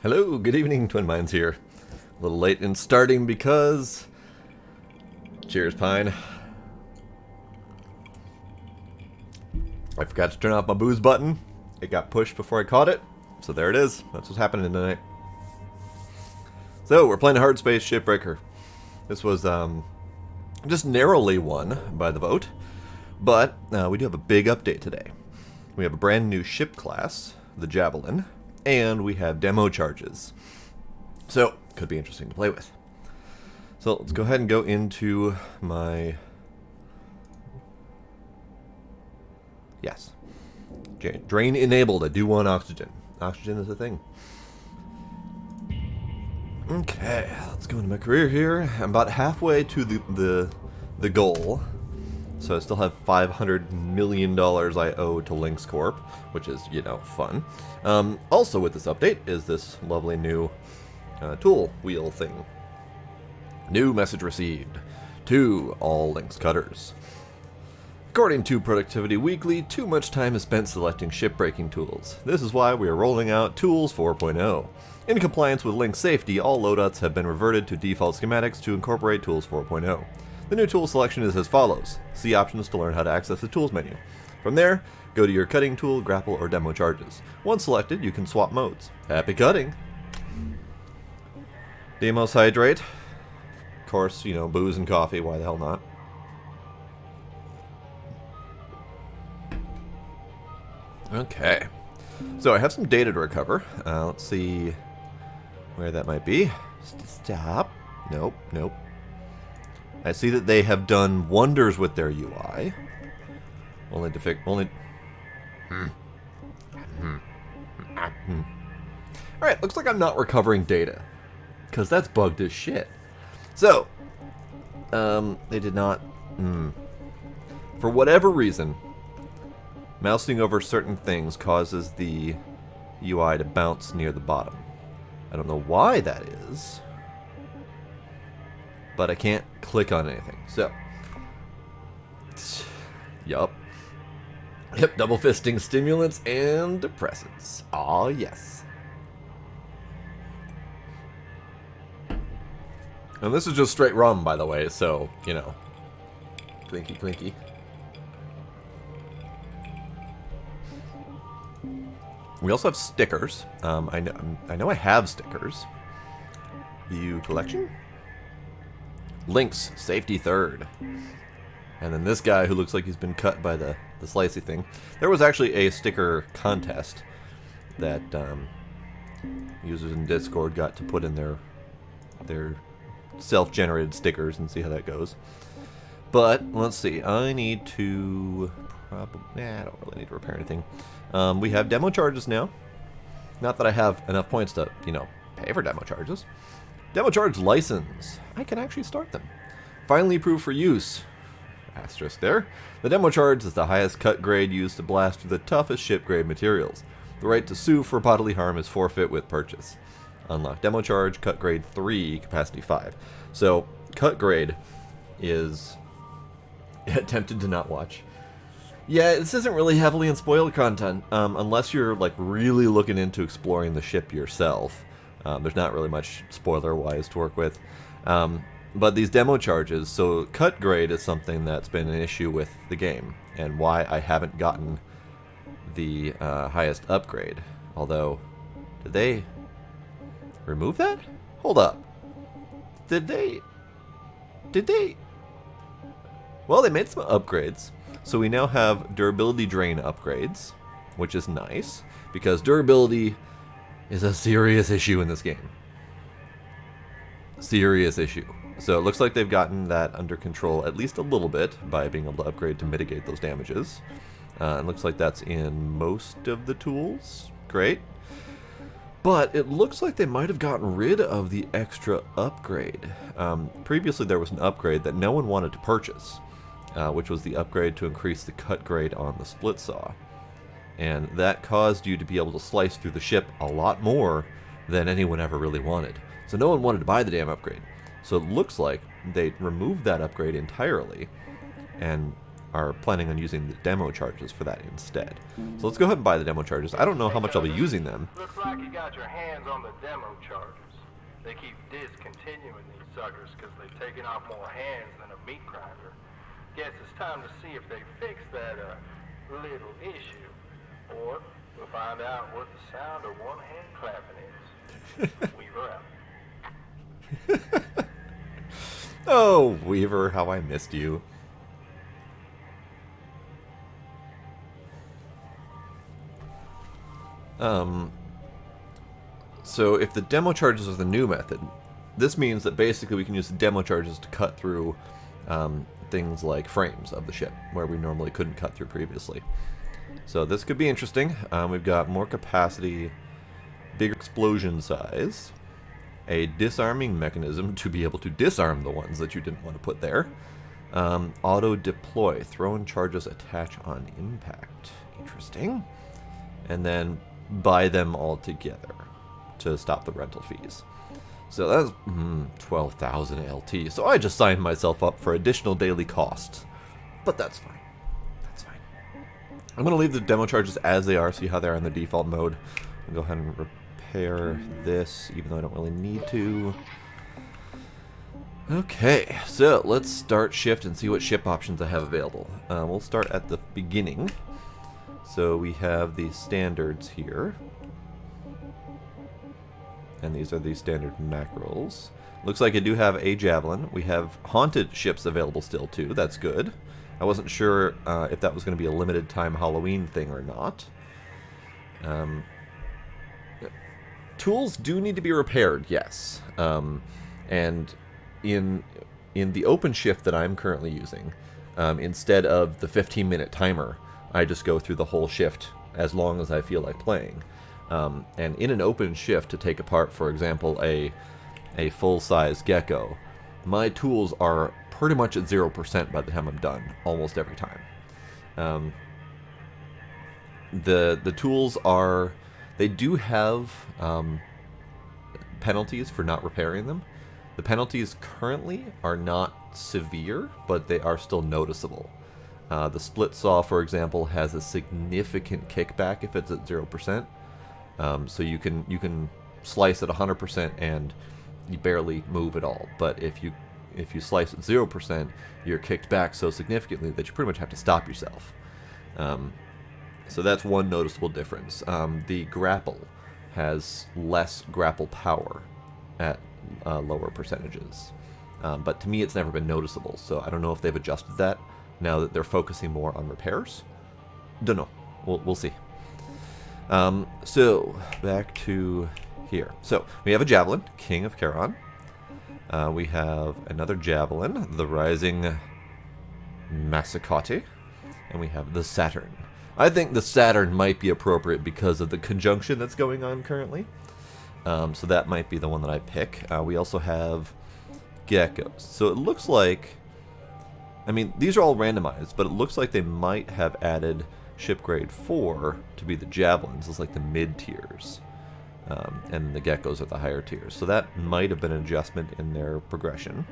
Hello, good evening, Twin Minds here. A little late in starting because... Cheers, Pine. I forgot to turn off my booze button. It got pushed before I caught it. So there it is. That's what's happening tonight. So, we're playing Hardspace Shipbreaker. This was just narrowly won by the vote. But we do have a big update today. We have a brand new ship class, the Javelin. And we have demo charges. So, could be interesting to play with. So, let's go ahead and go into my... Yes. Drain enabled. I do want oxygen. Oxygen is a thing. Okay, let's go into my career here. I'm about halfway to the goal. So I still have $500 million I owe to Lynx Corp, which is, you know, fun. Also with this update is this lovely new tool wheel thing. New message received to all Lynx cutters. According to Productivity Weekly, too much time is spent selecting shipbreaking tools. This is why we are rolling out Tools 4.0. In compliance with Lynx safety, all loadouts have been reverted to default schematics to incorporate Tools 4.0. The new tool selection is as follows. See options to learn how to access the tools menu. From there, go to your cutting tool, grapple, or demo charges. Once selected, you can swap modes. Happy cutting! Demos hydrate. Of course, you know, booze and coffee, why the hell not? Okay. So I have some data to recover. Let's see where that might be. Stop. Nope, nope. I see that they have done wonders with their UI. Only to fix... Alright, looks like I'm not recovering data. Because that's bugged as shit. So, they did not... For whatever reason, mousing over certain things causes the UI to bounce near the bottom. I don't know why that is. But I can't click on anything. So, yup. Yep, double fisting stimulants and depressants. Aw, yes. And this is just straight rum, by the way, so, you know. Clinky, clinky. We also have stickers. I know I have stickers. View collection. Lynx, safety third. And then this guy who looks like he's been cut by the slicey thing. There was actually a sticker contest that users in Discord got to put in their self-generated stickers and see how that goes. But, let's see. I need to... I don't really need to repair anything. We have demo charges now. Not that I have enough points to, you know, pay for demo charges. Demo charge license. I can actually start them. Finally approved for use. Asterisk there. The demo charge is the highest cut grade used to blast through the toughest ship grade materials. The right to sue for bodily harm is forfeit with purchase. Unlock demo charge, cut grade 3, capacity 5. So, cut grade is... Tempted to not watch. Yeah, this isn't really heavily in spoiler content, unless you're like really looking into exploring the ship yourself. There's not really much spoiler-wise to work with. But these demo charges, so cut grade is something that's been an issue with the game, and why I haven't gotten the highest upgrade. Although, did they remove that? Hold up. Did they... Well, they made some upgrades. So we now have durability drain upgrades, which is nice, because durability is a serious issue in this game. Serious issue. So it looks like they've gotten that under control at least a little bit by being able to upgrade to mitigate those damages. It looks like that's in most of the tools. Great. But it looks like they might have gotten rid of the extra upgrade. Previously there was an upgrade that no one wanted to purchase. Which was the upgrade to increase the cut grade on the split saw. And that caused you to be able to slice through the ship a lot more than anyone ever really wanted. So no one wanted to buy the damn upgrade. So it looks like they removed that upgrade entirely and are planning on using the demo charges for that instead. So let's go ahead and buy the demo charges. I don't know how much I'll be using them. Looks like you got your hands on the demo charges. They keep discontinuing these suckers because they've taken off more hands than a meat grinder. Guess it's time to see if they fix that little issue. Or we'll find out what the sound of one hand clapping is. Weaver out. Oh, Weaver, how I missed you. So if the demo charges are the new method, this means that basically we can use the demo charges to cut through things like frames of the ship, where we normally couldn't cut through previously. So this could be interesting. We've got more capacity, bigger explosion size, a disarming mechanism to be able to disarm the ones that you didn't want to put there. Auto deploy, thrown charges attach on impact. Interesting. And then buy them all together to stop the rental fees. So that's 12,000 LT. So I just signed myself up for additional daily costs. But that's fine. That's fine. I'm going to leave the demo charges as they are, see how they are in the default mode. I'll go ahead and repair this, even though I don't really need to. Okay, so let's start shift and see what ship options I have available. We'll start at the beginning. So we have the standards here. And these are the standard mackerels. Looks like I do have a Javelin. We have haunted ships available still too. That's good. I wasn't sure if that was going to be a limited time Halloween thing or not. Tools do need to be repaired, yes. And in the open shift that I'm currently using, instead of the 15-minute timer, I just go through the whole shift as long as I feel like playing. And in an open shift, to take apart, for example, a full-size gecko, my tools are pretty much at 0% by the time I'm done, almost every time. The tools are... They do have penalties for not repairing them. The penalties currently are not severe, but they are still noticeable. The split saw, for example, has a significant kickback if it's at 0%. So you can slice at 100% and you barely move at all. But if you slice at 0%, you're kicked back so significantly that you pretty much have to stop yourself. So that's one noticeable difference. The grapple has less grapple power at lower percentages. But to me, it's never been noticeable. So I don't know if they've adjusted that now that they're focusing more on repairs. Don't know. We'll see. So back to here. So we have a Javelin, King of Charon. We have another Javelin, the Rising Massacati. And we have the Saturn. I think the Saturn might be appropriate because of the conjunction that's going on currently. So that might be the one that I pick. We also have geckos. So it looks like... I mean, these are all randomized, but it looks like they might have added ship grade 4 to be the Javelins as like the mid tiers. And the geckos are the higher tiers. So that might have been an adjustment in their progression.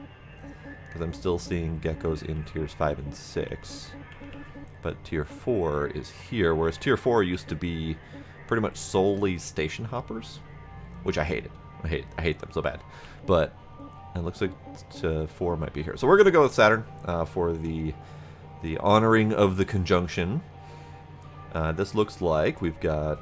Because I'm still seeing geckos in tiers 5 and 6. But tier 4 is here, whereas tier 4 used to be pretty much solely station hoppers, which I hated. I hate them so bad. But it looks like 4 might be here. So we're going to go with Saturn for the honoring of the conjunction. This looks like we've got...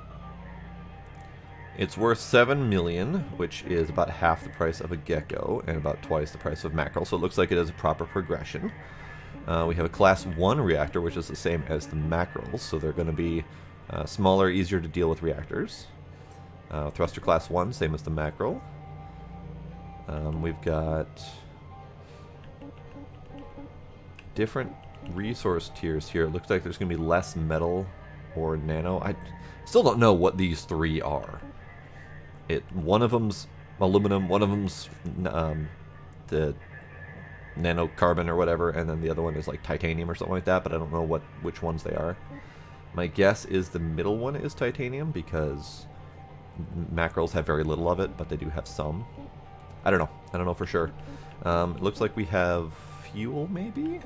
It's worth 7 million, which is about half the price of a gecko and about twice the price of mackerel. So it looks like it is a proper progression. We have a class 1 reactor, which is the same as the mackerels. So they're going to be smaller, easier to deal with reactors. Thruster class 1, same as the mackerel. We've got different resource tiers here. It looks like there's going to be less metal or nano. I still don't know what these 3 are. One of them's aluminum, one of them's the nanocarbon or whatever, and then the other one is like titanium or something like that, but I don't know which ones they are. My guess is the middle one is titanium because mackerels have very little of it, but they do have some. I don't know. I don't know for sure. It looks like we have fuel, maybe?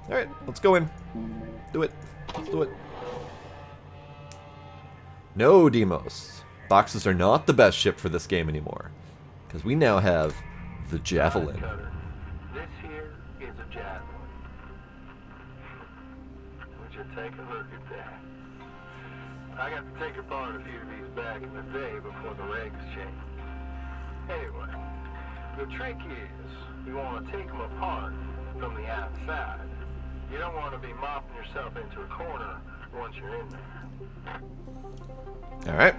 Alright, let's go in. Do it. Let's do it. No, Demos. Boxes are not the best ship for this game anymore. Because we now have the Javelin. This here is a Javelin. Would you take a look at that? I got to take apart a few of these back in the day before the regs changed. Anyway, the trick is you want to take them apart from the outside. You don't want to be mopping yourself into a corner once you're in there. Alright.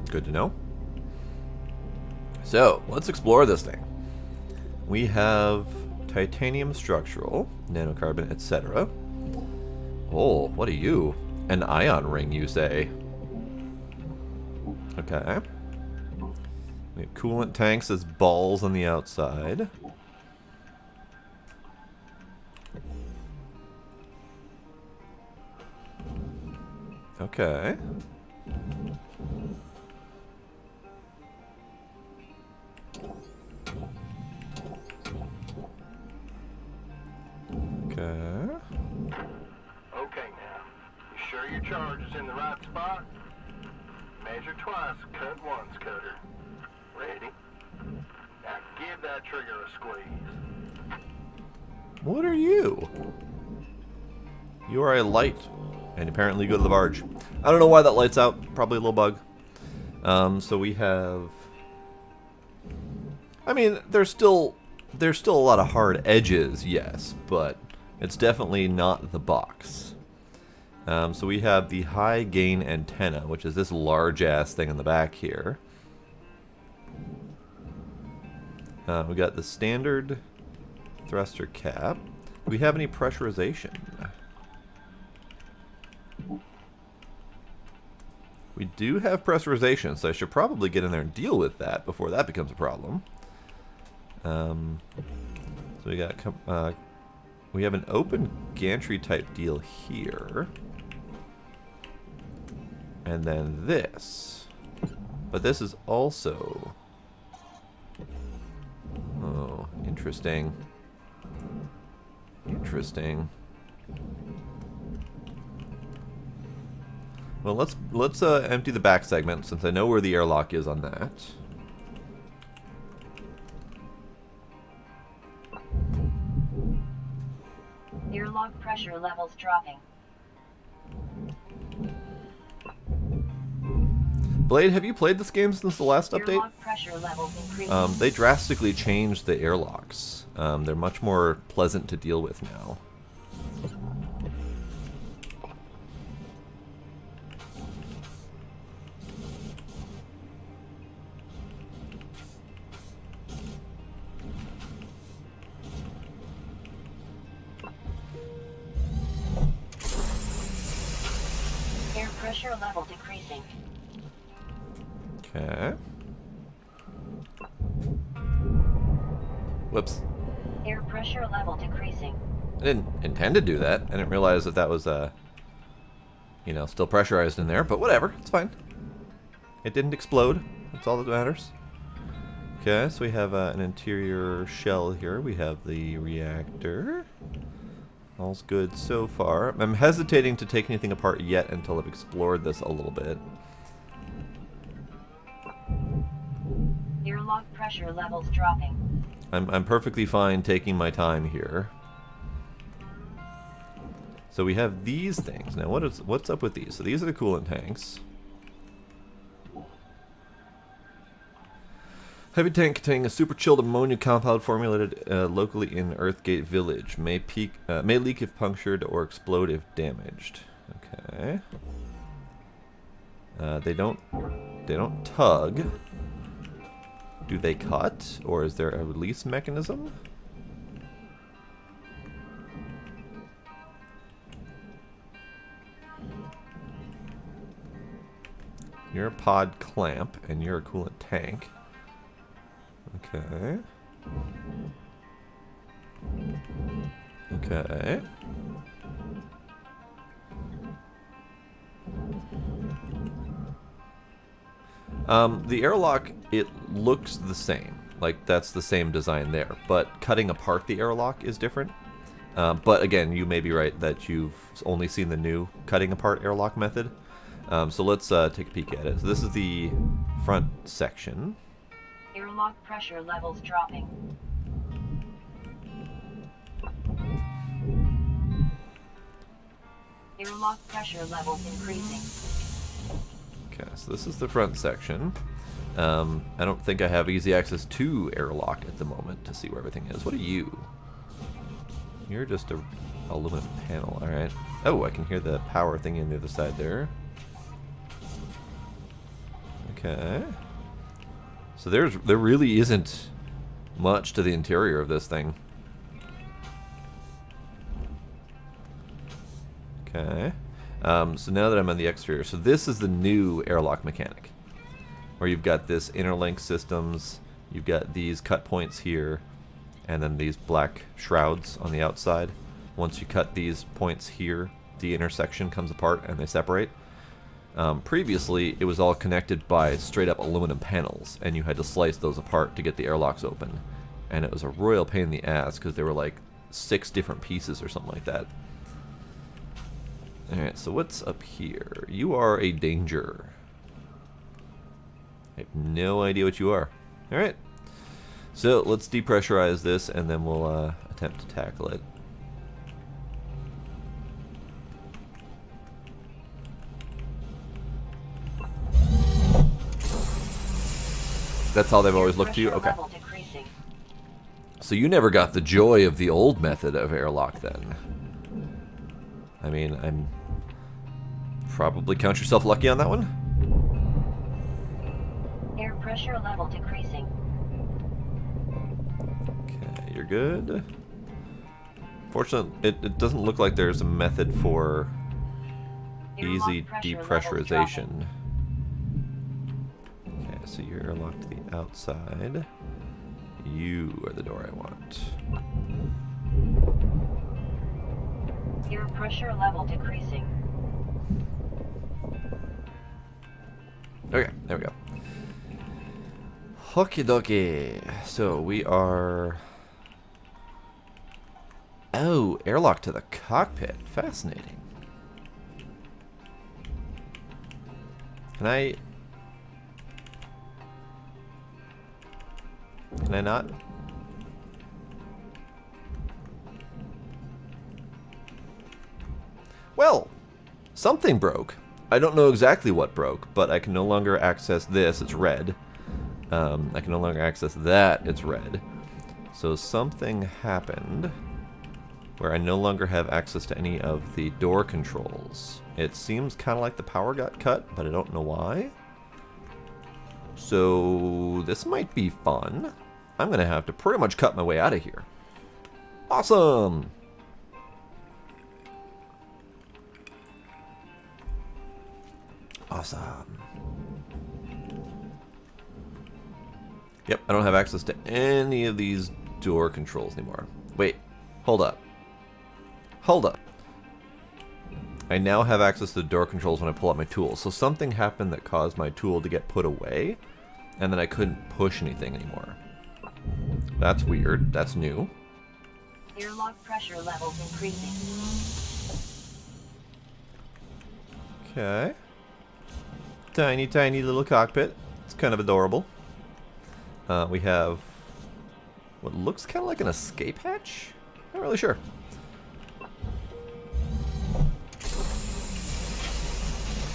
Good to know. So, let's explore this thing. We have titanium structural, nanocarbon, etc. Oh, what are you? An ion ring, you say? Okay. We have coolant tanks as balls on the outside. Okay. Okay. Okay now, you sure your charge is in the right spot? Measure twice, cut once, cutter. Ready? Now give that trigger a squeeze. What are you? You are a light, and apparently you go to the barge. I don't know why that light's out. Probably a little bug. So we have. I mean, there's still a lot of hard edges, yes, but it's definitely not the box. So we have the high gain antenna, which is this large ass thing in the back here. We got the standard thruster cap. Do we have any pressurization? We do have pressurization, so I should probably get in there and deal with that before that becomes a problem. So we got we have an open gantry type deal here, and then this, but this is also interesting. Interesting. Well, let's empty the back segment since I know where the airlock is on that. Airlock pressure levels dropping. Blade, have you played this game since the last update? Airlock pressure levels increasing. They drastically changed the airlocks. They're much more pleasant to deal with now. Air pressure level decreasing. Okay. Whoops. Air pressure level decreasing. I didn't intend to do that. I didn't realize that that was, you know, still pressurized in there, but whatever. It's fine. It didn't explode. That's all that matters. Okay, so we have an interior shell here. We have the reactor. All's good so far. I'm hesitating to take anything apart yet until I've explored this a little bit. Airlock pressure levels dropping. I'm perfectly fine taking my time here. So we have these things. Now what's up with these? So these are the coolant tanks. Heavy tank containing a super chilled ammonia compound formulated locally in Earthgate Village. May leak if punctured or explode if damaged. Okay. They don't tug. Do they cut, or is there a release mechanism? You're a pod clamp, and you're a coolant tank. Okay. Okay. The airlock, it looks the same. Like, that's the same design there. But cutting apart the airlock is different. But again, you may be right that you've only seen the new cutting apart airlock method. So let's take a peek at it. So this is the front section. Airlock pressure levels dropping. Airlock pressure levels increasing. Okay, so this is the front section. I don't think I have easy access to airlock at the moment to see where everything is. What are you? You're just a aluminum panel, alright. Oh, I can hear the power thing on the other side there. Okay. So there really isn't much to the interior of this thing. Okay. So now that I'm on the exterior, so this is the new airlock mechanic, where you've got this interlink systems, you've got these cut points here, and then these black shrouds on the outside. Once you cut these points here, the intersection comes apart and they separate. Previously, it was all connected by straight up aluminum panels, and you had to slice those apart to get the airlocks open. And it was a royal pain in the ass because there were like 6 different pieces or something like that. Alright, so what's up here? You are a danger. I have no idea what you are. Alright. So let's depressurize this and then we'll attempt to tackle it. That's how they've always looked to you? Okay. So you never got the joy of the old method of airlock then. I mean, I'm probably count yourself lucky on that one. Air pressure level decreasing. Okay, you're good. Fortunately, it doesn't look like there's a method for easy depressurization. Okay, so you're airlocked to the outside. You are the door I want. Air pressure level decreasing. Okay, there we go. Okie dokie. So we are... Oh, airlock to the cockpit. Fascinating. Can I not? Well, something broke. I don't know exactly what broke, but I can no longer access this. It's red. I can no longer access that. It's red. So something happened where I no longer have access to any of the door controls. It seems kind of like the power got cut, but I don't know why. So this might be fun. I'm going to have to pretty much cut my way out of here. Awesome! Awesome. Yep, I don't have access to any of these door controls anymore. Wait, hold up. Hold up. I now have access to the door controls when I pull out my tool. So something happened that caused my tool to get put away, and then I couldn't push anything anymore. That's weird. That's new. Airlock pressure levels increasing. Okay. Tiny, tiny little cockpit. It's kind of adorable. We have what looks kind of like an escape hatch? Not really sure.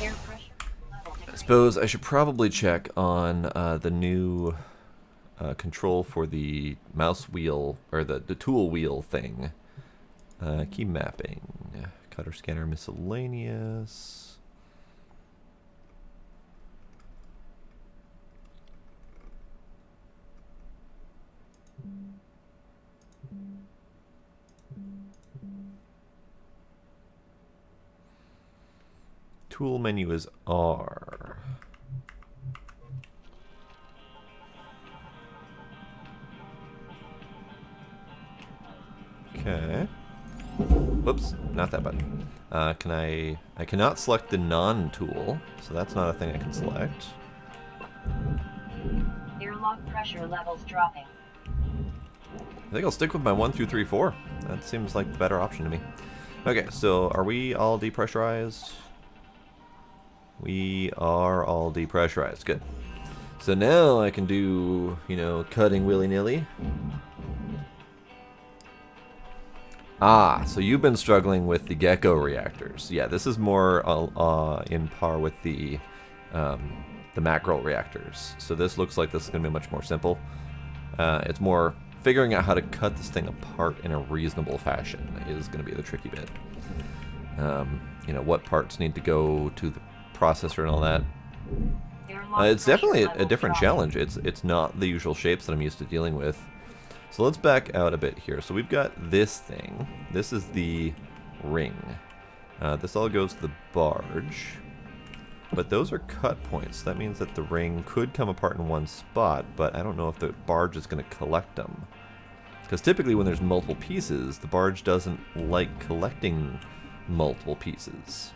Air pressure level I decreasing. suppose I should probably check on the new control for the mouse wheel, or the tool wheel thing. Key mapping. Cutter scanner miscellaneous. Tool menu is R. Okay. Whoops, not that button. I cannot select the non-tool, so that's not a thing I can select. Airlock pressure levels dropping. I think I'll stick with my 1, 2, 3, 4. That seems like the better option to me. Okay, so are we all depressurized? We are all depressurized. Good. So now I can do, you know, cutting willy-nilly. Ah, so you've been struggling with the gecko reactors. Yeah, this is more in par with the mackerel reactors. So this looks like this is going to be much more simple. It's more figuring out how to cut this thing apart in a reasonable fashion is going to be the tricky bit. You know, what parts need to go to the processor and all that. It's definitely a different challenge. It's not the usual shapes that I'm used to dealing with. So let's back out a bit here. So we've got this thing. This is the ring. This all goes to the barge. But those are cut points. That means that the ring could come apart in one spot, but I don't know if the barge is going to collect them. Because typically when there's multiple pieces, the barge doesn't like collecting multiple pieces.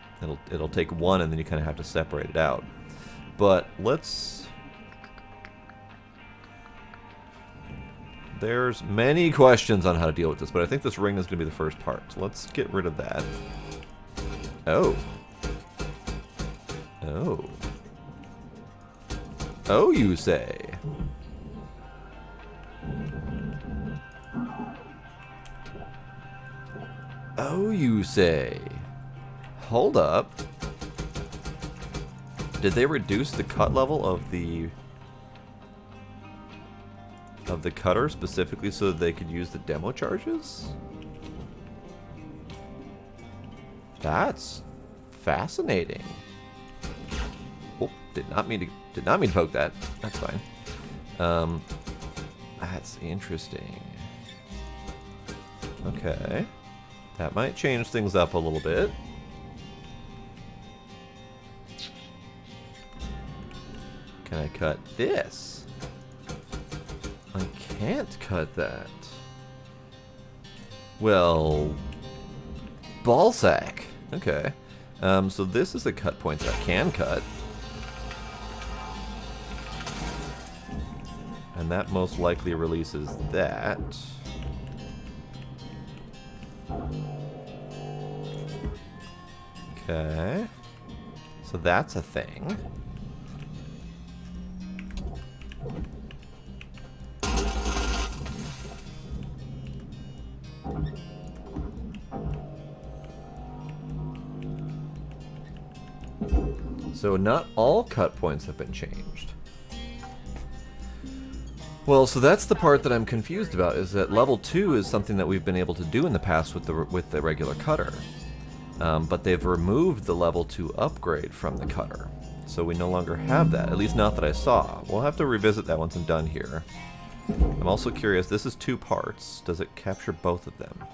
It'll take one and then you kind of have to separate it out. But let's... There's many questions on how to deal with this, but I think this ring is going to be the first part. So let's get rid of that. Oh. Oh. Oh, you say? Oh, you say? Hold up. Did they reduce the cut level of the cutter specifically so that they could use the demo charges? That's fascinating. Oh, did not mean to poke that. That's fine. That's interesting. Okay. That might change things up a little bit. Can I cut this? I can't cut that. Well, ballsack. Okay. So this is the cut point that I can cut. And that most likely releases that. Okay. So that's a thing. So not all cut points have been changed. Well, so that's the part that I'm confused about, is that level 2 is something that we've been able to do in the past with the regular cutter. But they've removed the level 2 upgrade from the cutter. So we no longer have that, at least not that I saw. We'll have to revisit that once I'm done here. I'm also curious, this is 2 parts. Does it capture both of them?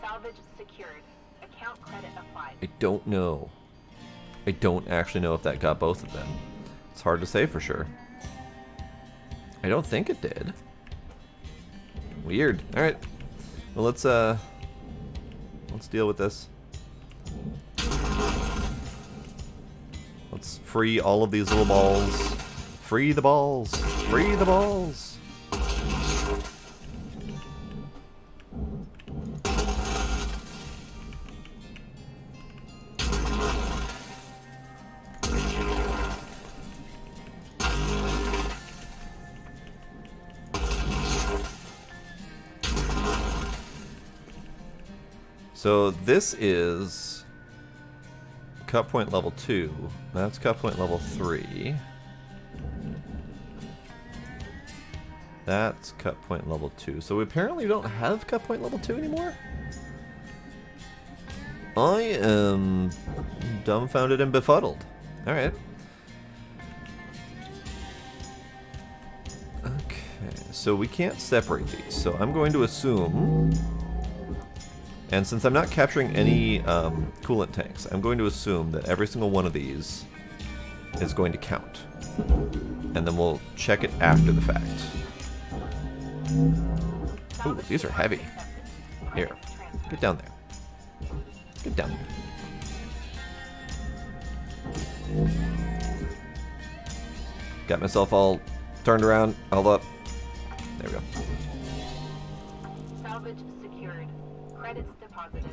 Salvage secured. Account credit applied. I don't know. I don't actually know if that got both of them. It's hard to say for sure. I don't think it did. Weird. Alright. Well, let's deal with this. Let's free all of these little balls. Free the balls. Free the balls. So this is cut point level 2. That's cut point level 3. That's cut point level 2. So we apparently don't have cut point level 2 anymore? I am dumbfounded and befuddled. Alright. Okay, so we can't separate these. So I'm going to assume... And since I'm not capturing any coolant tanks, I'm going to assume that every single one of these is going to count. And then we'll check it after the fact. Ooh, these are heavy. Here, get down there. Get down there. Got myself all turned around. Hold up. There we go. Salvage secured. Credits deposited.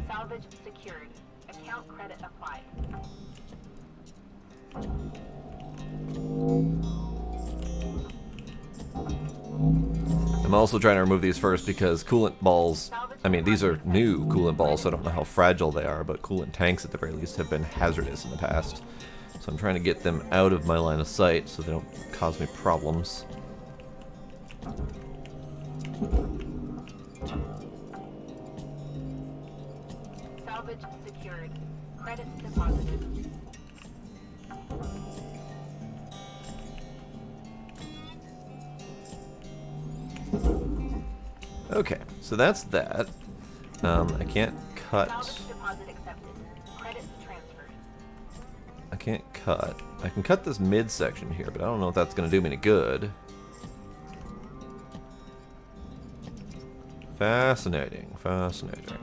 Salvage secured. Account credit applied. I'm also trying to remove these first because coolant balls, I mean, these are new coolant balls, so I don't know how fragile they are, but coolant tanks at the very least have been hazardous in the past. So I'm trying to get them out of my line of sight so they don't cause me problems. Salvage secured. Credits deposited. Okay, so that's that. I can't cut. Salvage deposit accepted. Credits transferred. I can't cut. I can cut this midsection here, but I don't know if that's going to do me any good. Fascinating, fascinating.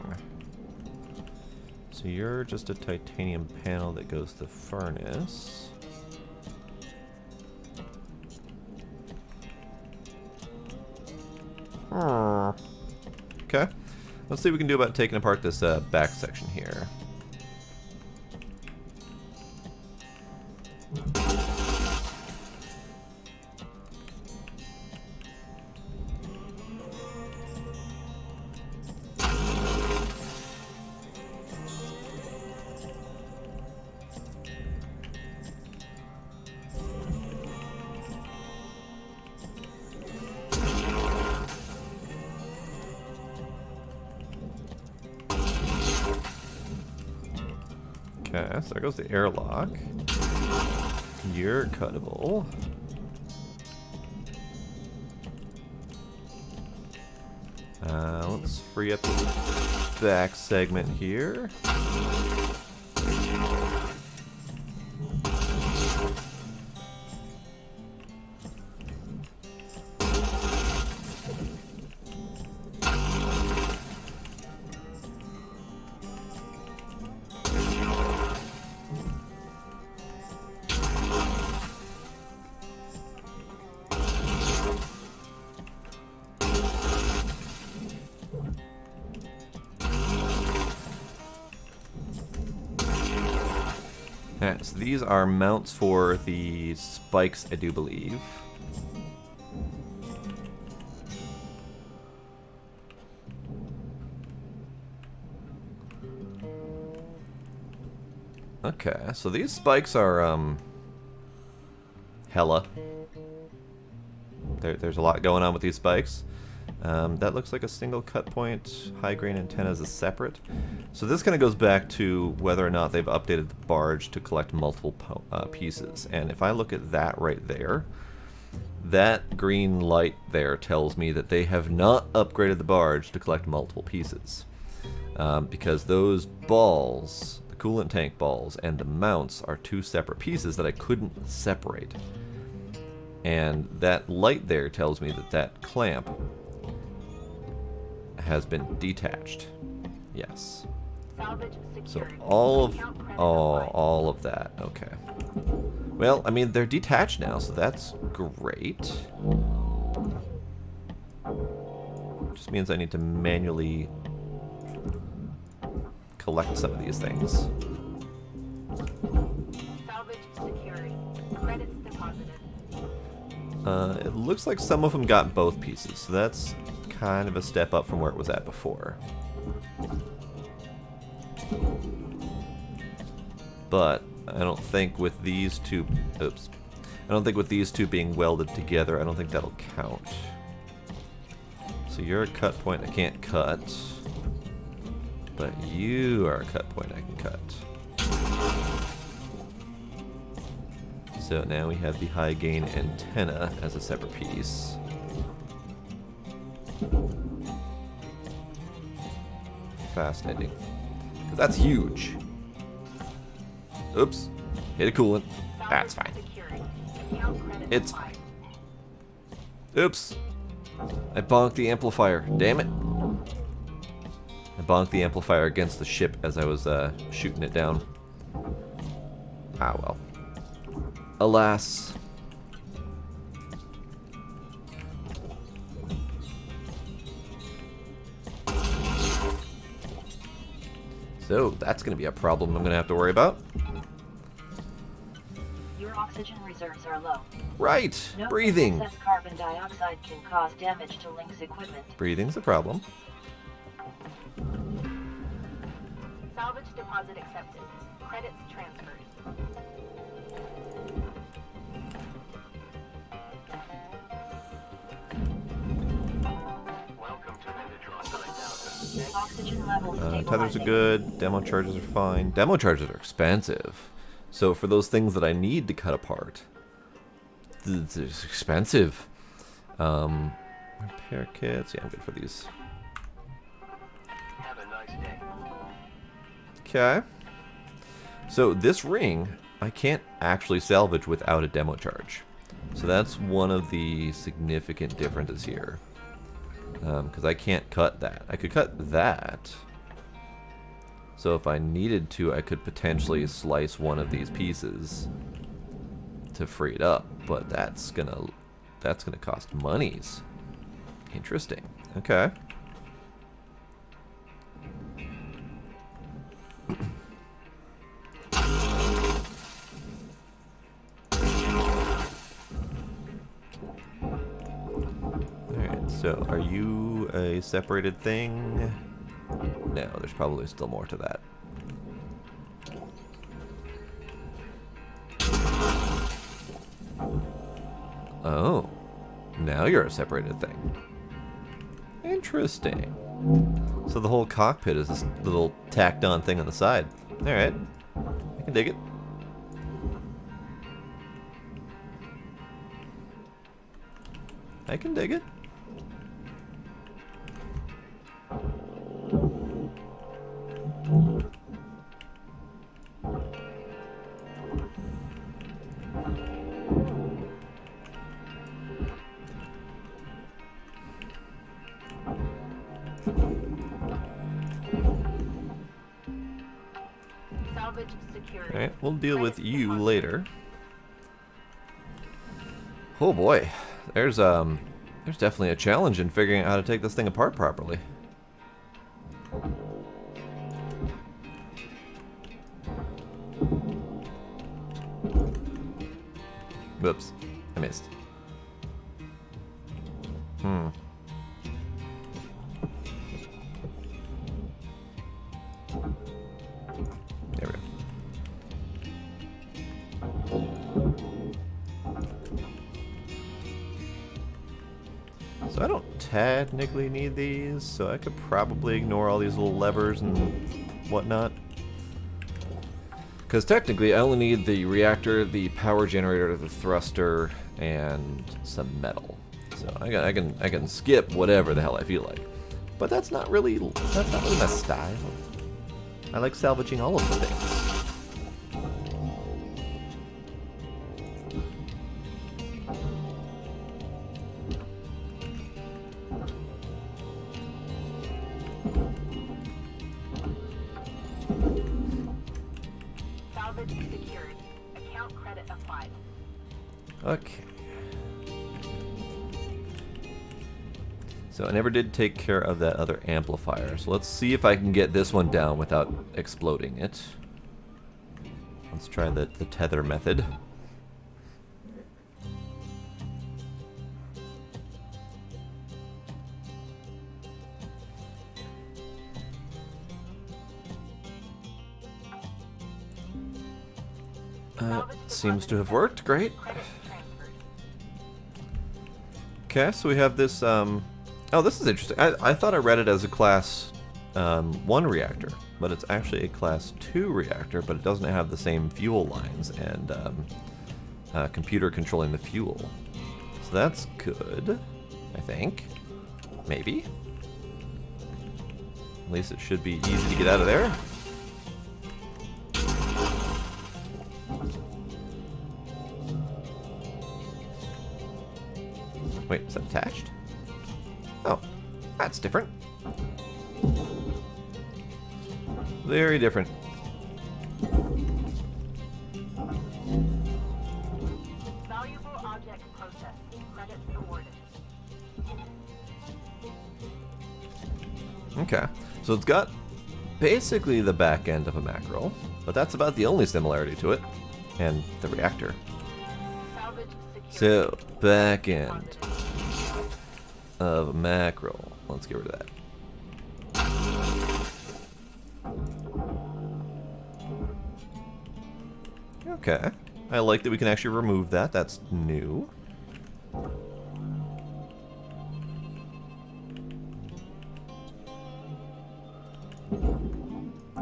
So you're just a titanium panel that goes to the furnace. Okay. Let's see what we can do about taking apart this back section here. Okay, so there goes the airlock. You're cuttable. Let's free up this back segment here. Alright, so these are mounts for the spikes, I do believe. Okay, so these spikes are, hella. There's a lot going on with these spikes. That looks like a single cut point. High grain antennas is separate. So this kind of goes back to whether or not they've updated the barge to collect multiple pieces. And if I look at that right there, that green light there tells me that they have not upgraded the barge to collect multiple pieces. Because those balls, the coolant tank balls, and the mounts are two separate pieces that I couldn't separate. And that light there tells me that that clamp has been detached. Yes. So all of that. Okay. Well, I mean, they're detached now, so that's great. Just means I need to manually collect some of these things. Salvage secured. Credits deposited. It looks like some of them got both pieces, so that's kind of a step up from where it was at before. But I don't think with these two, oops, I don't think with these two being welded together, I don't think that'll count. So you're a cut point I can't cut, but you are a cut point I can cut. So now we have the high gain antenna as a separate piece. Fascinating. Because that's huge. Oops. Hit a coolant. That's fine. It's fine. Oops. I bonked the amplifier. Damn it. I bonked the amplifier against the ship as I was shooting it down. Ah well. Alas. So that's going to be a problem I'm going to have to worry about. Your oxygen reserves are low. Right, Note breathing. that excess carbon dioxide can cause damage to Link's equipment. Breathing's a problem. Salvage deposit accepted. Credits transferred. Welcome to Megatron 9000. Oxygen levels stabilizing. Tethers are good. Demo charges are fine. Demo charges are expensive. So for those things that I need to cut apart, it's expensive. Repair kits. Yeah, I'm good for these. Have a nice day. Okay. So this ring, I can't actually salvage without a demo charge. So that's one of the significant differences here. Because I can't cut that. I could cut that. So if I needed to, I could potentially slice one of these pieces to free it up. But that's gonna cost monies. Interesting. Okay. Alright, so are you a separated thing? No, there's probably still more to that. Oh, now you're a separated thing. Interesting. So the whole cockpit is this little tacked on thing on the side. Alright, I can dig it. I can dig it. Salvage secured. Alright, we'll deal with Credits you deposited. later. Oh boy, there's definitely a challenge in figuring out how to take this thing apart properly. Whoops, I missed. There we go. So I don't technically need these, so I could probably ignore all these little levers and whatnot. Because technically I only need the reactor, the power generator, the thruster, and some metal. So I can skip whatever the hell I feel like. But that's not really my style. I like salvaging all of the things. Salvage secured. Account credit applied. Okay. So I never did take care of that other amplifier. So let's see if I can get this one down without exploding it. Let's try the tether method. Seems to have worked. Great. Credits transferred. Okay, so we have this, oh, this is interesting. I thought I read it as a class 1 reactor, but it's actually a class 2 reactor, but it doesn't have the same fuel lines and computer controlling the fuel. So that's good, I think. Maybe. At least it should be easy to get out of there. Wait, is that attached? Oh, that's different. Very different. Valuable object processed. Credits awarded. Okay, so it's got basically the back end of a mackerel, but that's about the only similarity to it, and the reactor. Salvage secured. So, back end of a mackerel. Let's get rid of that. Okay, I like that we can actually remove that. That's new.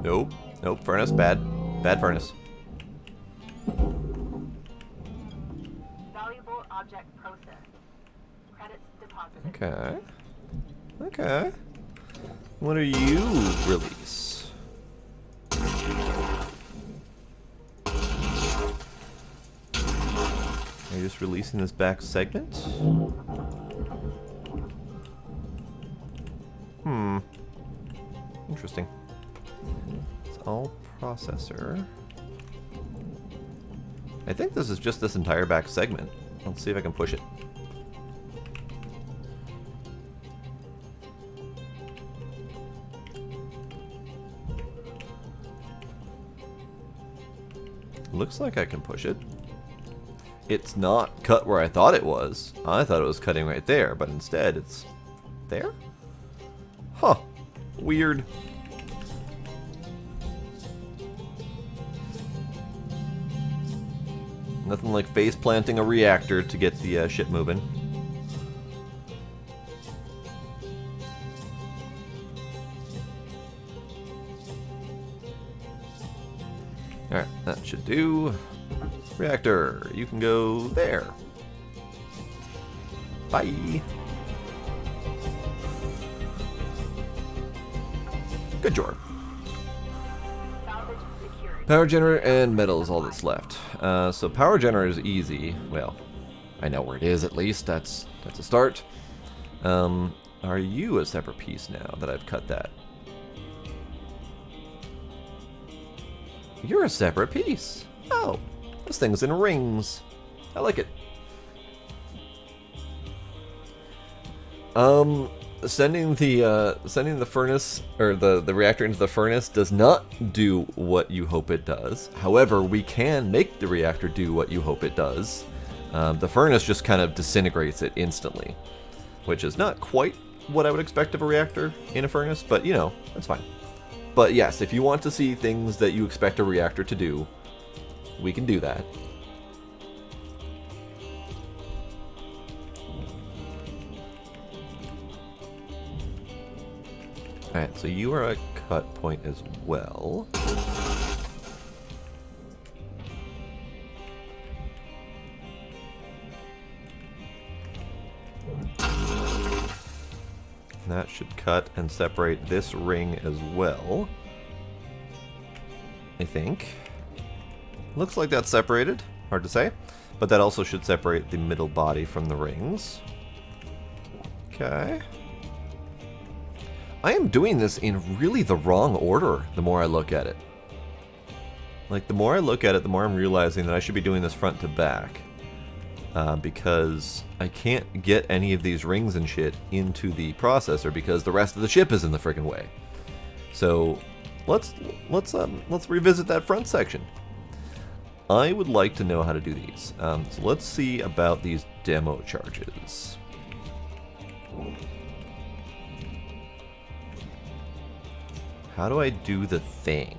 Nope. Nope. Furnace. Bad. Bad furnace. Valuable object processed. Credits deposited. Okay. Okay. What are you release? Are you just releasing this back segment? Interesting. It's all processor. I think this is just this entire back segment. Let's see if I can push it. Looks like I can push it. It's not cut where I thought it was. I thought it was cutting right there, but instead it's there? Huh. Weird. Nothing like face planting a reactor to get the ship moving. Alright, that should do. Reactor, you can go there. Bye. Good job. Salvage secured. Power generator and metal is all that's left. So power generator is easy. Well, I know where it is at least. That's a start. Are you a separate piece now that I've cut that? You're a separate piece. Oh, this thing's in rings. I like it. Sending the furnace or the reactor into the furnace does not do what you hope it does. However, we can make the reactor do what you hope it does. The furnace just kind of disintegrates it instantly, which is not quite what I would expect of a reactor in a furnace, but you know, that's fine. But yes, if you want to see things that you expect a reactor to do, we can do that. Alright, so you are a cut point as well. That should cut and separate this ring as well. I think. Looks like that's separated. Hard to say. But that also should separate the middle body from the rings. Okay. I am doing this in really the wrong order the more I look at it. Like, the more I look at it, the more I'm realizing that I should be doing this front to back. Because I can't get any of these rings and shit into the processor because the rest of the ship is in the frickin' way. So let's revisit that front section. I would like to know how to do these. So let's see about these demo charges. How do I do the thing?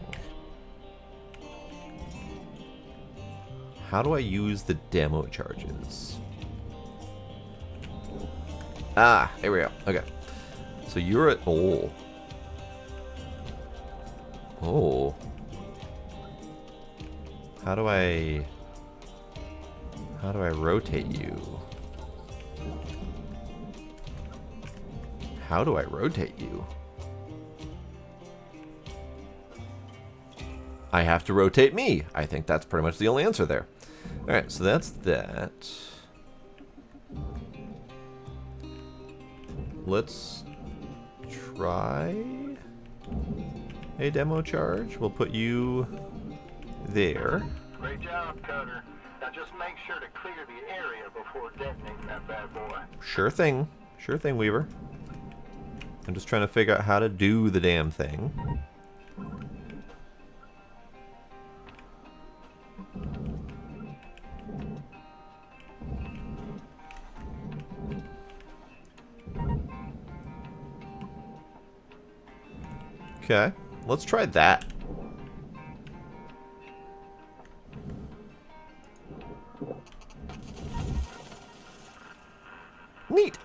How do I use the demo charges? Ah, here we go. Okay. So you're at... Oh. Oh. How do I rotate you? How do I rotate you? I have to rotate me. I think that's pretty much the only answer there. Alright, so that's that. Let's try... a demo charge. We'll put you there. Great job, Cutter. Now just make sure to clear the area before detonating that bad boy. Sure thing. Sure thing, Weaver. I'm just trying to figure out how to do the damn thing. Okay, let's try that. Neat.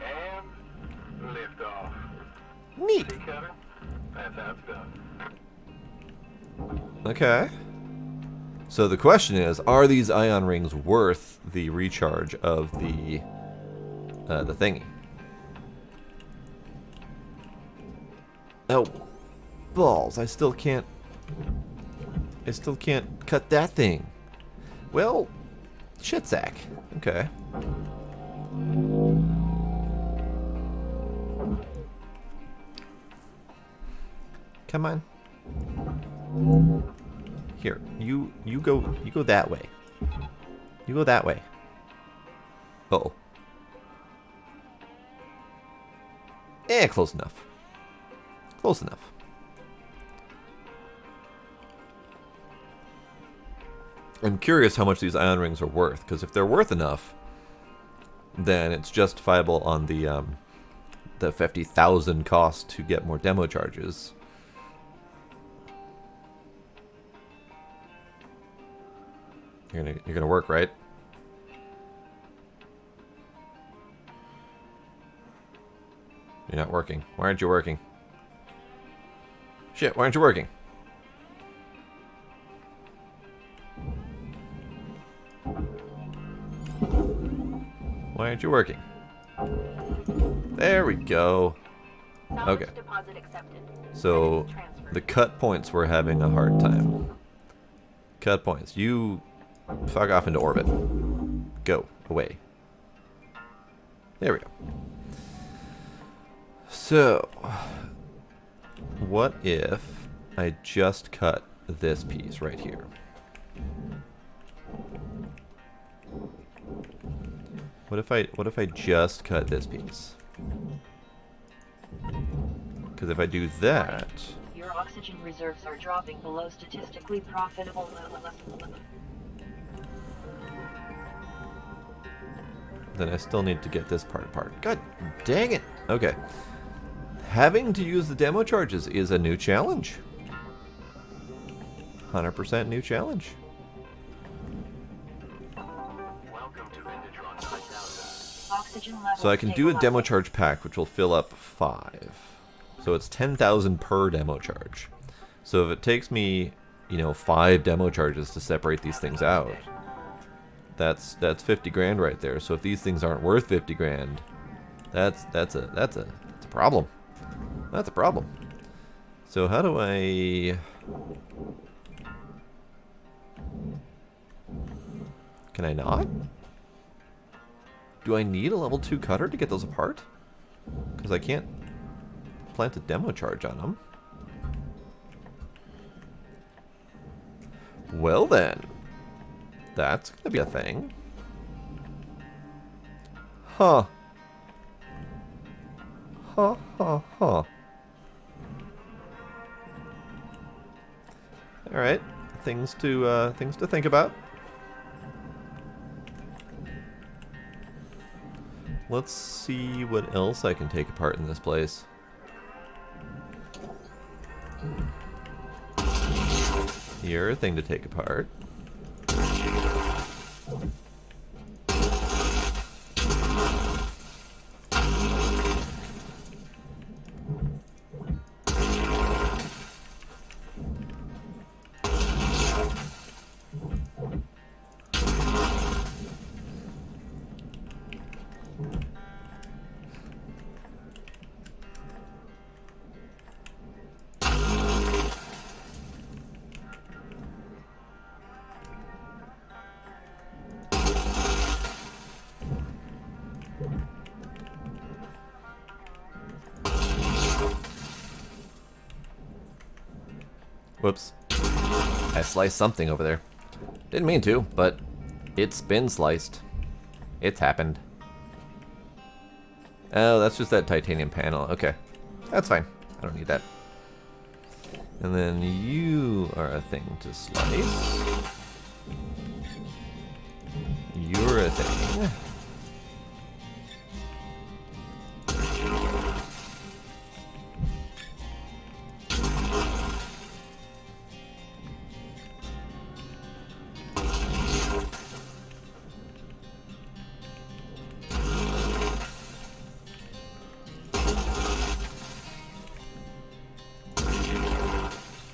And lift off. Neat. See, Cutter? That's how it's done. Okay. So the question is, are these ion rings worth the recharge of the thingy? Oh, balls! I still can't cut that thing. Well, shit sack. Okay. Come on. Here, you go that way. You go that way. Uh-oh. Close enough. Close enough. I'm curious how much these ion rings are worth, because if they're worth enough, then it's justifiable on the 50,000 cost to get more demo charges. You're gonna work, right? You're not working. Why aren't you working? Shit, why aren't you working? Why aren't you working? There we go. Okay. Deposit accepted. So the cut points were having a hard time. Cut points. You fuck off into orbit. Go away. There we go. So, what if I just cut this piece right here? What if I just cut this piece? Because if I do that, Your oxygen reserves are dropping below statistically profitable level. then I still need to get this part apart. God dang it! Okay. Having to use the demo charges is a new challenge. 100% new challenge. Welcome to Indigron 9000. Oxygen levels So I can do a demo stabilizing. charge pack, which will fill up 5. So it's 10,000 per demo charge. So if it takes me, 5 demo charges to separate these things out, that's 50 grand right there. So if these things aren't worth 50 grand, that's a problem. That's a problem. So how do I? Can I not? Do I need a level 2 cutter to get those apart? Because I can't plant a demo charge on them. Well then, that's gonna be a thing. Huh. Huh, huh, huh. Alright, things to think about. Let's see what else I can take apart in this place. Here, a thing to take apart. Whoops. I sliced something over there. Didn't mean to, but it's been sliced. It's happened. Oh, that's just that titanium panel. Okay. That's fine. I don't need that. And then you are a thing to slice. You're a thing.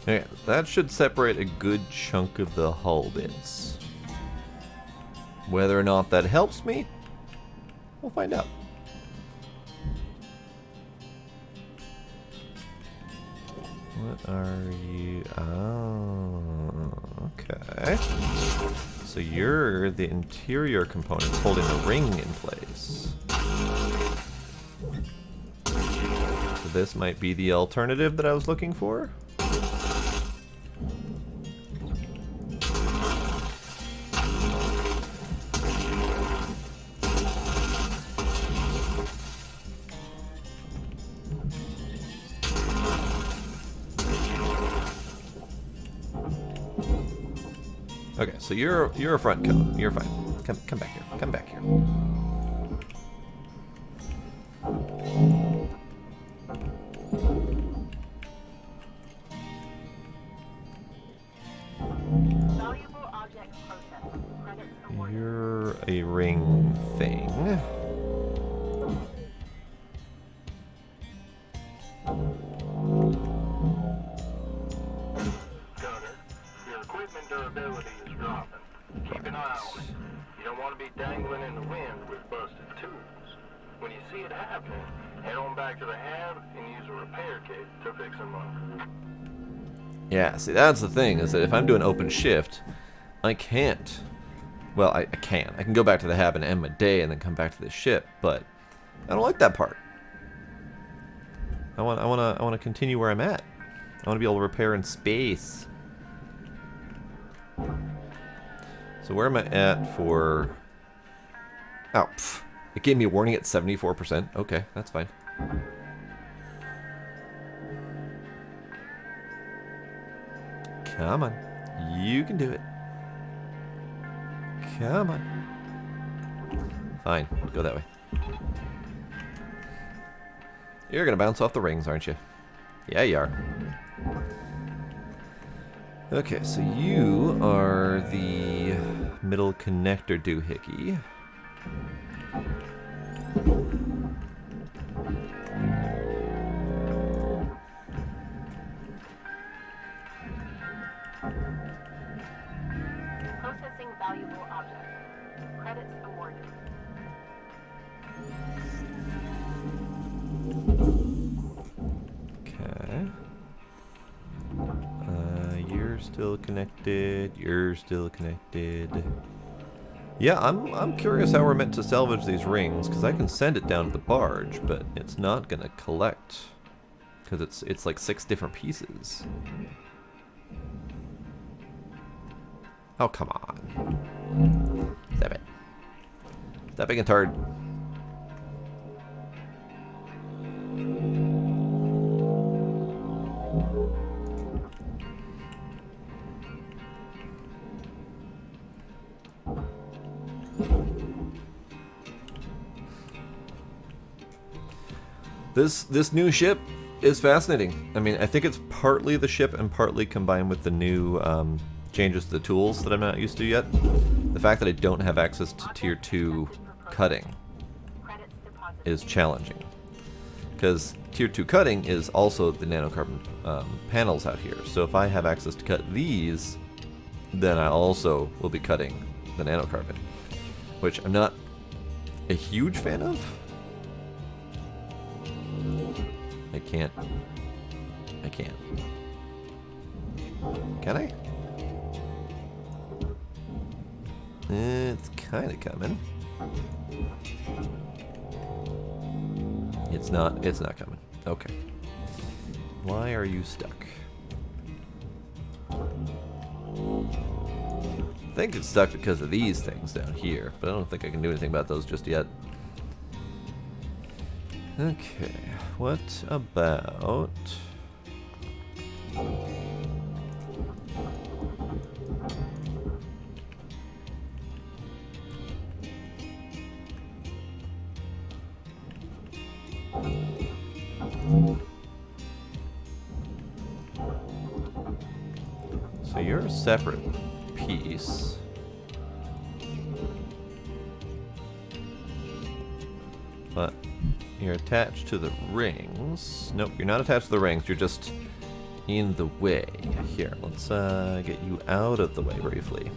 Okay, that should separate a good chunk of the hull bits. Whether or not that helps me, we'll find out. What are you? Oh, okay. So you're the interior component holding the ring in place. So this might be the alternative that I was looking for. Okay, so you're a front cone. You're fine. Come back here. Come back here. Valuable object processed. Credits awarded. You're a ring thing. Gunner, your equipment durability is dropping. Keep an eye on it. You don't want to be dangling in the wind with busted tools. When you see it happening, head on back to the hab and use a repair kit to fix them up. Yeah, see, that's the thing, is that if I'm doing open shift, I can't. Well, I can. I can go back to the hab and end my day and then come back to the ship, but I don't like that part. I want to continue where I'm at. I want to be able to repair in space. So where am I at for... Oh, pff. It gave me a warning at 74%. Okay, that's fine. Come on. You can do it. Come on. Fine, go that way. You're gonna bounce off the rings, aren't you? Yeah, you are. Okay, so you are the middle connector doohickey. Processing valuable objects. Credits awarded. Okay. You're still connected. You're still connected. Yeah, I'm curious how we're meant to salvage these rings, because I can send it down to the barge, but it's not gonna collect, because it's like 6 different pieces. Oh, come on. Stop it. Stop being a turd. This new ship is fascinating. I mean, I think it's partly the ship and partly combined with the new changes to the tools that I'm not used to yet. The fact that I don't have access to Tier 2 cutting is challenging. Because Tier 2 cutting is also the nanocarbon panels out here. So if I have access to cut these, then I also will be cutting the nanocarbon. Which I'm not a huge fan of. I can't. Can I? It's kind of coming. It's not coming. Okay. Why are you stuck? think it's stuck because of these things down here, but I don't think I can do anything about those just yet. Okay, what about... So you're a separate piece. But you're attached to the rings. Nope, you're not attached to the rings. You're just in the way. Here, let's get you out of the way briefly.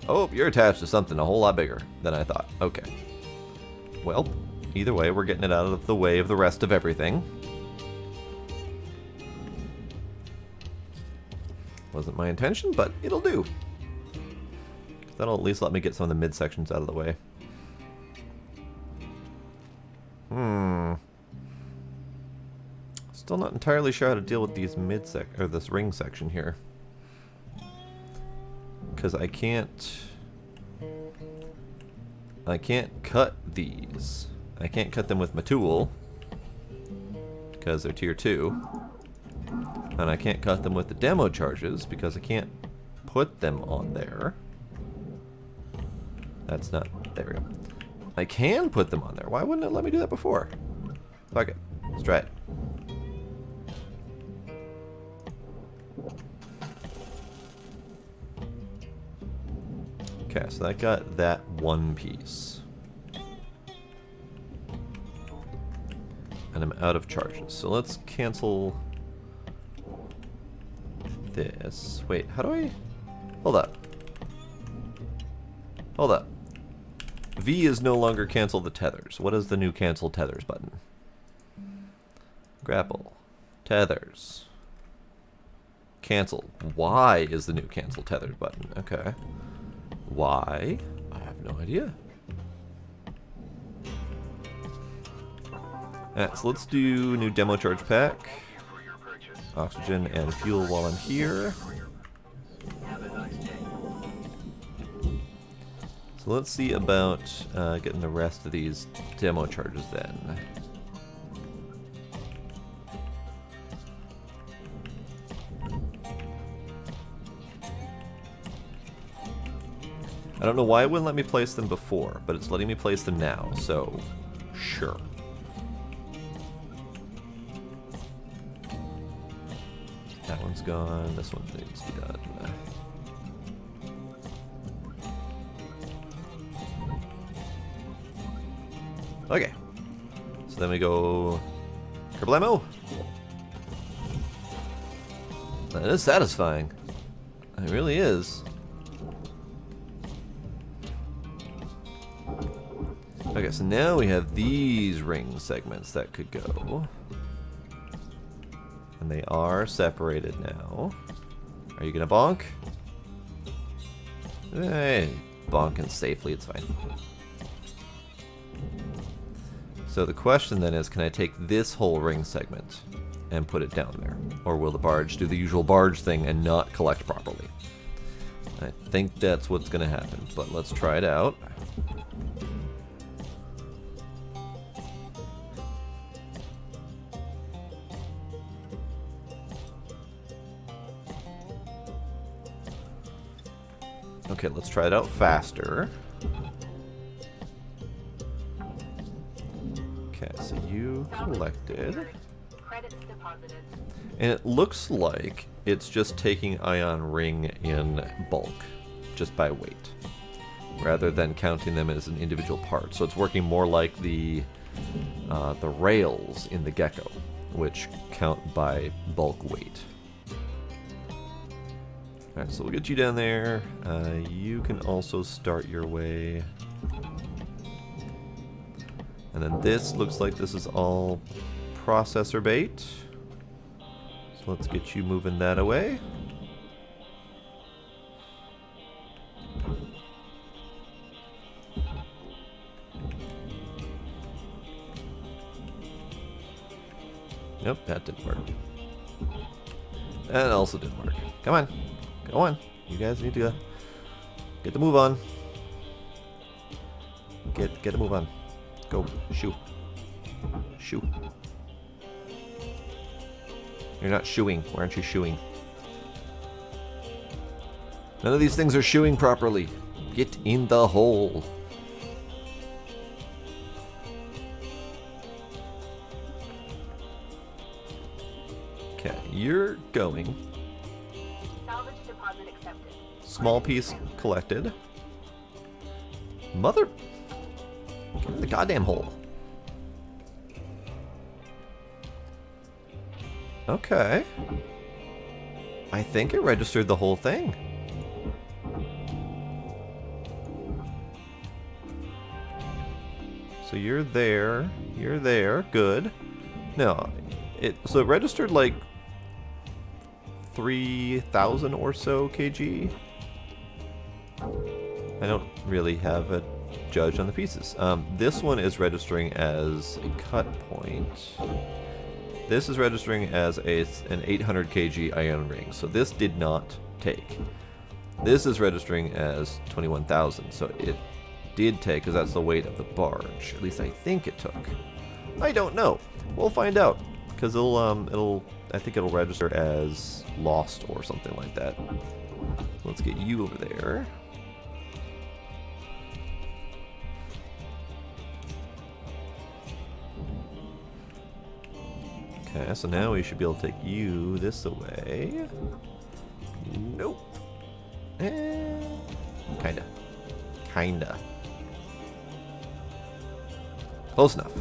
Oh, you're attached to something a whole lot bigger than I thought. Okay. Well, either way, we're getting it out of the way of the rest of everything. Wasn't my intention, but it'll do. That'll at least let me get some of the midsections out of the way. Still not entirely sure how to deal with these this ring section here. Because I can't cut these. I can't cut them with my tool because they're tier 2. And I can't cut them with the demo charges because I can't put them on there. That's not... There we go. I can put them on there. Why wouldn't it let me do that before? Fuck it. Let's try it. Okay, so that got that one piece. And I'm out of charges. So let's cancel... this. Wait, how do I... Hold up. Hold up. V is no longer cancel the tethers. What is the new cancel tethers button? Grapple. Tethers. Cancel. Y is the new cancel tethers button. Okay. Y? I have no idea. Alright, so let's do new demo charge pack. Oxygen and fuel while I'm here. So let's see about getting the rest of these demo charges then. I don't know why it wouldn't let me place them before, but it's letting me place them now, so sure. That one's gone, this one needs to be done. Okay, so then we go kerblamo. That is satisfying. It really is. Okay, so now we have these ring segments that could go. And they are separated now. Are you gonna bonk? Hey, bonking safely, it's fine. So the question then is, can I take this whole ring segment and put it down there? Or will the barge do the usual barge thing and not collect properly? I think that's what's gonna happen, but let's try it out. Okay, let's try it out faster. Okay, so you collected. Credits deposited. And it looks like it's just taking ion ring in bulk, just by weight, rather than counting them as an individual part. So it's working more like the rails in the Gecko, which count by bulk weight. Alright, so we'll get you down there. You can also start your way. And then this looks like this is all processor bait. So let's get you moving that away. Nope, that didn't work. That also didn't work. Come on. Go on. You guys need to get the move on. Get a move on. Go. Shoo. Shoo. You're not shooing. Why aren't you shooing? None of these things are shooing properly. Get in the hole. Okay, you're going. Salvage deposit accepted. Small piece collected. Mother... Get in the goddamn hole. Okay. I think it registered the whole thing. So you're there. You're there. Good. No, so it registered like 3,000 or so kg. I don't really have a judge on the pieces. This one is registering as a cut point. This is registering as an 800 kg iron ring, so this did not take. This is registering as 21,000, so it did take, because that's the weight of the barge. At least I think it took. I don't know. We'll find out, because I think it'll register as lost or something like that. Let's get you over there. Okay, so now we should be able to take you this away. Nope. Kinda. Kinda. Close enough.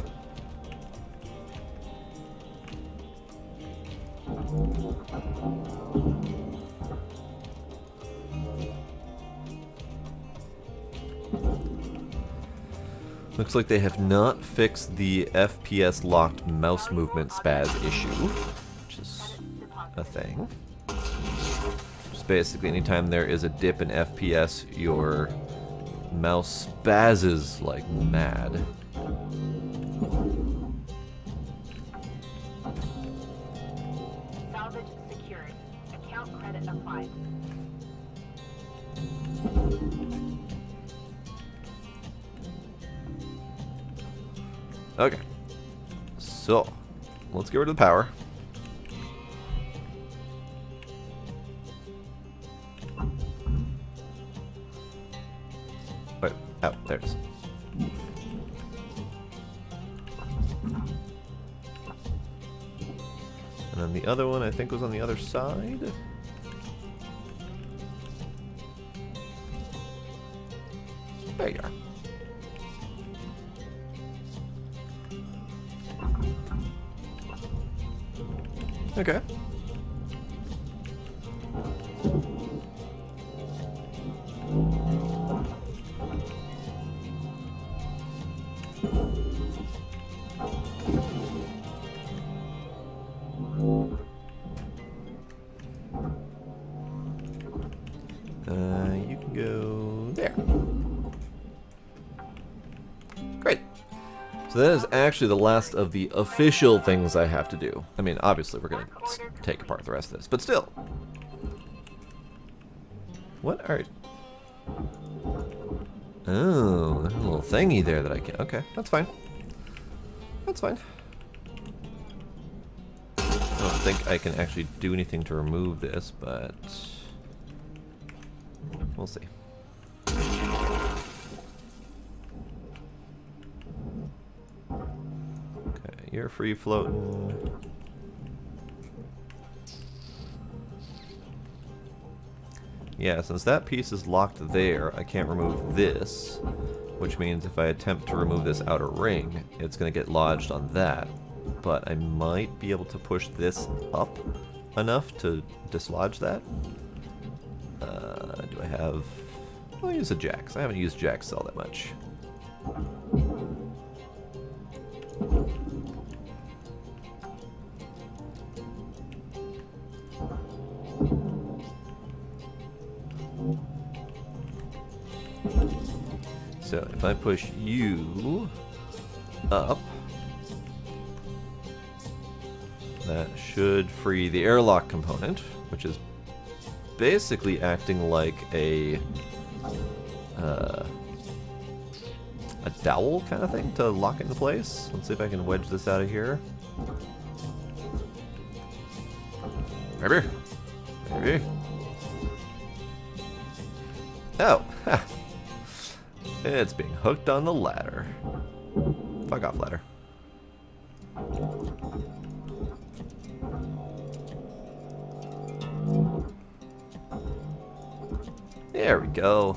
Looks like they have not fixed the FPS locked mouse movement spaz issue, which is a thing. Just basically anytime there is a dip in FPS, your mouse spazzes like mad. Salvage secured. Account credit applied. Okay, so let's get rid of the power. Wait, oh, there it is. And then the other one I think was on the other side. There you are. Okay. You can go there. Great. So that is actually the last of the official things I have to do. I mean, obviously we're going to take apart the rest of this, but still. What are... Oh, there's a little thingy there that I can... Okay, that's fine. That's fine. I don't think I can actually do anything to remove this, but... We'll see. Okay, you're free floating. Yeah, since that piece is locked there, I can't remove this, which means if I attempt to remove this outer ring, it's going to get lodged on that. But I might be able to push this up enough to dislodge that. Do I have... I'll use a jack, because I haven't used jack cell that much. So if I push you up, that should free the airlock component. which is basically acting like a dowel kind of thing to lock it into place. Let's see if I can wedge this out of here. Maybe. Maybe. Oh, ha. It's being hooked on the ladder. Fuck off, ladder. There we go.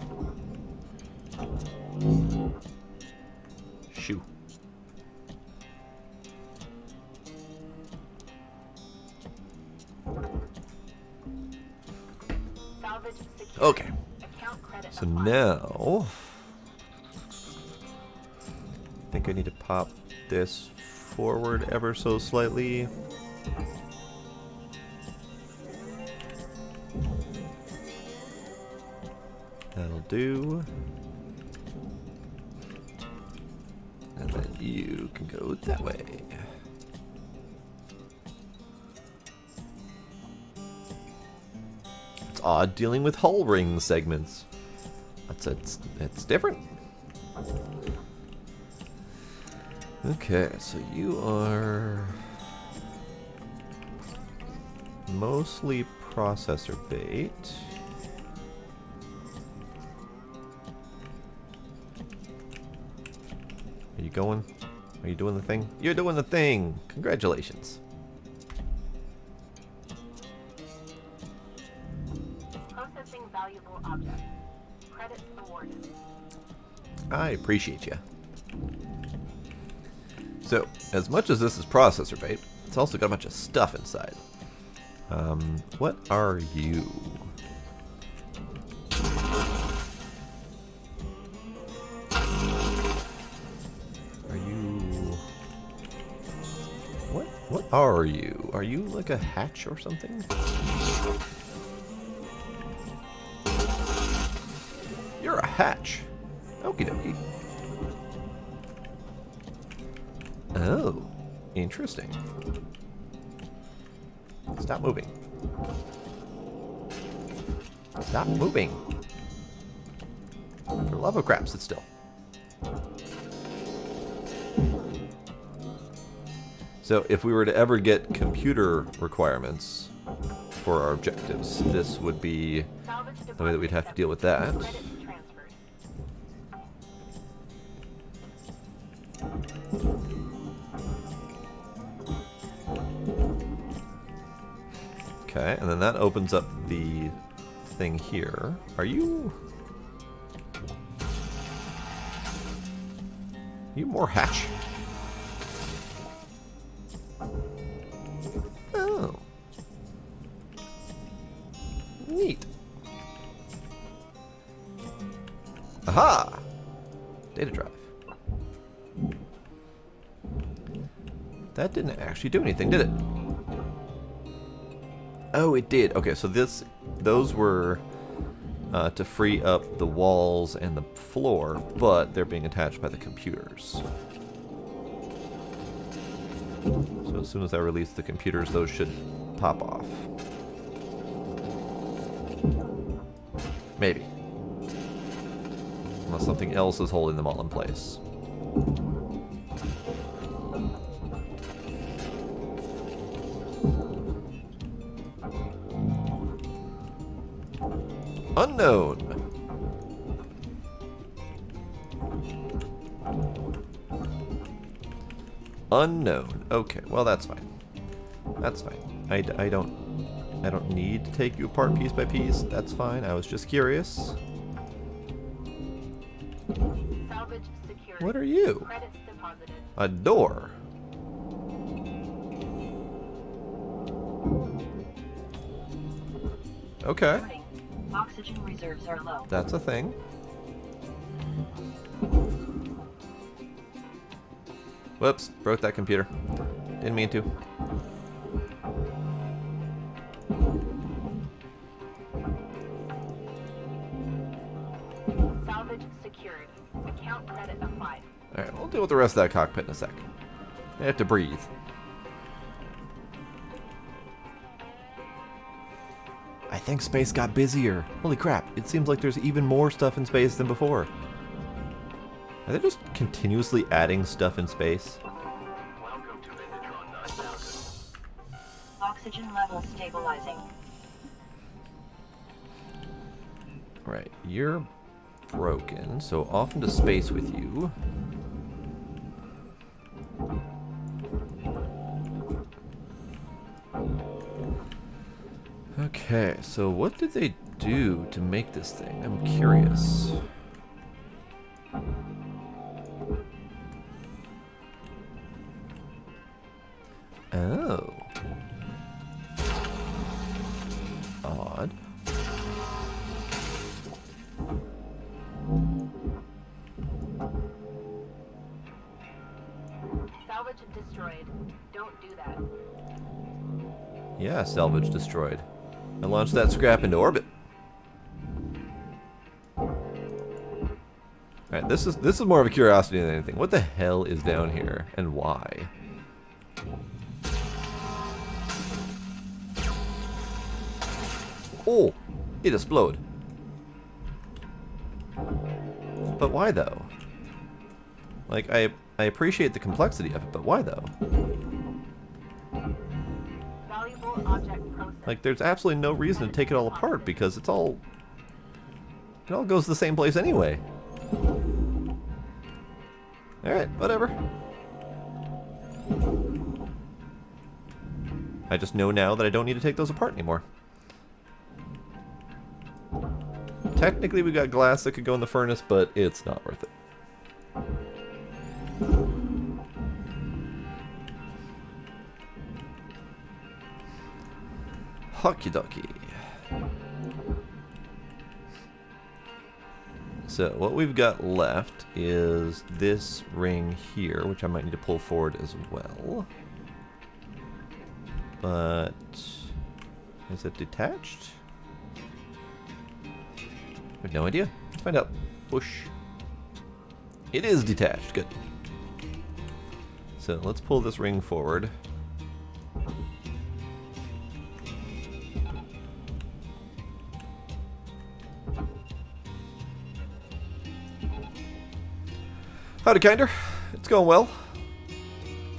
Shoo. Salvage secured. Okay. Account credit So applied. now, I think I need to pop this forward ever so slightly. That'll do. And then you can go that way. It's odd dealing with hull ring segments. It's different. Okay, so you are mostly processor bait. Are you going? Are you doing the thing? You're doing the thing! Congratulations. Processing valuable objects. Credits awarded. I appreciate you. So, as much as this is processor bait, it's also got a bunch of stuff inside. What are you? Are you... What are you? Are you like a hatch or something? You're a hatch. Okie dokie. Oh, interesting. Stop moving. Stop moving. For the love of crap, sit still. So if we were to ever get computer requirements for our objectives, this would be Salvage the way that we'd have to deal with that. Credits transferred. Okay, and then that opens up the thing here. Are you... You more hatch? Oh. Neat. Aha! Data drive. That didn't actually do anything, did it? Oh, it did. Okay, so those were to free up the walls and the floor, but they're being attached by the computers. So as soon as I release the computers, those should pop off. Maybe. Unless something else is holding them all in place. Unknown. Unknown. Okay, well that's fine. That's fine. I don't need to take you apart piece by piece. That's fine. I was just curious. Salvage secured. What are you? Credits deposited. A door. Okay. Warning. Oxygen reserves are low. That's a thing. Whoops, broke that computer. Didn't mean to. Salvage secured. Account credit applied. Alright, we'll deal with the rest of that cockpit in a sec. I have to breathe. I think space got busier. Holy crap, it seems like there's even more stuff in space than before. Are they just continuously adding stuff in space? Welcome to Megatron 9000. Oxygen level stabilizing. Right, you're broken, so off into space with you. Okay, so what did they do to make this thing? I'm curious. Oh. Odd. Salvage destroyed. Don't do that. Yeah, salvage destroyed. I launched that scrap into orbit. Alright, this is more of a curiosity than anything. What the hell is down here and why? Oh, it exploded. But why though? Like, I appreciate the complexity of it, but why though? Valuable object processed. Like, there's absolutely no reason to take it all apart because it all goes to the same place anyway. Alright, whatever. I just know now that I don't need to take those apart anymore. Technically, we got glass that could go in the furnace, but it's not worth it. Hockey dokie. So, what we've got left is this ring here, which I might need to pull forward as well. But is it detached? I have no idea. Let's find out. Push. It is detached. Good. So let's pull this ring forward. Howdy, Kinder. It's going well.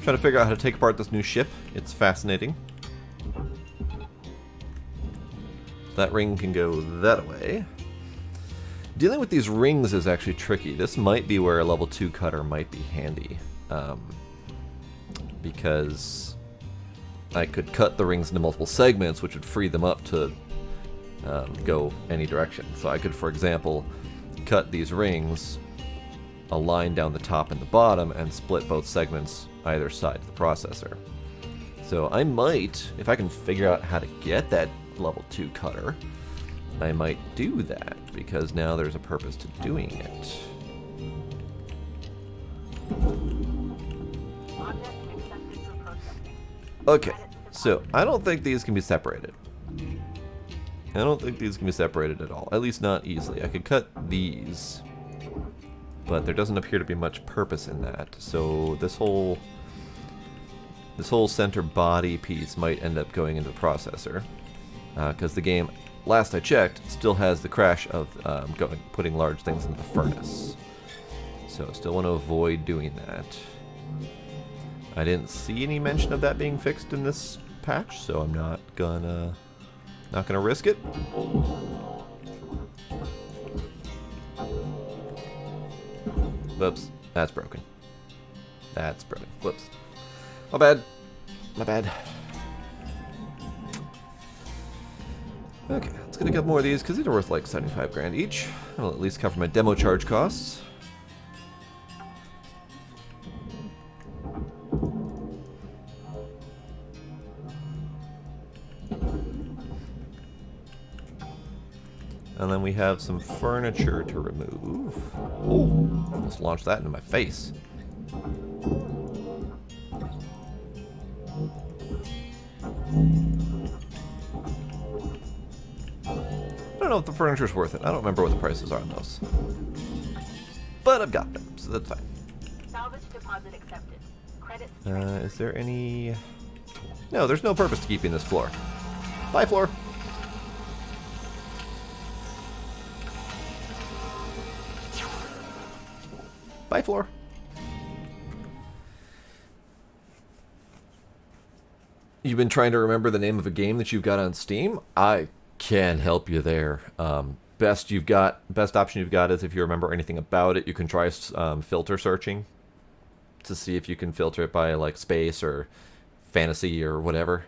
Trying to figure out how to take apart this new ship. It's fascinating. That ring can go that way. Dealing with these rings is actually tricky. This might be where a level 2 cutter might be handy. Because I could cut the rings into multiple segments, which would free them up to go any direction. So I could, for example, cut these rings a line down the top and the bottom and split both segments either side of the processor. So I might, if I can figure out how to get that level 2 cutter, I might do that, because now there's a purpose to doing it. Object accepted for processing. Okay, so I don't think these can be separated. I don't think these can be separated at all, at least not easily. I could cut these, but there doesn't appear to be much purpose in that. So this whole center body piece might end up going into the processor, because the game, last I checked, still has the crash of putting large things into the furnace. So still want to avoid doing that. I didn't see any mention of that being fixed in this patch, so I'm not gonna risk it. Whoops, that's broken. That's broken. Whoops. My bad. My bad. Okay, let's get a couple more of these because these are worth like 75 grand each. I'll at least cover my demo charge costs. And then we have some furniture to remove. Oh, almost launched that into my face. I don't know if the furniture's worth it. I don't remember what the prices are on those. But I've got them, so that's fine. Salvage deposit accepted. Credits. Is there any... No, there's no purpose to keeping this floor. Bye, floor. Bye, Floor. You've been trying to remember the name of a game that you've got on Steam? I can help you there. Best option you've got is if you remember anything about it, you can try filter searching to see if you can filter it by like space or fantasy or whatever.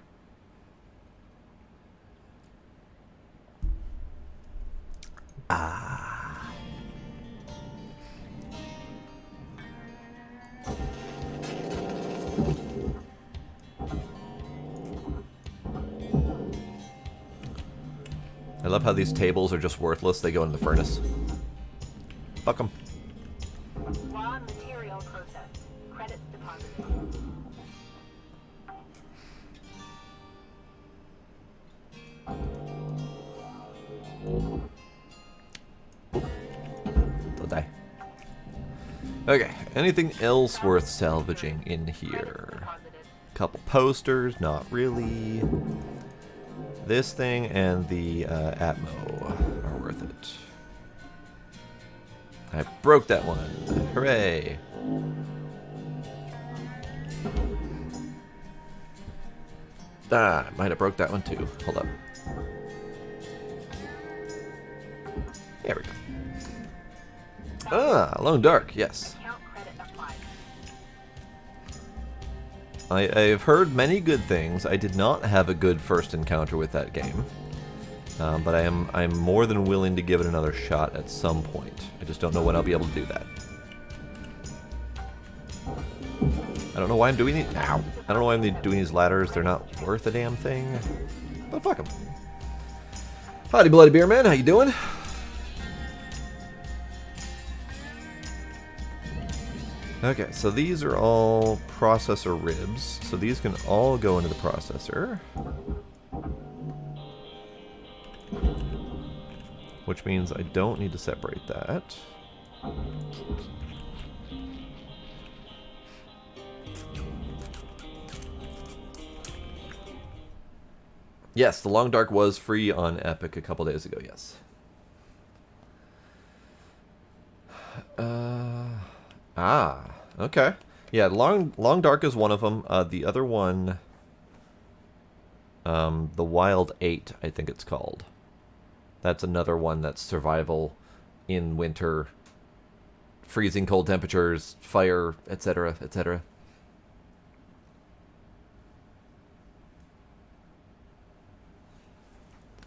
I love how these tables are just worthless. They go in the furnace. Fuck them. Raw material process. Credits deposited. They'll die. Okay, anything else worth salvaging in here? Couple posters, not really. This thing and the Atmo are worth it. I broke that one. Hooray! I might have broke that one too. Hold up. There we go. Alone Dark, yes. Account credit applied. I've heard many good things. I did not have a good first encounter with that game, but I'm more than willing to give it another shot at some point. I just don't know when I'll be able to do that. I don't know why I'm doing it now. I don't know why I'm doing these ladders. They're not worth a damn thing. But fuck them. Howdy, Bloody Beer Man. How you doing? Okay, so these are all processor ribs. So these can all go into the processor. Which means I don't need to separate that. Yes, the Long Dark was free on Epic a couple days ago, yes. Okay. Yeah, Long Dark is one of them. The other one, the Wild 8, I think it's called. That's another one that's survival in winter, freezing cold temperatures, fire, etc., etc.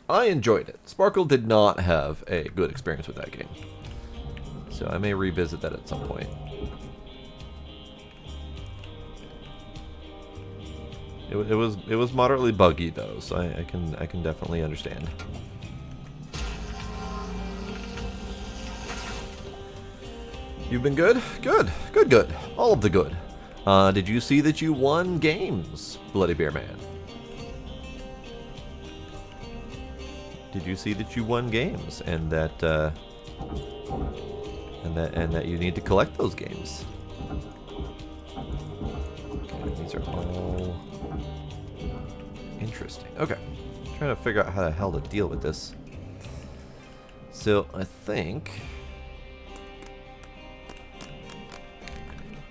I enjoyed it. Sparkle did not have a good experience with that game, so I may revisit that at some point. It was moderately buggy though, so I can definitely understand. You've been good? Good. All of the good. Did you see that you won games, Bloody Bear Man? Did you see that you won games and that you need to collect those games? Okay, these are all interesting. Okay, trying to figure out how the hell to deal with this. So I think,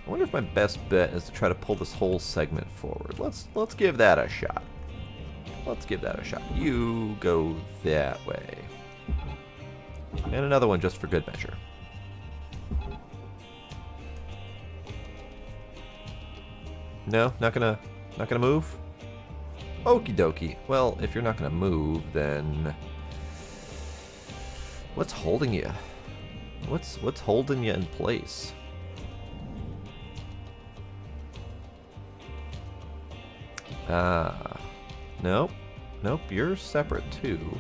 I wonder if my best bet is to try to pull this whole segment forward. Let's give that a shot. Let's give that a shot. You go that way. And another one just for good measure. No, not gonna move? Okie dokie. Well, if you're not gonna move, then what's holding you? What's holding you in place? Nope. Nope, you're separate too.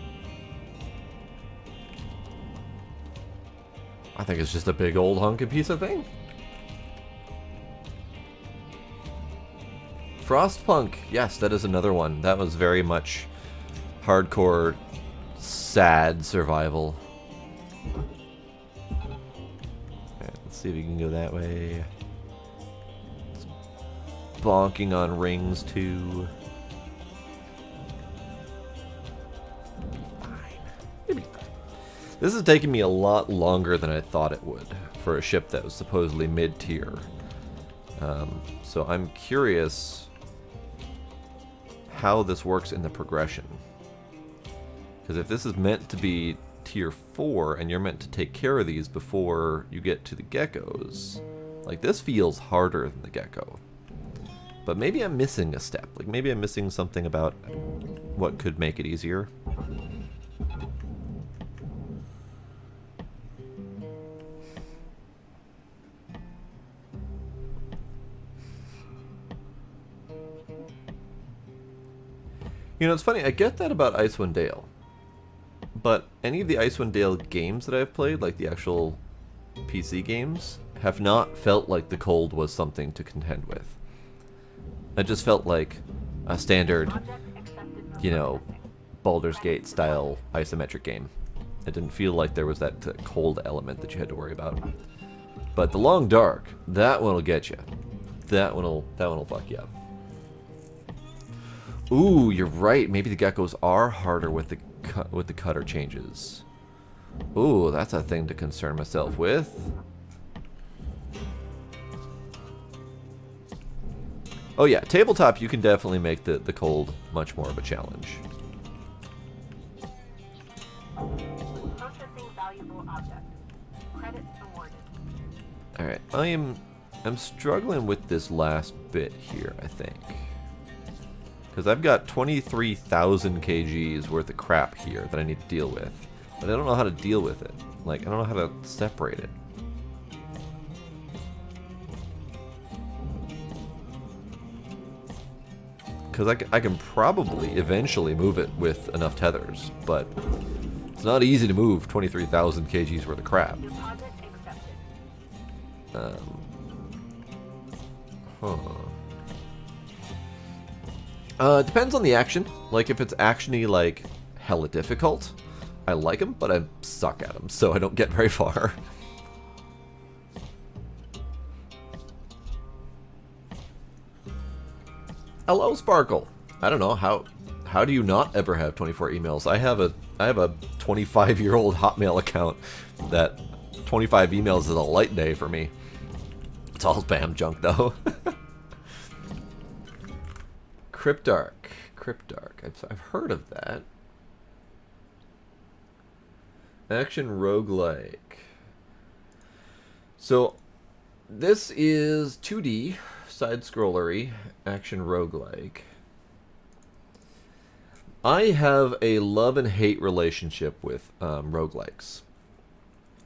I think it's just a big old hunky piece of thing. Frostpunk, yes, that is another one. That was very much hardcore, sad survival. Alright, let's see if we can go that way. It's bonking on rings too. This is taking me a lot longer than I thought it would for a ship that was supposedly mid-tier. So I'm curious how this works in the progression. Because if this is meant to be tier 4 and you're meant to take care of these before you get to the geckos, like this feels harder than the gecko. But maybe I'm missing a step. Like maybe I'm missing something about what could make it easier. You know, it's funny, I get that about Icewind Dale. But any of the Icewind Dale games that I've played, like the actual PC games, have not felt like the cold was something to contend with. It just felt like a standard, you know, Baldur's Gate style isometric game. It didn't feel like there was that cold element that you had to worry about. But the Long Dark, that one will get you. That one will fuck you up. Ooh, you're right. Maybe the geckos are harder with the cutter changes. Ooh, that's a thing to concern myself with. Oh yeah, tabletop you can definitely make the cold much more of a challenge. Processing valuable object. Credits awarded. Alright, I'm struggling with this last bit here, I think. Because I've got 23,000 kgs worth of crap here that I need to deal with. But I don't know how to deal with it. Like, I don't know how to separate it. Because I can probably eventually move it with enough tethers, but it's not easy to move 23,000 kgs worth of crap. Deposit accepted. Depends on the action. Like, if it's actiony, like, hella difficult, I like them, but I suck at them, so I don't get very far. Hello, Sparkle. I don't know, how do you not ever have 24 emails? I have a 25-year-old Hotmail account that 25 emails is a light day for me. It's all spam junk, though. Cryptarch. I've heard of that. Action roguelike. So, this is 2D, side-scrollery, action roguelike. I have a love and hate relationship with roguelikes.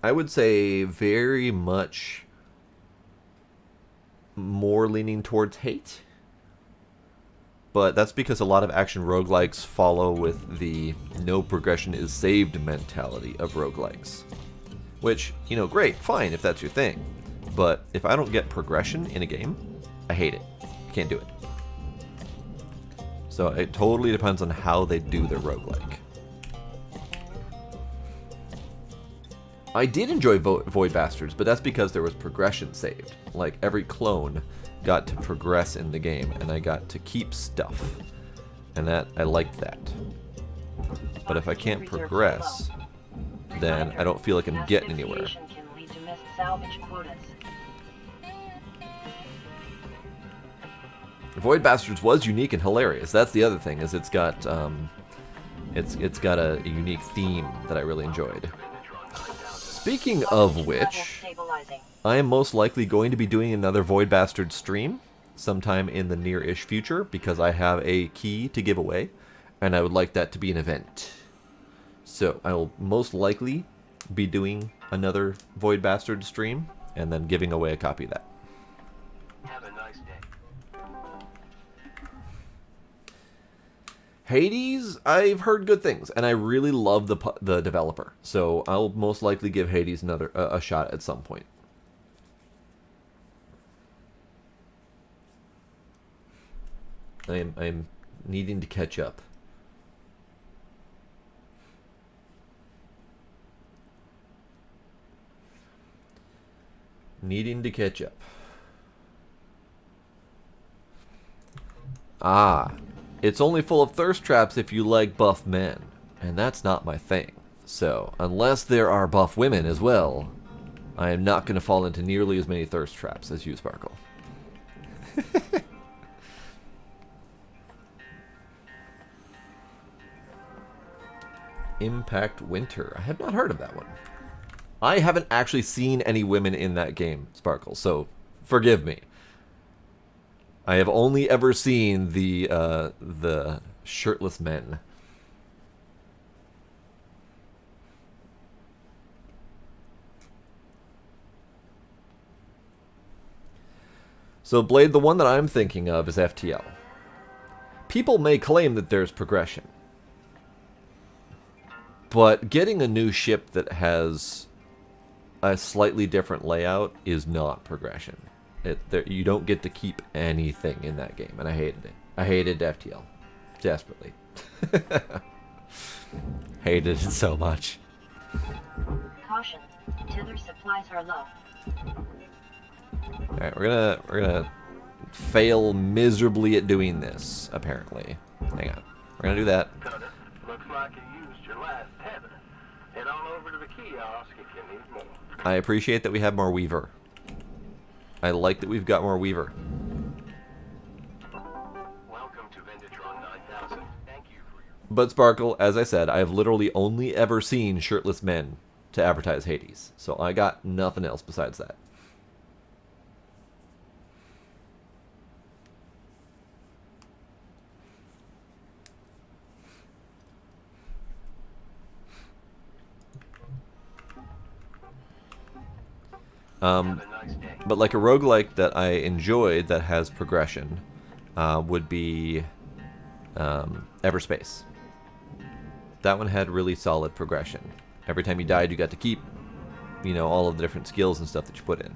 I would say very much more leaning towards hate. But that's because a lot of action roguelikes follow with the no progression is saved mentality of roguelikes. Which, you know, great, fine if that's your thing. But if I don't get progression in a game, I hate it. I can't do it. So it totally depends on how they do their roguelike. I did enjoy Void Bastards, but that's because there was progression saved. Like, every clone got to progress in the game, and I got to keep stuff. And that, I liked that. But if I can't progress, then I don't feel like I'm getting anywhere. Void Bastards was unique and hilarious. That's the other thing, is it's got a unique theme that I really enjoyed. Speaking of which, I am most likely going to be doing another Void Bastard stream sometime in the near-ish future because I have a key to give away, and I would like that to be an event. So I will most likely be doing another Void Bastard stream and then giving away a copy of that. Have a nice day. Hades, I've heard good things, and I really love the developer, so I'll most likely give Hades another a shot at some point. I'm needing to catch up. Needing to catch up. Ah. It's only full of thirst traps if you like buff men, and that's not my thing. So, unless there are buff women as well, I am not going to fall into nearly as many thirst traps as you, Sparkle. Impact Winter. I have not heard of that one. I haven't actually seen any women in that game, Sparkle, so forgive me. I have only ever seen the shirtless men. So Blade, the one that I'm thinking of is FTL. People may claim that there's progression, but getting a new ship that has a slightly different layout is not progression. You don't get to keep anything in that game, and I hated it. I hated FTL desperately. Hated it so much. Caution, tether supplies are low. All right, we're gonna fail miserably at doing this. Apparently, hang on. We're gonna do that. Looks like you used your last tether. Head on over to the kiosk if you need more. I appreciate that we have more Weaver. I like that we've got more Weaver. Welcome to Vendatron 9000. Thank you for your... But Sparkle, as I said, I have literally only ever seen shirtless men to advertise Hades, so I got nothing else besides that. But like a roguelike that I enjoyed that has progression would be Everspace. That one had really solid progression. Every time you died, you got to keep, you know, all of the different skills and stuff that you put in.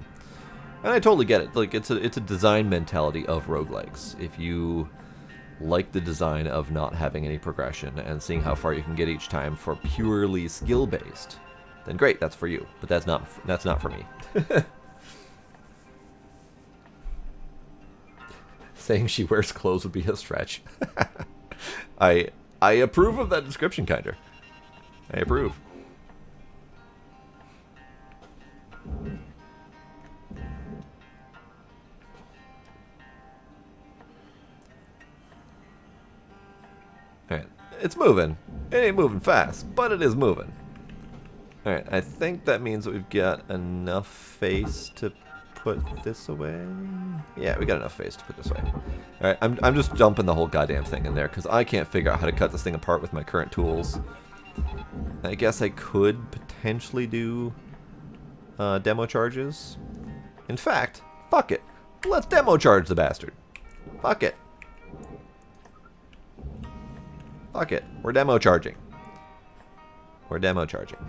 And I totally get it. Like it's a design mentality of roguelikes. If you like the design of not having any progression and seeing how far you can get each time for purely skill based, then great, that's for you. But that's not for me. Saying she wears clothes would be a stretch. I approve of that description, Kinder. I approve. Alright, it's moving. It ain't moving fast, but it is moving. Alright, I think that means that we've got enough face to put this away. Yeah, we got enough face to put this away. Alright, I'm just dumping the whole goddamn thing in there because I can't figure out how to cut this thing apart with my current tools. I guess I could potentially do demo charges. In fact, fuck it. Let's demo charge the bastard. Fuck it. Fuck it. We're demo charging. We're demo charging.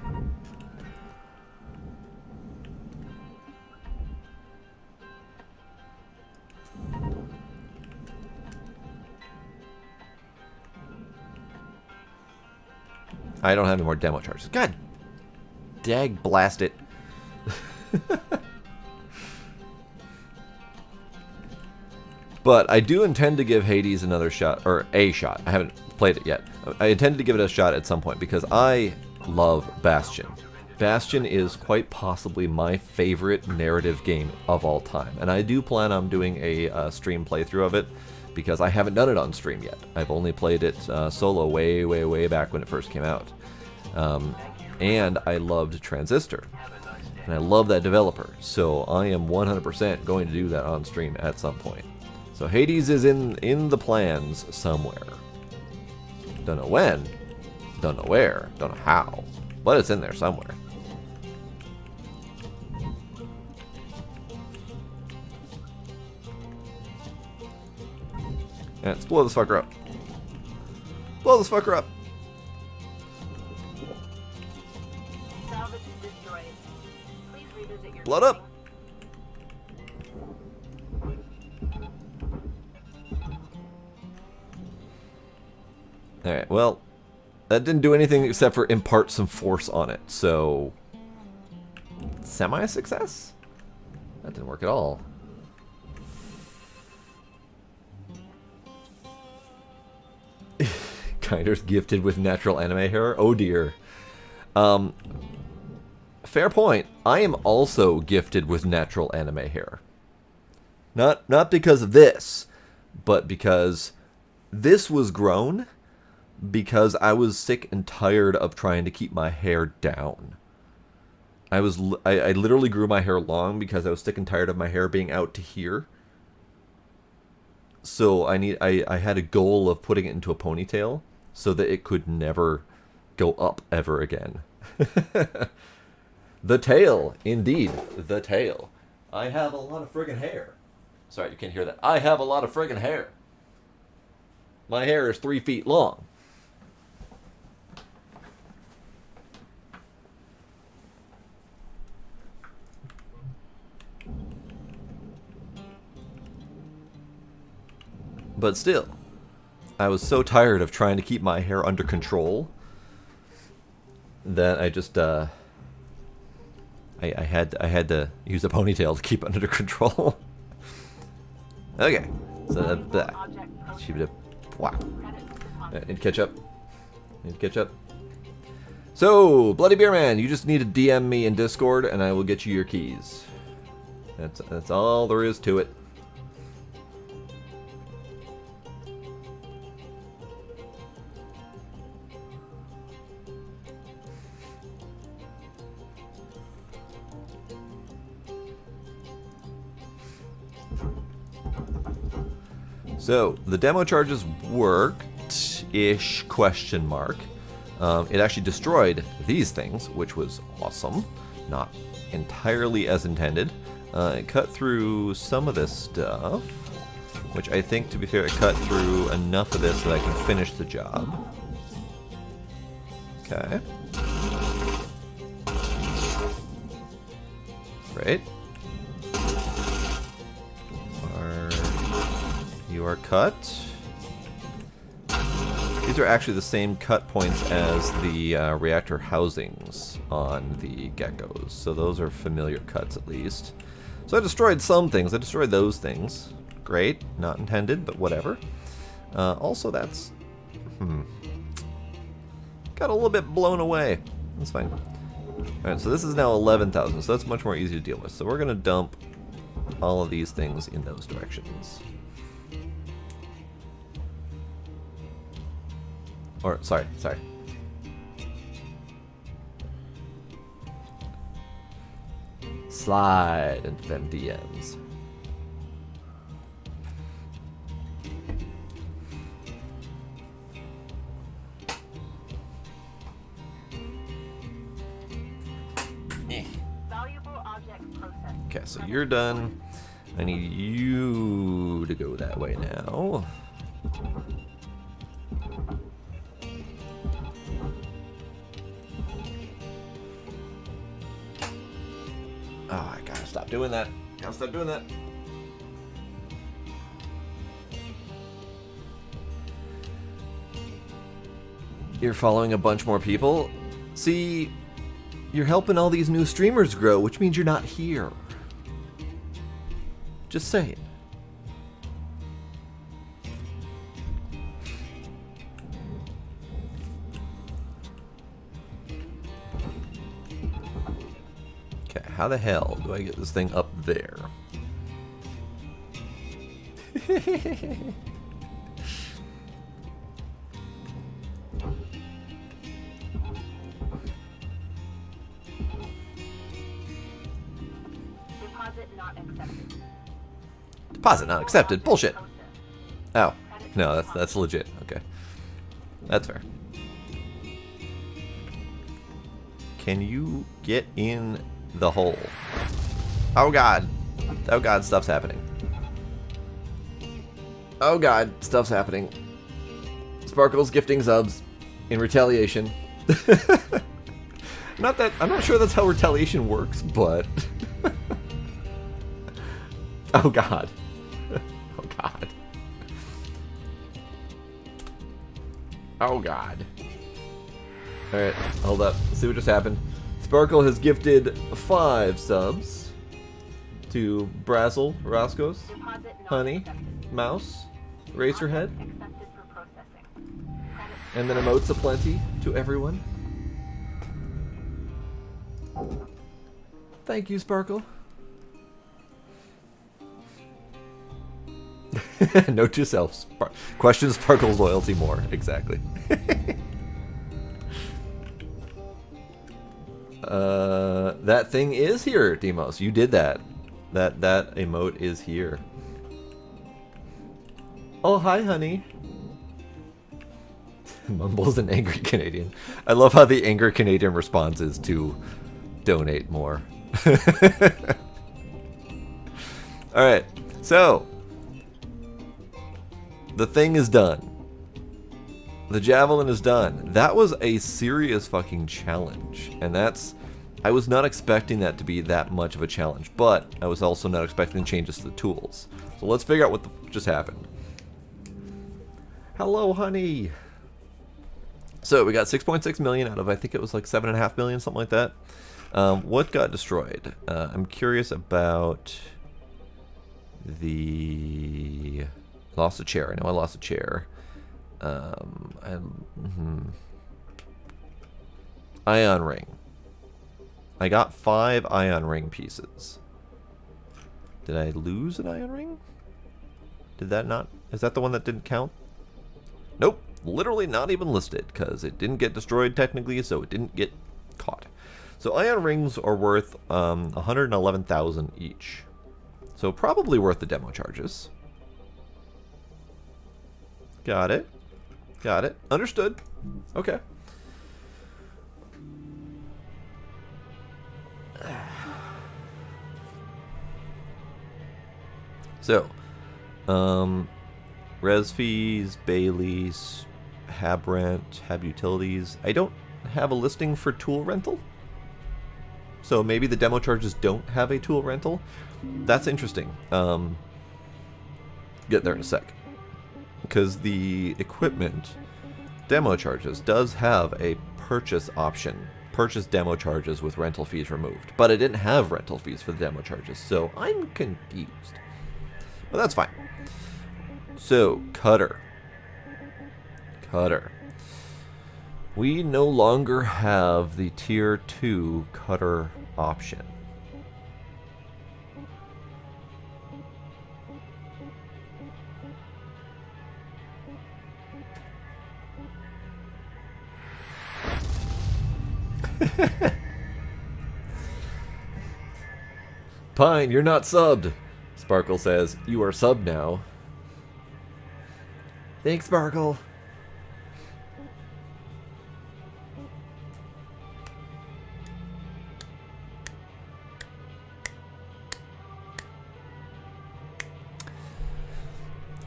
I don't have any more demo charges. God dag blast it. But I do intend to give Hades another shot, or a shot. I haven't played it yet. I intended to give it a shot at some point because I love Bastion. Bastion is quite possibly my favorite narrative game of all time. And I do plan on doing a stream playthrough of it because I haven't done it on stream yet. I've only played it solo way back when it first came out. And I loved Transistor. And I love that developer. So I am 100% going to do that on stream at some point. So Hades is in the plans somewhere. Don't know when. Don't know where. Don't know how. But it's in there somewhere. Yeah, let's blow this fucker up. Blow this fucker up. Salvage destroyed. Please revisit your Blood up. Alright, well, that didn't do anything except for impart some force on it, so... Semi-success? That didn't work at all. Kinder's gifted with natural anime hair? Oh dear. fair point. I am also gifted with natural anime hair. Not because of this, but because this was grown because I was sick and tired of trying to keep my hair down. I literally grew my hair long because I was sick and tired of my hair being out to here. So I had a goal of putting it into a ponytail so that it could never go up ever again. The tail, indeed, the tail. I have a lot of friggin' hair. Sorry, you can't hear that. I have a lot of friggin' hair. My hair is 3 feet long. But still, I was so tired of trying to keep my hair under control that I just I had to use a ponytail to keep it under control. Okay, so that wow. Need catch up. Need catch up. So, Bloody Beer Man, you just need to DM me in Discord, and I will get you your keys. That's all there is to it. So, the demo charges worked-ish, question mark. It actually destroyed these things, which was awesome. Not entirely as intended. It cut through some of this stuff, which I think, to be fair, it cut through enough of this that I can finish the job. Okay. Great. You are cut. These are actually the same cut points as the reactor housings on the geckos, so those are familiar cuts at least. So I destroyed some things. I destroyed those things. Great. Not intended, but whatever. Also, that's... got a little bit blown away. That's fine. Alright, so this is now 11,000, so that's much more easy to deal with. So we're going to dump all of these things in those directions. Or, sorry. Slide into them DMs. Valuable object processed. Okay, so you're done. I need you to go that way now. Oh, I gotta stop doing that. Gotta stop doing that. You're following a bunch more people. See, you're helping all these new streamers grow, which means you're not here. Just saying. How the hell do I get this thing up there? Deposit not accepted. Deposit not accepted. Bullshit. Oh, no, that's legit. Okay, that's fair. Can you get in the hole? Oh god. Oh god, stuff's happening. Oh god, stuff's happening. Sparkle's gifting subs in retaliation. I'm not sure that's how retaliation works, but oh god. Oh god. Oh god. Alright, hold up. Let's see what just happened. Sparkle has gifted 5 subs to Brazzle, Roscoe's, Honey, Mouse, Racerhead, and then emotes aplenty to everyone. Thank you, Sparkle. Note to self. Question Sparkle's loyalty more. Exactly. That thing is here, Demos. You did that. That emote is here. Oh, hi, honey. Mumbles an angry Canadian. I love how the angry Canadian response is to donate more. Alright, so the thing is done. The Javelin is done. That was a serious fucking challenge. And I was not expecting that to be that much of a challenge, but I was also not expecting changes to the tools. So let's figure out what just happened. Hello, honey. So we got 6.6 million out of, I think it was like 7.5 million, something like that. What got destroyed? I'm curious about the... Lost a chair. I know I lost a chair. Ion ring. I got 5 ion ring pieces. Did I lose an ion ring? Did that not... Is that the one that didn't count? Nope. Literally not even listed, because it didn't get destroyed technically, so it didn't get caught. So ion rings are worth 111,000 each. So probably worth the demo charges. Got it. Got it. Understood. Okay. So, res fees, Bailey's, Hab rent, Hab utilities. I don't have a listing for tool rental. So maybe the demo charges don't have a tool rental. That's interesting. Get there in a sec. Because the equipment demo charges does have a purchase option. Purchase demo charges with rental fees removed. But I didn't have rental fees for the demo charges, so I'm confused. But that's fine. So, cutter. Cutter. We no longer have the tier 2 cutter option. Pine, you're not subbed. Sparkle says, you are subbed now. Thanks, Sparkle.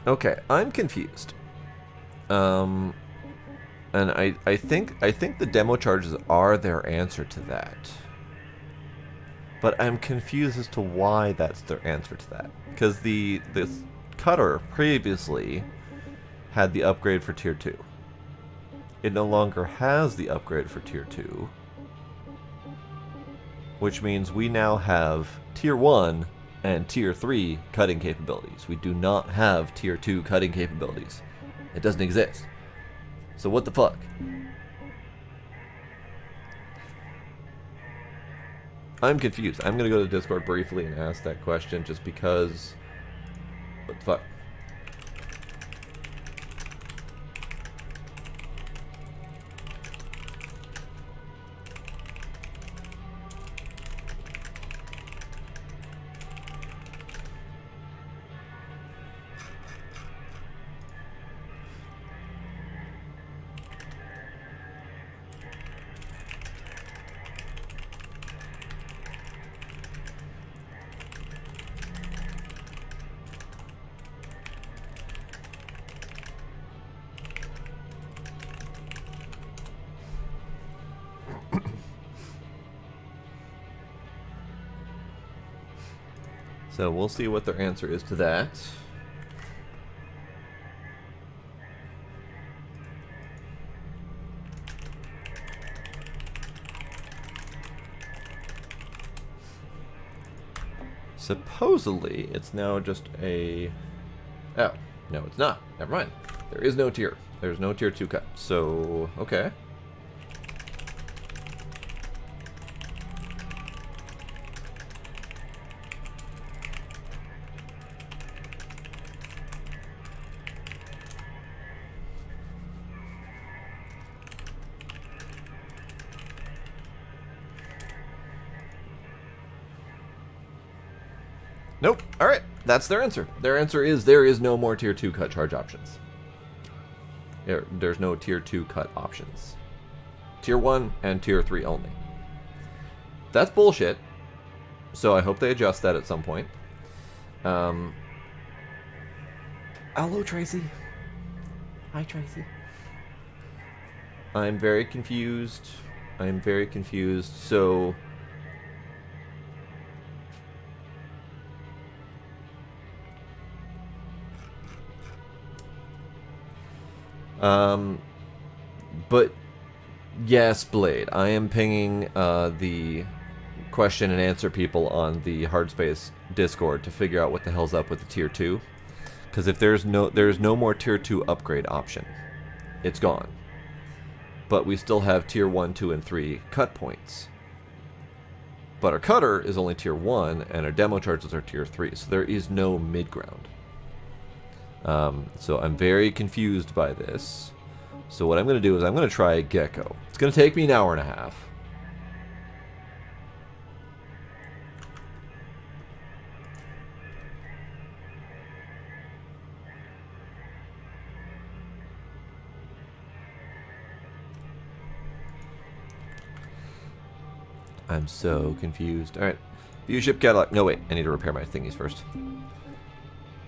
Okay, I'm confused. And I think the demo charges are their answer to that. But I'm confused as to why that's their answer to that. Because this cutter previously had the upgrade for tier 2. It no longer has the upgrade for tier 2. Which means we now have tier 1 and tier 3 cutting capabilities. We do not have tier 2 cutting capabilities. It doesn't exist. So what the fuck? I'm confused. I'm gonna go to Discord briefly and ask that question just because... What the fuck? So we'll see what their answer is to that. Supposedly, it's now just a... Oh, no, it's not. Never mind. There is no tier. There's no tier 2 cut. So, okay. Nope. Alright, that's their answer. Their answer is there is no more Tier 2 cut charge options. There's no Tier 2 cut options. Tier 1 and Tier 3 only. That's bullshit. So I hope they adjust that at some point. Hello, Tracy. Hi, Tracy. I'm very confused. I'm very confused. So... but yes, Blade, I am pinging the question and answer people on the Hardspace Discord to figure out what the hell's up with the Tier 2. Because if there's no more Tier 2 upgrade option, it's gone. But we still have Tier 1, 2, and 3 cut points. But our cutter is only Tier 1, and our demo charges are Tier 3, so there is no mid-ground. So I'm very confused by this. So what I'm going to do is I'm going to try Gecko. It's going to take me an hour and a half. I'm so confused. Alright. View ship catalog. No, wait. I need to repair my thingies first.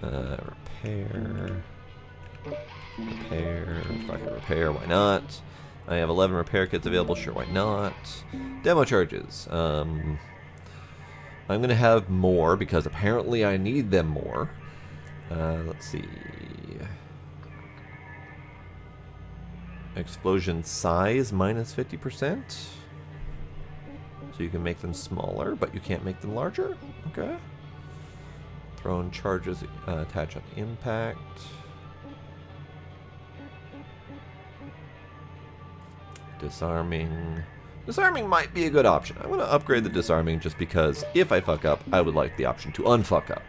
Repair. Repair. Fucking repair. Why not? I have 11 repair kits available. Sure, why not? Demo charges. I'm going to have more because apparently I need them more. Let's see. Explosion size minus 50%. So you can make them smaller, but you can't make them larger? Okay. Thrown charges attach on impact. Disarming. Disarming might be a good option. I'm going to upgrade the disarming just because if I fuck up, I would like the option to unfuck up.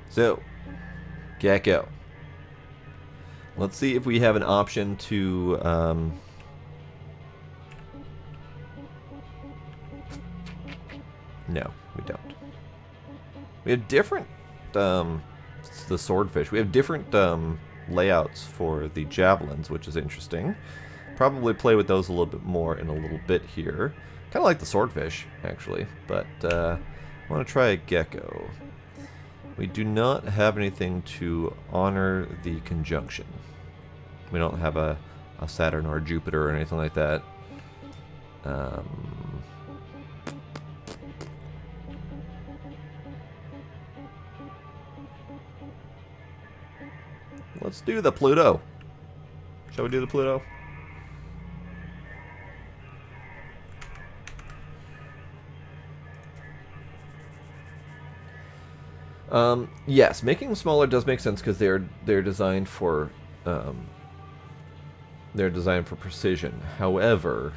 So, Gecko. Let's see if we have an option to, no, we don't. We have different, the swordfish. We have different, layouts for the javelins, which is interesting. Probably play with those a little bit more in a little bit here. Kind of like the swordfish, actually, but, I want to try a gecko. We do not have anything to honor the conjunction. We don't have a Saturn or a Jupiter or anything like that. Let's do the Pluto. Shall we do the Pluto? Yes, making them smaller does make sense because they're designed for precision. However,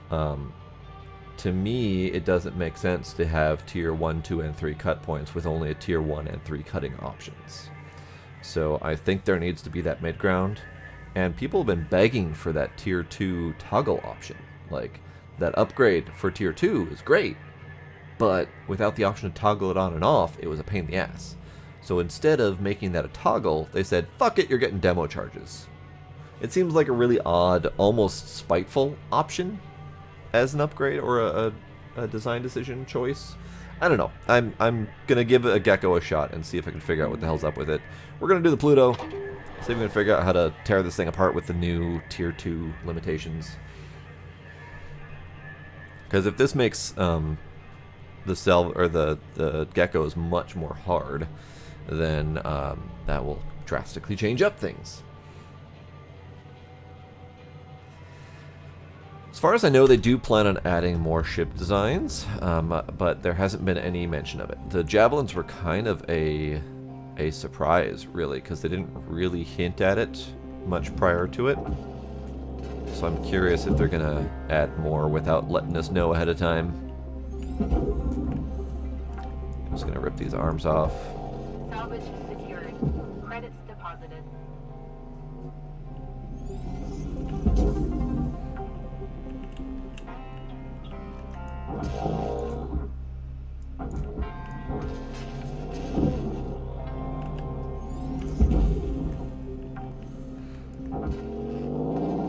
to me, it doesn't make sense to have tier 1, 2, and 3 cut points with only a tier 1 and 3 cutting options. So I think there needs to be that mid ground, and people have been begging for that tier 2 toggle option. Like, that upgrade for tier 2 is great, but without the option to toggle it on and off, it was a pain in the ass. So instead of making that a toggle, they said, fuck it, you're getting demo charges. It seems like a really odd, almost spiteful option as an upgrade or a design decision choice. I don't know. I'm gonna give a Gecko a shot and see if I can figure out what the hell's up with it. We're gonna do the Pluto. See if we can figure out how to tear this thing apart with the new tier 2 limitations. Because if this makes the geckos much more hard, then that will drastically change up things. As far as I know, they do plan on adding more ship designs, but there hasn't been any mention of it. The Javelins were kind of a surprise, really, because they didn't really hint at it much prior to it. So I'm curious if they're going to add more without letting us know ahead of time. I'm just going to rip these arms off. Salvage secured. Credits deposited.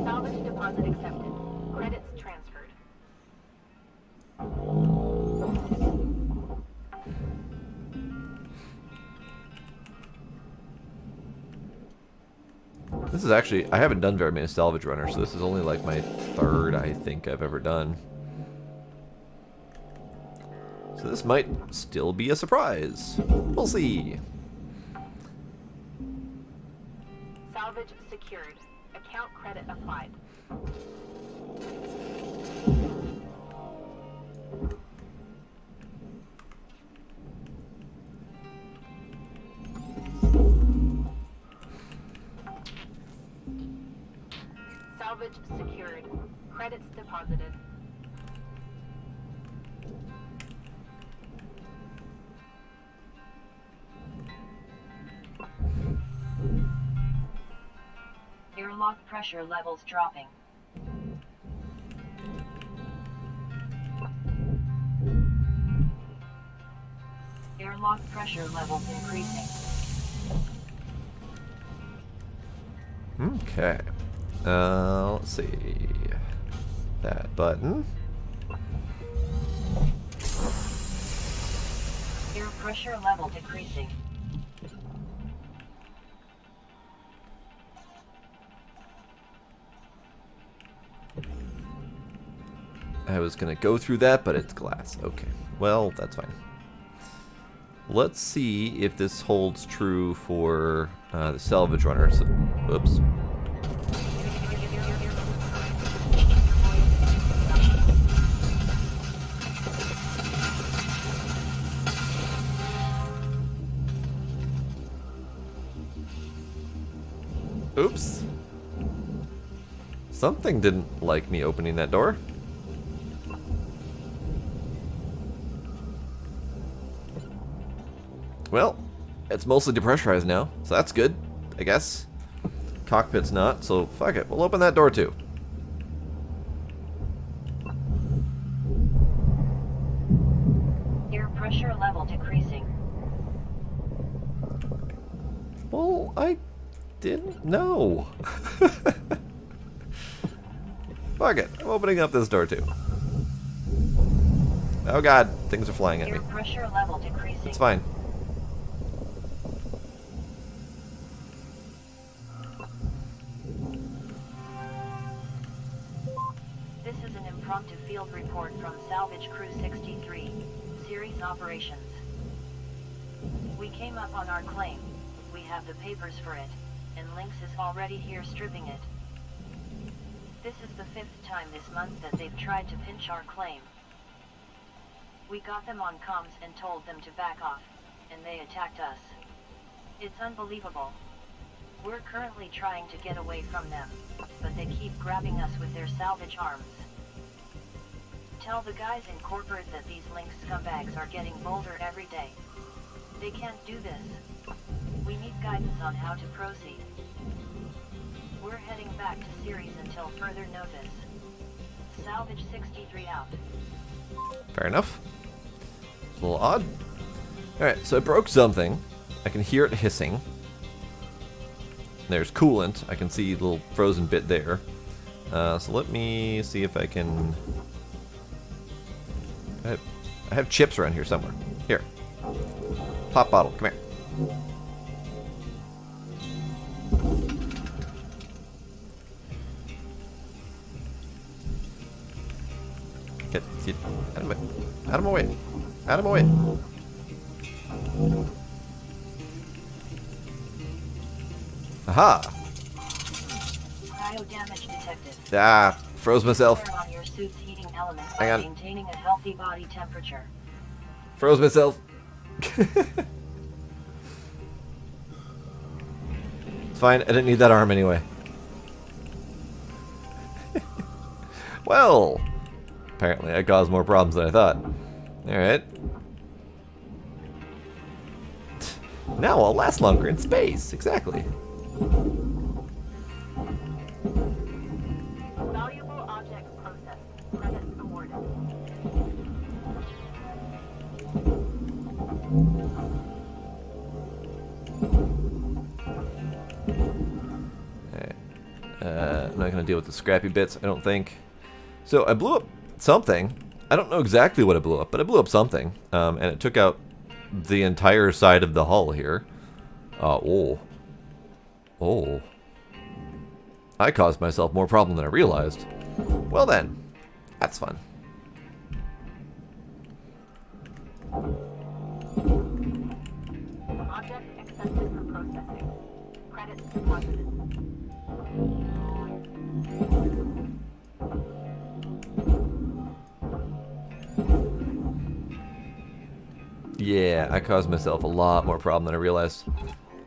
Salvage deposit accepted. Credits transferred. This is actually, I haven't done very many salvage runners, so this is only like my third, I think, I've ever done. So this might still be a surprise. We'll see. Salvage secured. Account credit applied. Salvage secured. Credits deposited. Airlock pressure levels dropping. Airlock pressure levels increasing. Okay. Let's see. That button. Air pressure level decreasing. I was gonna go through that, but it's glass. Okay. Well, that's fine. Let's see if this holds true for the salvage runners. Oops. Oops. Something didn't like me opening that door. Well, it's mostly depressurized now, so that's good, I guess. Cockpit's not, so fuck it. We'll open that door too. Air pressure level decreasing. Well, I didn't know. Fuck it. I'm opening up this door too. Oh god, things are flying at me. Air pressure level decreasing. It's fine. This is an impromptu field report from Salvage Crew 63, Series Operations. We came up on our claim. We have the papers for it, and Lynx is already here stripping it. This is the 5th time this month that they've tried to pinch our claim. We got them on comms and told them to back off, and they attacked us. It's unbelievable. We're currently trying to get away from them, but they keep grabbing us with their salvage arms. Tell the guys in corporate that these Lynx scumbags are getting bolder every day. They can't do this. We need guidance on how to proceed. We're heading back to Ceres until further notice. Salvage 63 out. Fair enough. It's a little odd. Alright, so it broke something. I can hear it hissing. There's coolant. I can see the little frozen bit there. So let me see if I can... I have chips around here somewhere. Here. Pop bottle, come here. Get out of my way. Out of my way. Out of my way. Aha! Cryo damage detected. Ah, froze myself. Power on your element Hang while on. maintaining a healthy body temperature. Froze myself. It's fine. I didn't need that arm anyway. Well, apparently I caused more problems than I thought. Alright. Now I'll last longer in space. Exactly. Valuable object processed. Credits awarded. I'm not going to deal with the scrappy bits, I don't think. So I blew up something. I don't know exactly what I blew up, but I blew up something. And it took out the entire side of the hull here. Oh. I caused myself more problem than I realized. Well then, that's fun. Object accepted for processing. Credits deposited. Yeah, I caused myself a lot more problem than I realized.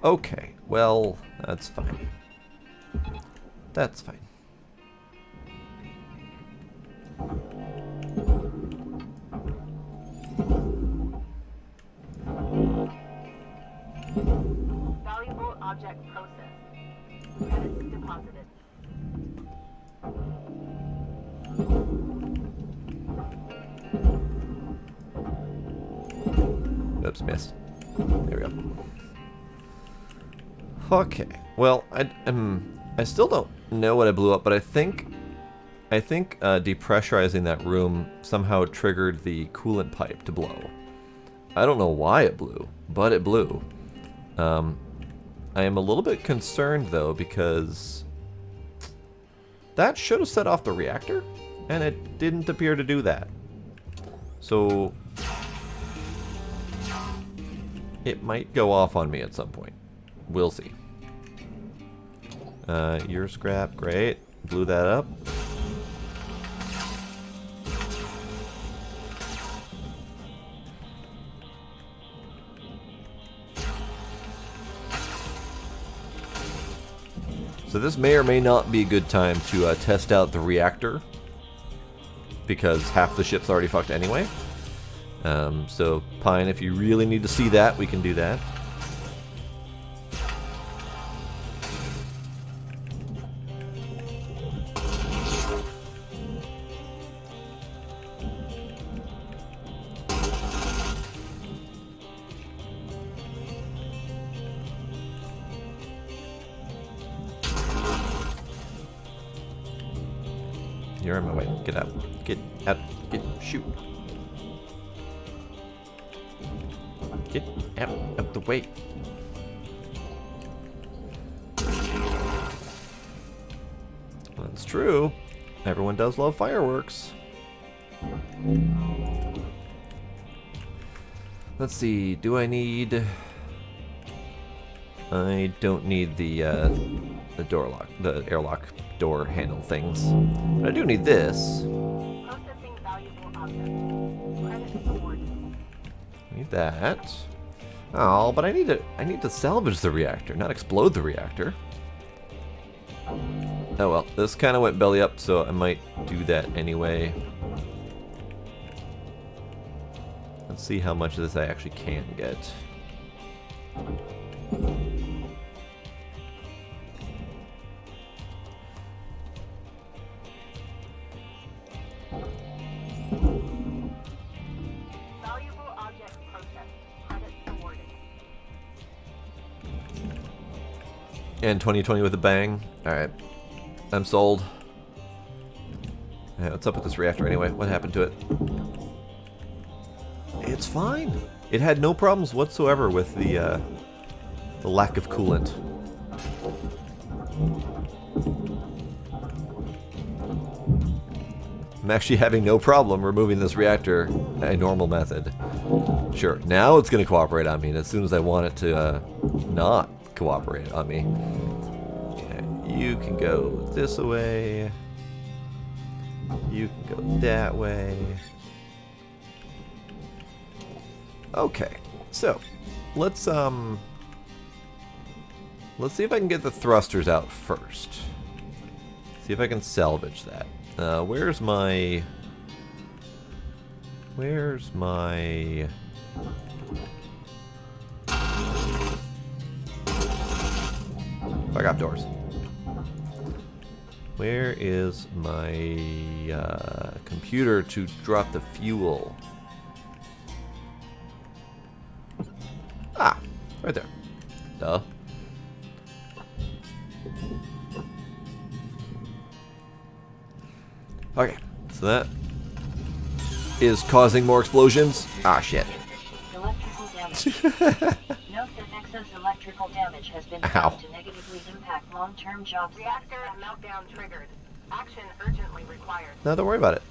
Okay, well, that's fine. That's fine. Valuable object processed. Credits deposited. Oops, missed. There we go. Okay. Well, I still don't know what I blew up, but I think depressurizing that room somehow triggered the coolant pipe to blow. I don't know why it blew, but it blew. I am a little bit concerned though because that should have set off the reactor, and it didn't appear to do that. So it might go off on me at some point. We'll see. Your scrap, great. Blew that up. So this may or may not be a good time to test out the reactor, because half the ship's already fucked anyway. So, Pine, if you really need to see that, we can do that. You're in my way. Get out. Get out. Get. Shoot. Get out of the way. That's true. Everyone does love fireworks. Let's see. Do I need... I don't need the door lock, the airlock door handle things. But I do need this. Processing valuable object. Credits awarded. Need that. Oh, but I need to salvage the reactor, not explode the reactor. Oh well, this kind of went belly up, so I might do that anyway. Let's see how much of this I actually can get. Valuable object processed. Credits awarded. And 2020 with a bang. Alright. I'm sold. Yeah, what's up with this reactor anyway? What happened to it? It's fine. It had no problems whatsoever with the lack of coolant. I'm actually having no problem removing this reactor a normal method. Sure, now it's going to cooperate on me, and as soon as I want it to not cooperate on me. Okay, you can go this away. You can go that way. Okay, so let's see if I can get the thrusters out first. See if I can salvage that. Where's my fuck off doors. Where is my computer to drop the fuel? Ah, right there. Duh. Okay, so that is causing more explosions. Ah, shit. Electrical damage. Note that excess electrical damage has been found to negatively impact long-term job Reactor meltdown triggered. Action urgently required. No, don't worry about it.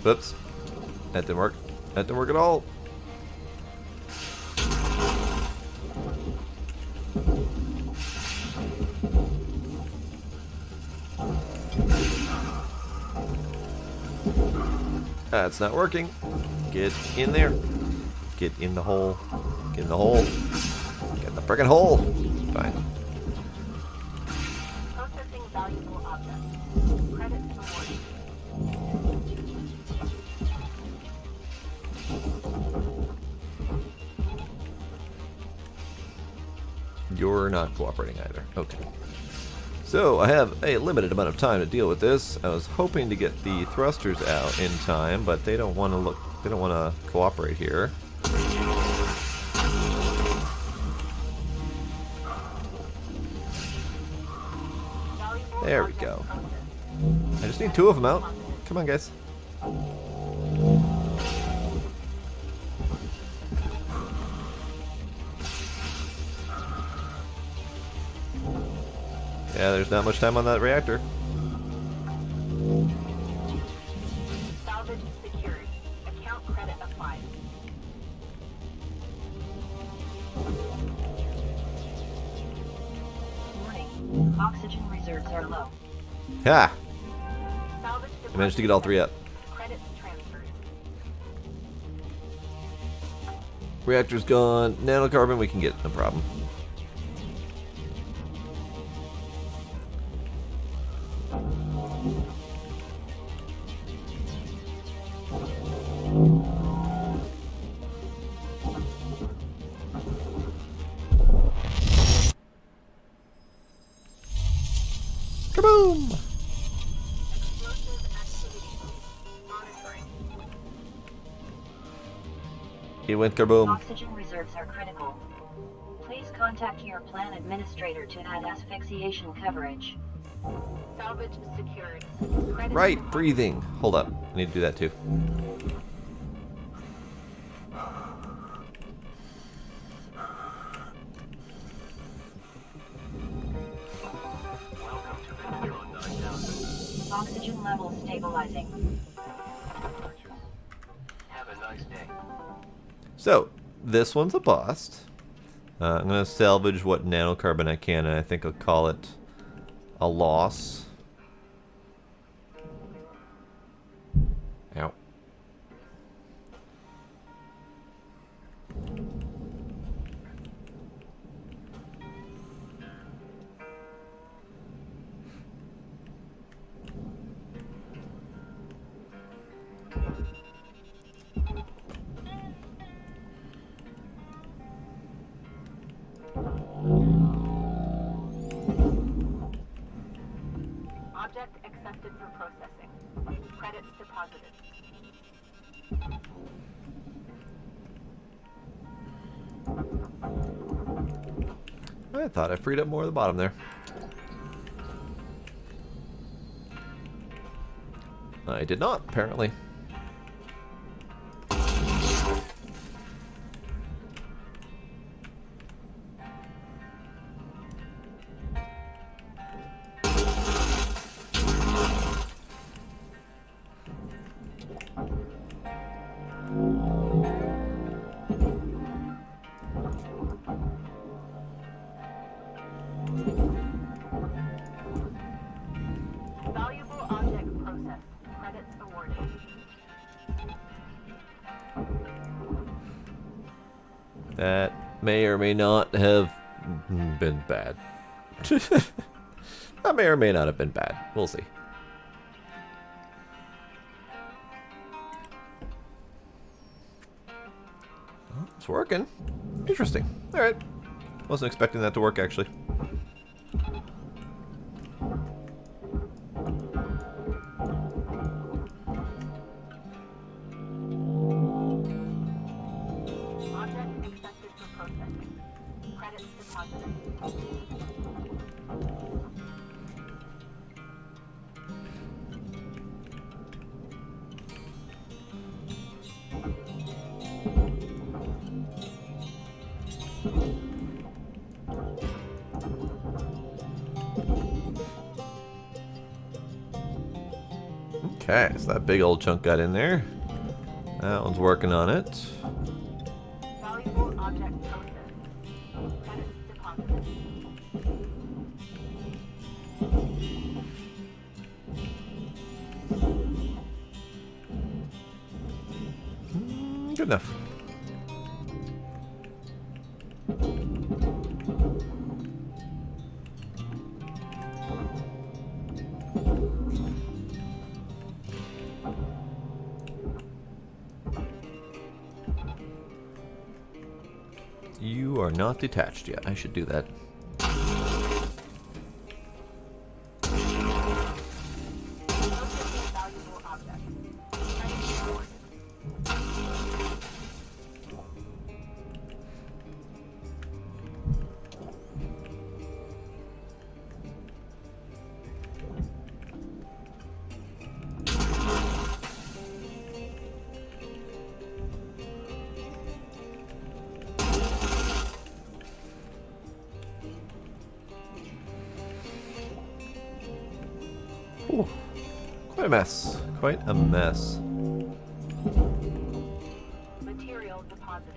Whoops. That didn't work. That didn't work at all. That's not working. Get in there. Get in the hole. Get in the hole. Get in the frickin' hole. Fine. Processing valuable objects. Credits awarded. You're not cooperating either. Okay. So I have a limited amount of time to deal with this. I was hoping to get the thrusters out in time, but they don't want to look. They don't want to cooperate here. There we go. I just need 2 of them out. Come on, guys. Yeah, there's not much time on that reactor. Salvage secured. Account credit applied. Warning. Oxygen reserves are low. Ha! Salvage I managed to get all 3 up. Credits transferred. Reactor's gone. Nanocarbon we can get, no problem. Kaboom! Explosive activity. Monitoring. He went kaboom. Oxygen reserves are critical. Please contact your plan administrator to add asphyxiation coverage. Salvage secured. Credits Right, deposited. breathing. Hold up. I need to do that too. Welcome to the Hero 9000. Oxygen levels stabilizing. Have a nice day. So, this one's a bust. I'm going to salvage what nanocarbon I can, and I think I'll call it a loss. Ow. Object accepted for processing. Credits deposited. I thought I freed up more at the bottom there. I did not, apparently. object processed. Credits awarded. That may or may not have been bad. That may or may not have been bad. We'll see. Oh, it's working. Interesting. Alright. Wasn't expecting that to work, actually. Object accepted for processing. Credits deposited. Okay, so that big old chunk got in there. That one's working on it. Valuable object processed. Credits deposited. Good enough. You are not detached yet. I should do that. Processing valuable objects. Credits awarded. Ooh, quite a mess. Quite a mess. Material deposited.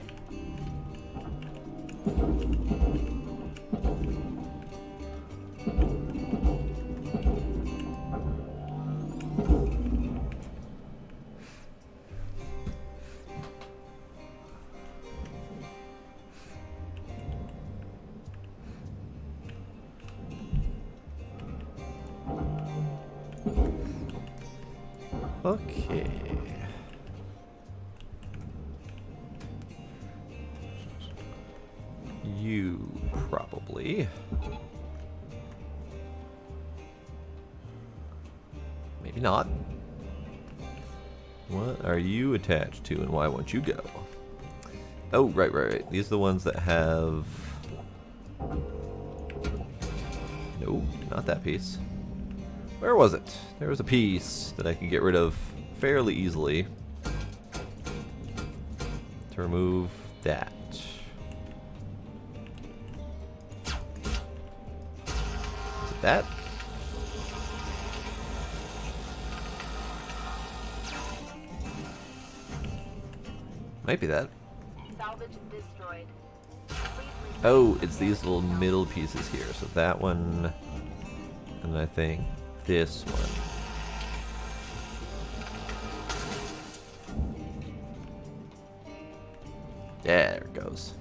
Okay. You probably. Maybe not. What are you attached to and why won't you go? Oh, right. These are the ones that have... No, not that piece. Where was it? There was a piece that I could get rid of fairly easily to remove that. Is it that? Might be that. Salvage destroyed. Oh, it's these little middle pieces here. So that one, and I think this one. There it goes.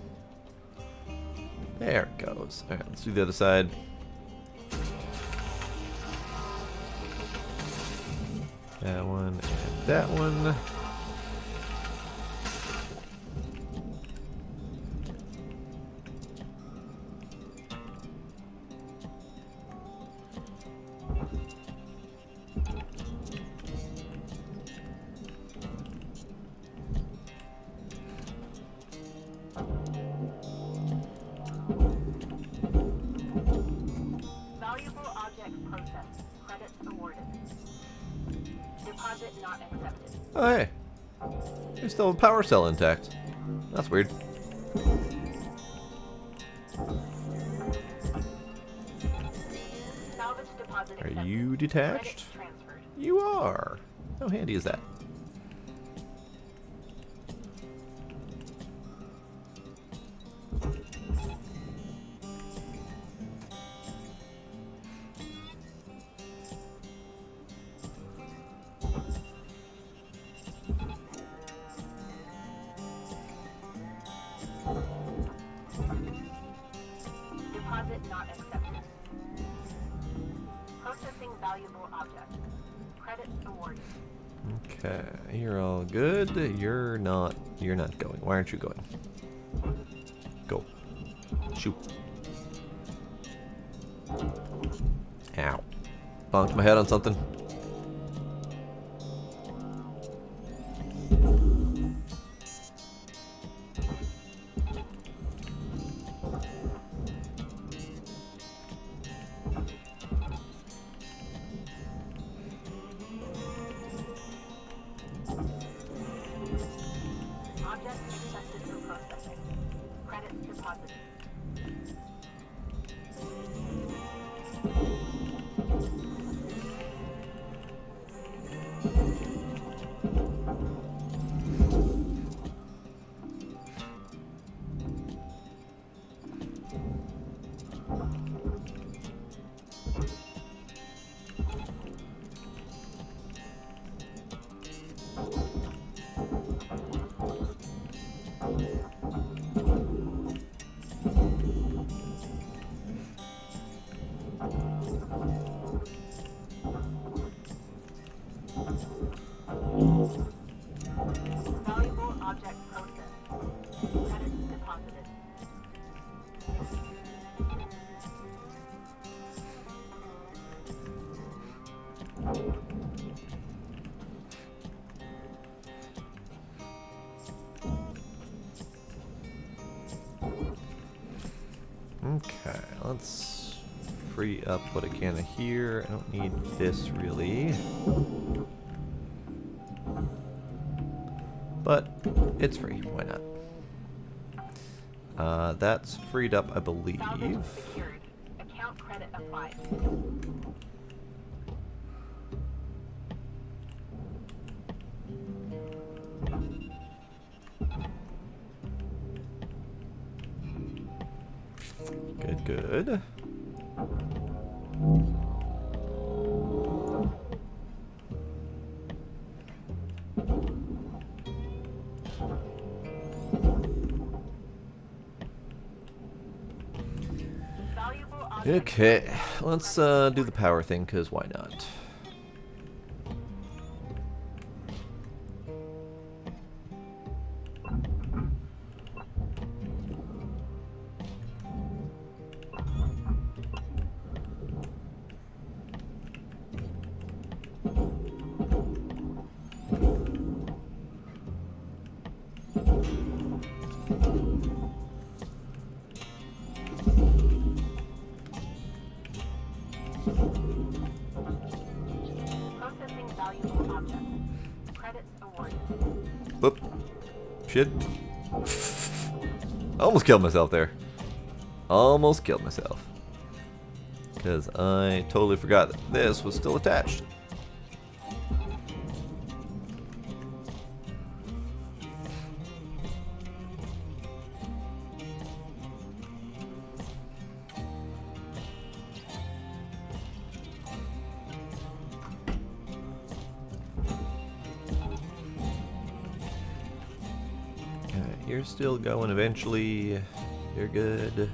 There it goes. Alright, let's do the other side. That one and that one. Valuable object processed. Credits awarded. Deposit not accepted. Oh, hey. There's still a power cell intact. That's weird. Salvage deposit Are accepted. you detached? Credits transferred. You are. How handy is that? valuable object. Credits awarded. Okay, you're all good. You're not going. Why aren't you going? Go. Shoot. Ow. Bonked my head on something. Object accepted for processing. Credits deposited. Valuable object processed. Credits deposited. Okay, let's free up what I can of here. I don't need this really. But it's free, why not? That's freed up, I believe. Salvage secured. Account credit applied. Good, good. Valuable object. Okay, let's do the power thing, because why not? Processing valuable object. Credits awarded. Whoop. Shit. Almost killed myself there. Almost killed myself. Because I totally forgot that this was still attached. You're still going eventually. You're good.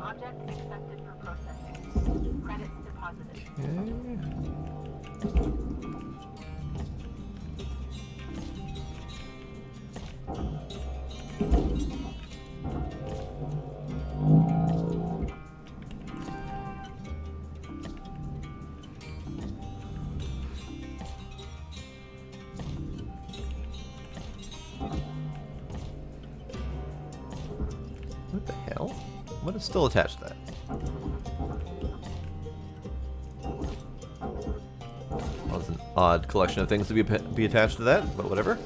Object accepted for processing. Credits deposited. Okay. What the hell? What is still attached to that? Well, it's an odd collection of things to be attached to that, but whatever.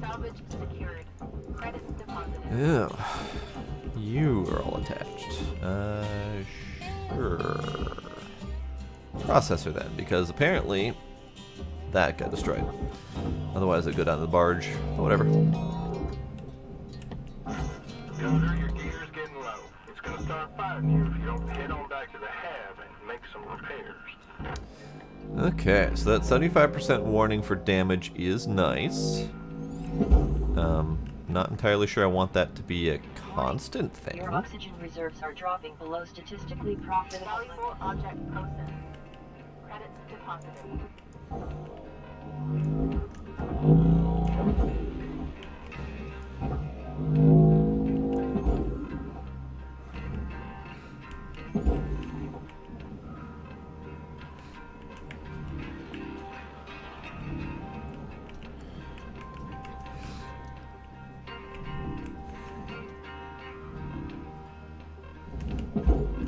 Salvage secured. Credits deposited. Ew. You are all attached. Sure. Processor then, because apparently that got destroyed. Otherwise it'd go down to the barge. But whatever. find you if you don't head on back to the hab and make some repairs. Okay, so that 75% warning for damage is nice. Not entirely sure I want that to be a constant thing. Your oxygen reserves are dropping below statistically profitable Valuable limit. object processed. Credits deposited.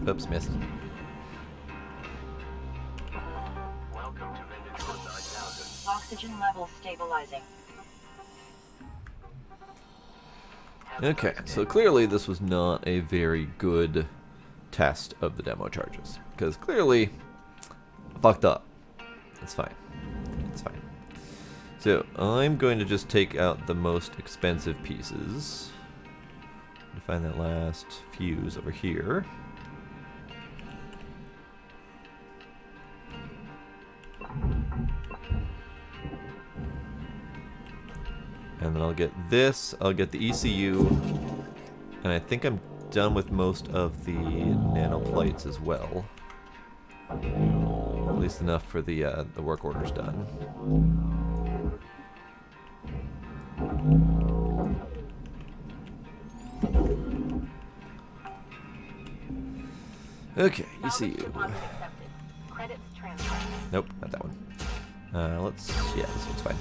Oops, missed. Welcome to Vintage 9000. Oxygen levels stabilizing. Okay, so clearly this was not a very good test of the demo charges. Because clearly, I fucked up. It's fine. It's fine. So, I'm going to just take out the most expensive pieces. To find that last fuse over here. And then I'll get this, I'll get the ECU, and I think I'm done with most of the nanoplates as well. At least enough for the work orders done. Okay, Salvage ECU. deposit accepted. Credits transferred. Nope, not that one. Yeah, this one's fine.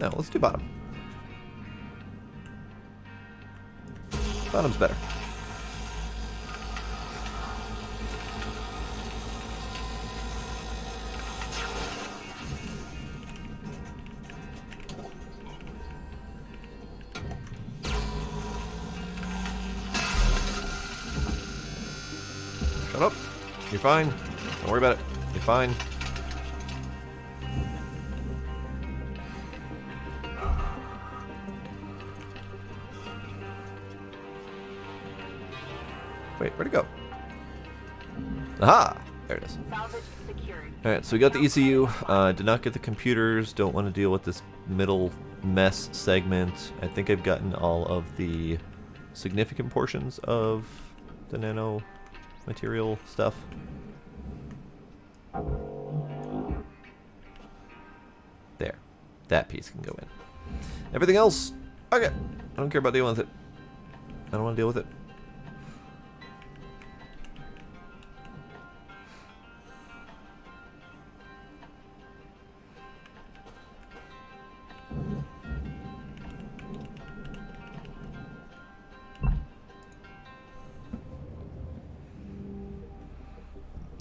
No, let's do bottom. Bottom's better. Shut up. You're fine. Don't worry about it. You're fine. Wait, where'd it go? Aha! There it is. Salvage secured. Alright, so we got the ECU. Did not get the computers. Don't want to deal with this middle mess segment. I think I've gotten all of the significant portions of the nano material stuff. There. That piece can go in. Everything else, okay. I don't care about dealing with it. I don't want to deal with it.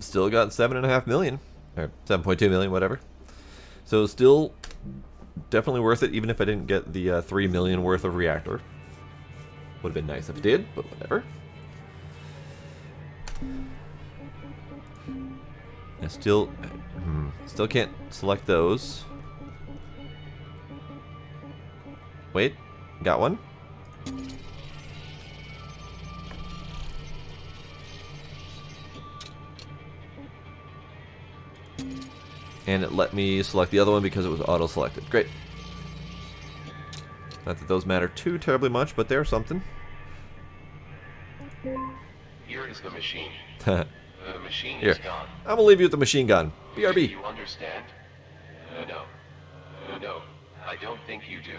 Still got 7.5 million, or 7.2 million, whatever. So still definitely worth it, even if I didn't get the 3 million worth of reactor. Would have been nice if it did, but whatever. I still can't select those. Wait, got one. And it let me select the other one because it was auto-selected. Great. Not that those matter too terribly much, but they're something. Here is the machine. Here. The machine is gone. I'm gonna leave you with the machine gun. Do BRB. you understand? No. No, I don't think you do.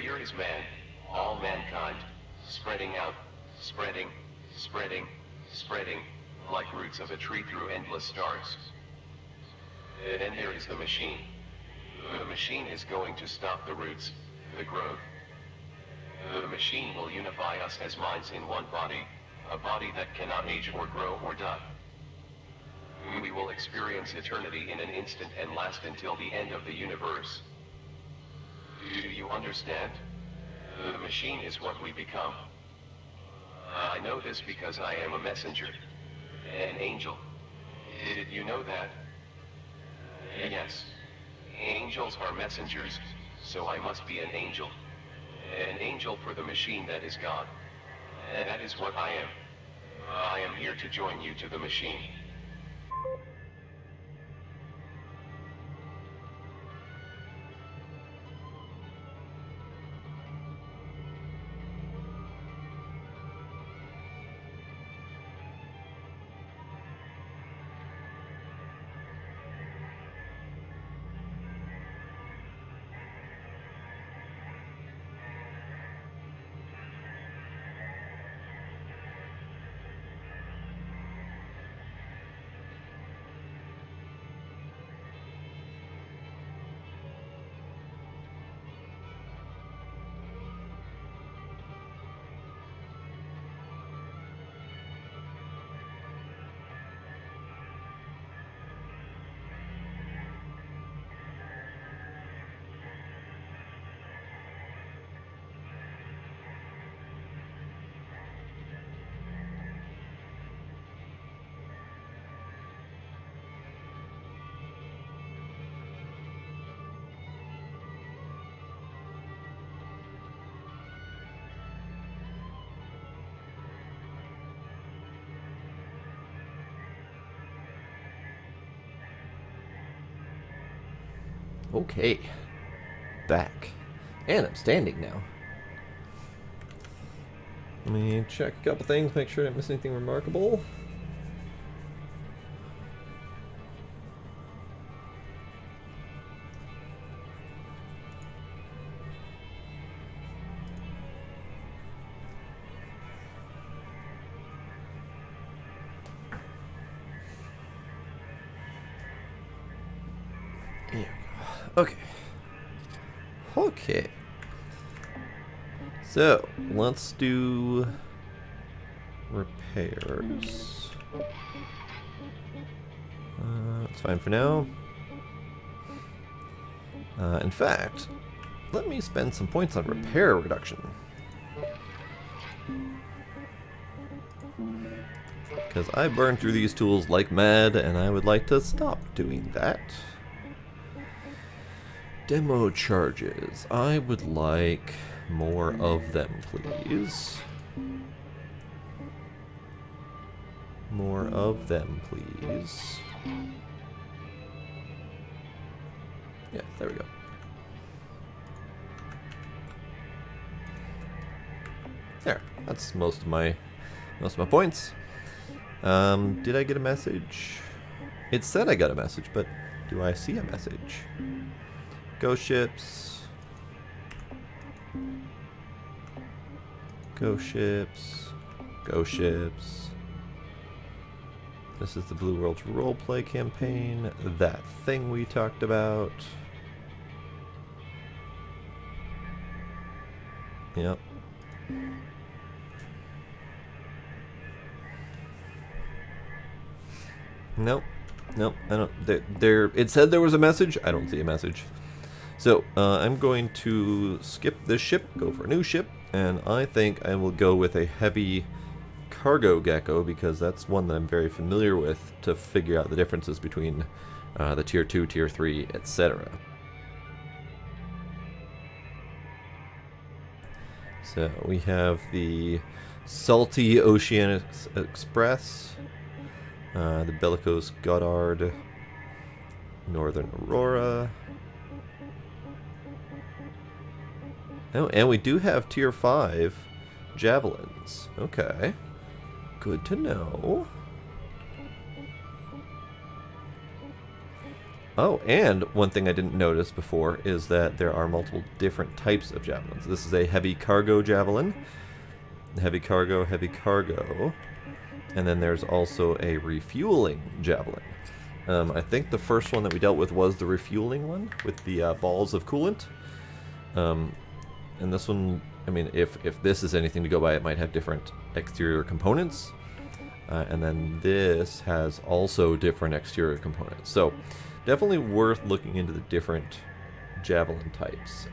Here is man, all mankind, spreading out, spreading, like roots of a tree through endless stars. And there is the machine. The machine is going to stop the roots, the growth. The machine will unify us as minds in one body, a body that cannot age or grow or die. We will experience eternity in an instant and last until the end of the universe. Do you understand? The machine is what we become. I know this because I am a messenger, an angel. Did you know that? Yes. Angels are messengers, so I must be an angel. An angel for the machine that is God. And that is what I am. I am here to join you to the machine. Okay. Back. And I'm standing now. Let me check a couple things, make sure I didn't miss anything remarkable. Okay. Okay. So, let's do repairs. That's fine for now. In fact, let me spend some points on repair reduction. Because I burn through these tools like mad, and I would like to stop doing that. Demo charges. I would like more of them, please. More of them, please. Yeah, there we go. There. That's most of my points. Did I get a message? It said I got a message, but do I see a message? Go ships. Go ships. Go ships. This is the Blue World's roleplay campaign. That thing we talked about. Yep. Nope. Nope. I don't. There. It said there was a message. I don't see a message. So, I'm going to skip this ship, go for a new ship, and I think I will go with a heavy cargo gecko, because that's one that I'm very familiar with to figure out the differences between the Tier 2, Tier 3, etc. So, we have the Salty Oceanic Express, the Bellicose Goddard, Northern Aurora. Oh, and we do have Tier 5 Javelins. Okay. Good to know. Oh, and one thing I didn't notice before is that there are multiple different types of Javelins. This is a heavy cargo Javelin. Heavy cargo, and then there's also a refueling Javelin. I think the first one that we dealt with was the refueling one with the balls of coolant. And this one, I mean, if this is anything to go by, it might have different exterior components. And then this has also different exterior components. So, definitely worth looking into the different Javelin types.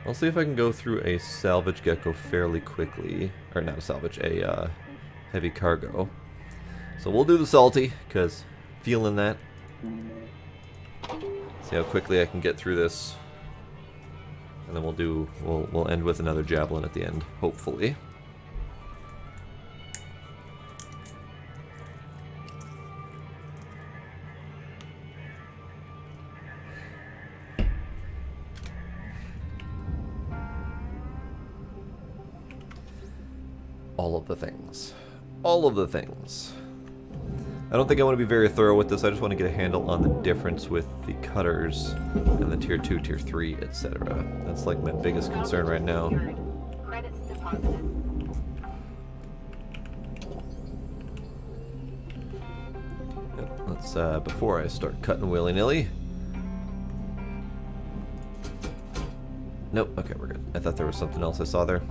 I'll see if I can go through a salvage gecko fairly quickly. Or not a salvage, a heavy cargo. So we'll do the salty, because feeling that. See how quickly I can get through this. And then we'll end with another Javelin at the end, hopefully. All of the things. All of the things. I don't think I want to be very thorough with this. I just want to get a handle on the difference with the cutters and the tier 2, tier 3, etc. That's like my biggest concern right now. Credits deposited. Let's, before I start cutting willy-nilly. Nope, okay, we're good. I thought there was something else I saw there.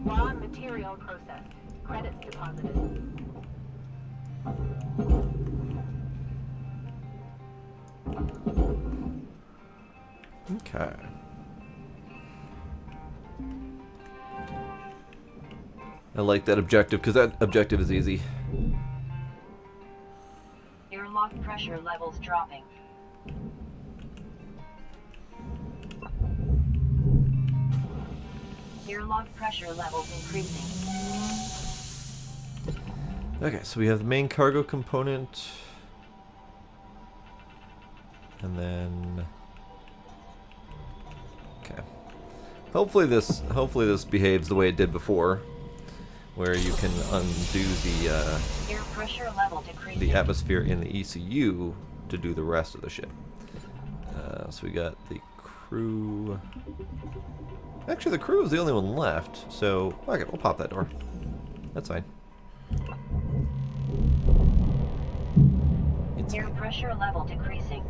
Raw material processed. Credits deposited. Okay. I like that objective because that objective is easy. Airlock pressure levels dropping. Airlock pressure levels increasing. Okay, so we have the main cargo component. And then... Okay. Hopefully this behaves the way it did before. Where you can undo Air pressure level decreasing. the atmosphere in the ECU to do the rest of the ship. So we got the crew... Actually, the crew is the only one left, so... Okay, we'll pop that door. That's fine. It's Air fine. pressure level decreasing.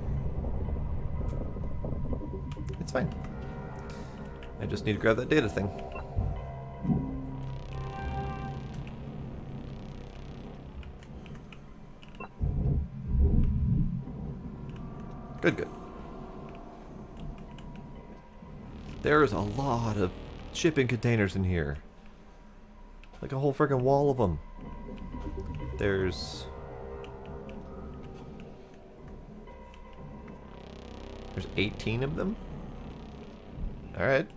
It's fine. I just need to grab that data thing. Good, good. There's a lot of shipping containers in here. Like a whole freaking wall of them. There's 18 of them? Alright.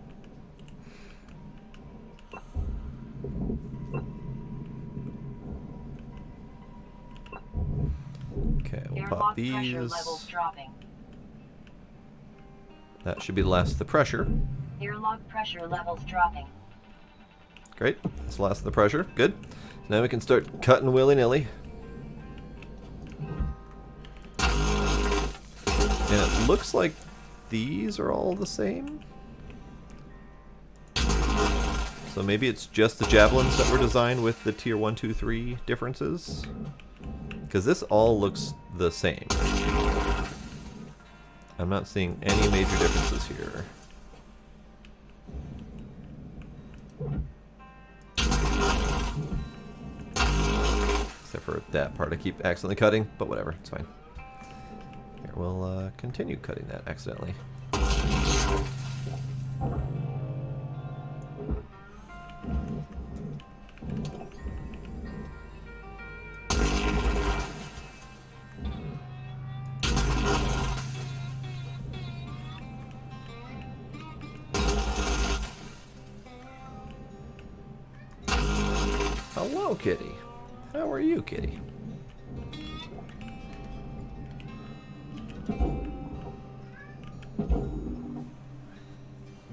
Okay, we'll pop Airlock pressure these. levels dropping. That should be the last of the pressure. Airlock pressure levels dropping. Great. That's the last of the pressure. Good. So now we can start cutting willy-nilly. And it looks like these are all the same. So maybe it's just the Javelins that were designed with the tier 1, 2, 3 differences. Because this all looks the same. I'm not seeing any major differences here. Except for that part I keep accidentally cutting, but whatever, it's fine. Here, we'll continue cutting that accidentally. Hello, kitty. How are you, kitty?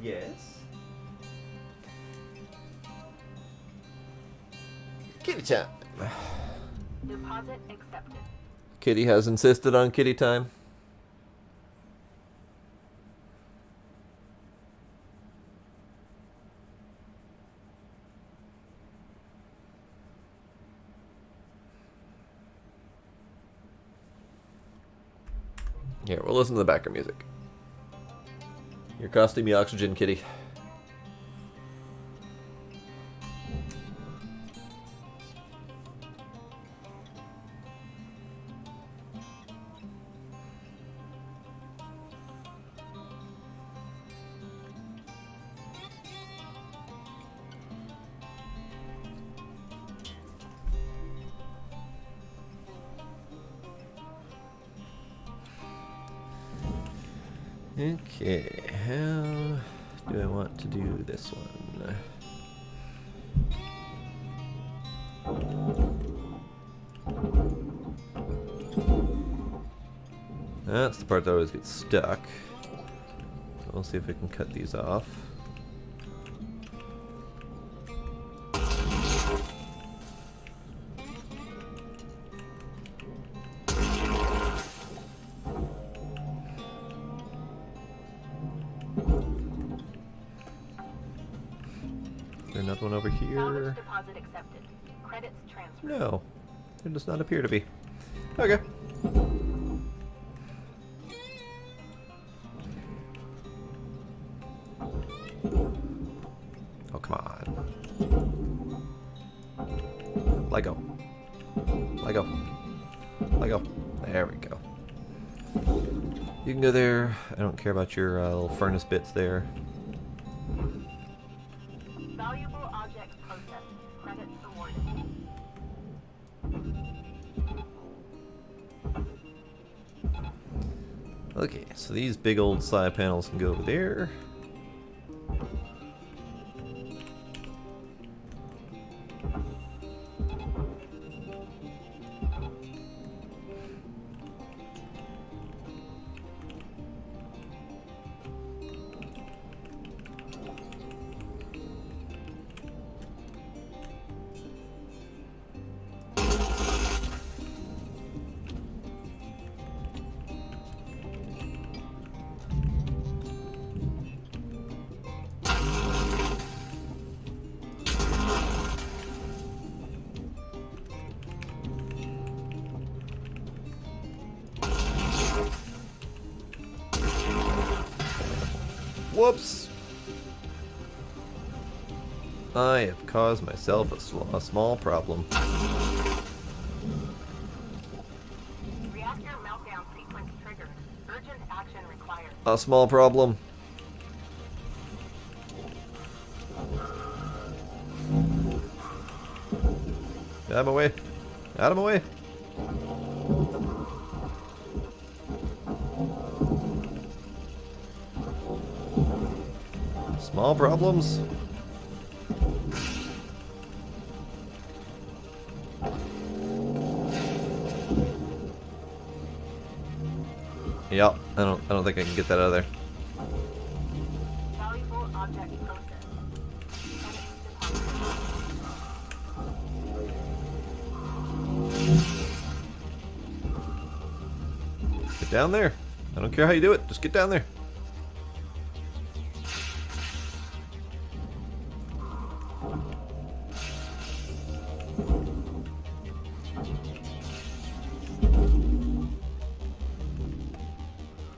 Yes? Kitty time. Deposit accepted. Kitty has insisted on kitty time. Here, we'll listen to the background music. You're costing me oxygen, kitty. Okay, how do I want to do this one? That's the part that always gets stuck. So we'll see if we can cut these off. Is there another one over here? Salvage deposit accepted. Credits transferred. No, there does not appear to be. Okay. Oh, come on. Lego. Lego. Lego. There we go. You can go there. I don't care about your little furnace bits there. Valuable objects processed. Credits awarded. Okay, so these big old side panels can go over there. Whoops! I have caused myself a small problem. Reactor meltdown sequence triggered. Urgent action required. A small problem. Out of my way. Out of my way. Small problems. Yep, I don't think I can get that out of there. Valuable object processed. Credits deposited. Get down there. I don't care how you do it, just get down there.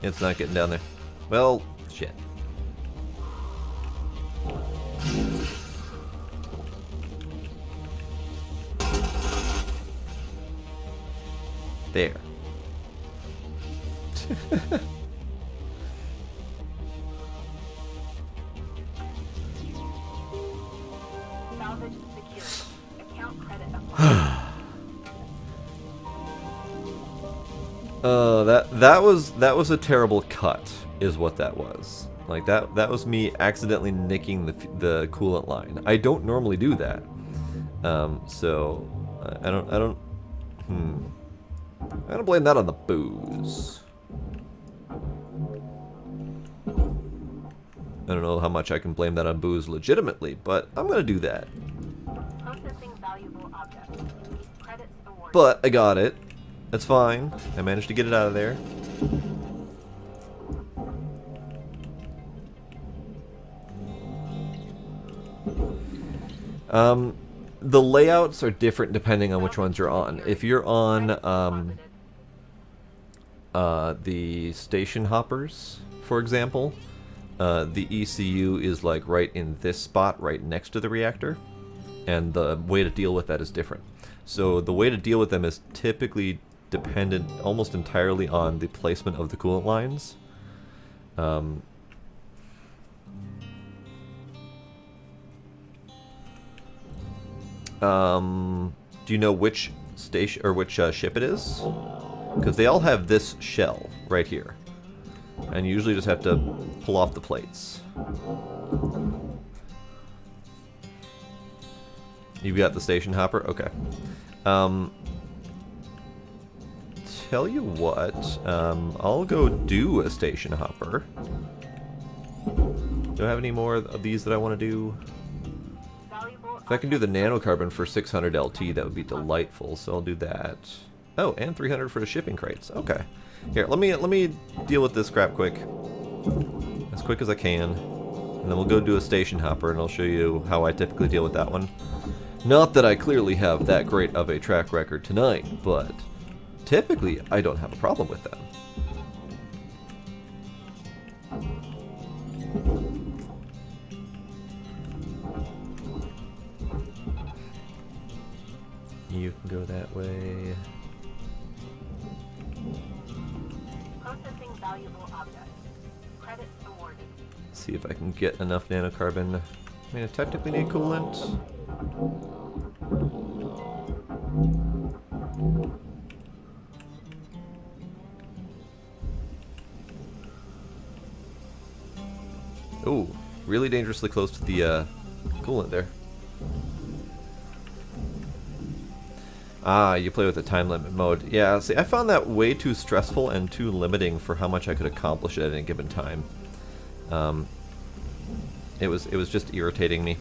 It's not getting down there. Well, shit. There. Salvage secured. Account credit applied. That was a terrible cut, is what that was. Like that was me accidentally nicking the coolant line. I don't normally do that. So I don't blame that on the booze. I don't know how much I can blame that on booze legitimately, but I'm gonna do that. Processing valuable objects. Credits awarded. But I got it. That's fine. I managed to get it out of there. The layouts are different depending on which ones you're on. If you're on the station hoppers, for example, the ECU is like right in this spot, right next to the reactor, and the way to deal with that is different. So the way to deal with them is typically dependent almost entirely on the placement of the coolant lines. Do you know which station or which ship it is? Because they all have this shell right here. and you usually just have to pull off the plates. You've got the station hopper? Okay. Tell you what, I'll go do a station hopper. Do I have any more of these that I want to do? If I can do the nanocarbon for 600 LT, that would be delightful, so I'll do that. Oh, and 300 for the shipping crates. Okay. Here, let me deal with this crap quick. As quick as I can. And then we'll go do a station hopper, and I'll show you how I typically deal with that one. Not that I clearly have that great of a track record tonight, but typically I don't have a problem with them. You can go that way. Processing valuable objects. Credits awarded. See if I can get enough nanocarbon. I mean, I technically need coolant. Oh, really dangerously close to the coolant there. Ah, you play with the time limit mode. Yeah, see, I found that way too stressful and too limiting for how much I could accomplish at any given time. It was just irritating me.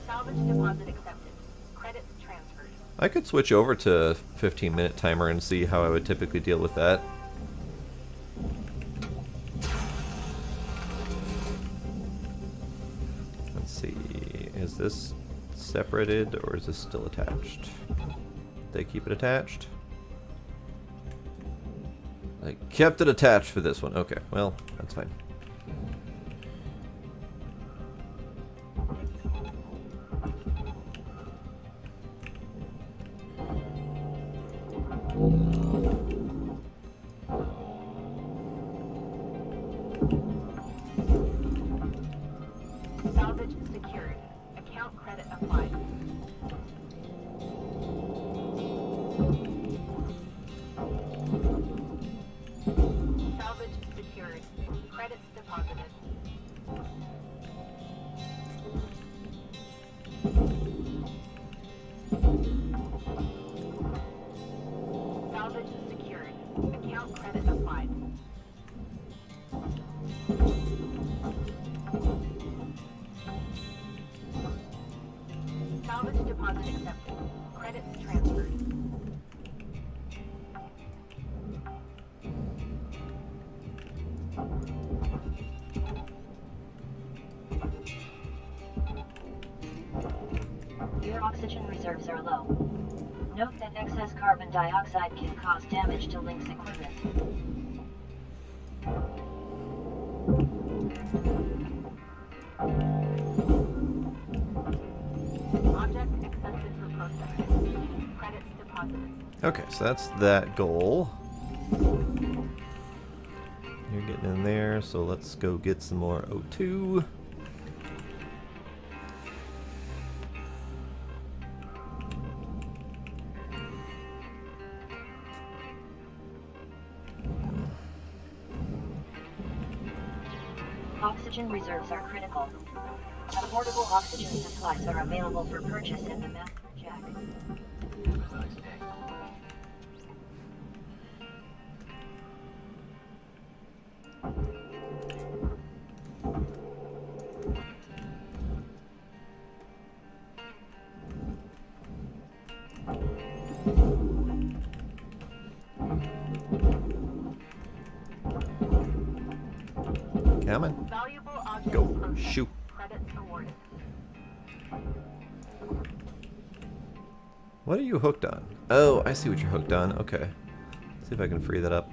Salvage deposit accepted. Credits transferred. I could switch over to 15-minute timer and see how I would typically deal with that. Let's see, is this separated or is this still attached? They keep it attached? I kept it attached for this one. Okay, well, that's fine. Salvage secured. Account credit applied. Salvage secured. Credits deposited. Salvage secured. Account credit applied. Salvage deposit accepted. Credits transferred. Your oxygen reserves are low. Note that excess carbon dioxide can cause damage to Link's equipment. Object accepted for processing. Credits deposited. Okay, so that's that goal. You're getting in there, so let's go get some more O2. Oxygen reserves are critical. Affordable oxygen supplies are available for purchase in the Master Jack. Come on. Valuable objects Go. processed. Shoot. Credits awarded. What are you hooked on? Oh, I see what you're hooked on. Okay. Let's see if I can free that up.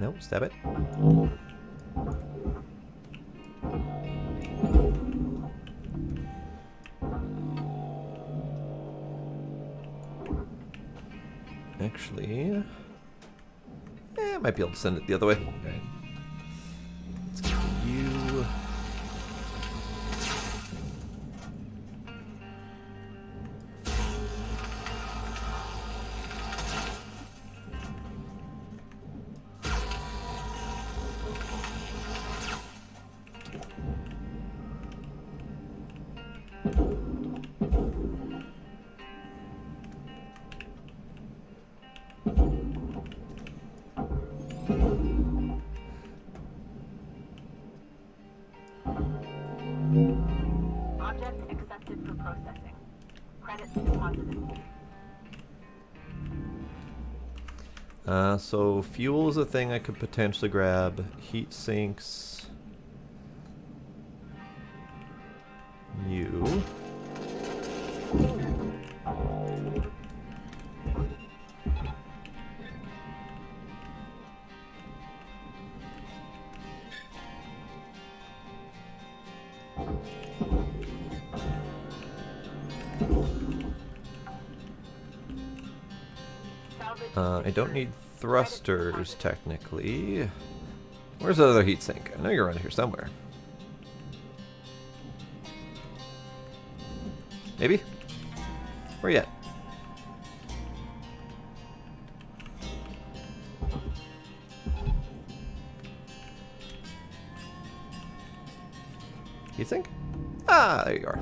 No, stab it. Actually, I might be able to send it the other way. Okay. Let's get you. Object accepted for processing. Credits deposited. So fuel is a thing I could potentially grab. Heat sinks. You. I don't need thrusters, technically. Where's the other heatsink? I know you're around here somewhere. Maybe? Where you at? Heatsink? Ah, there you are.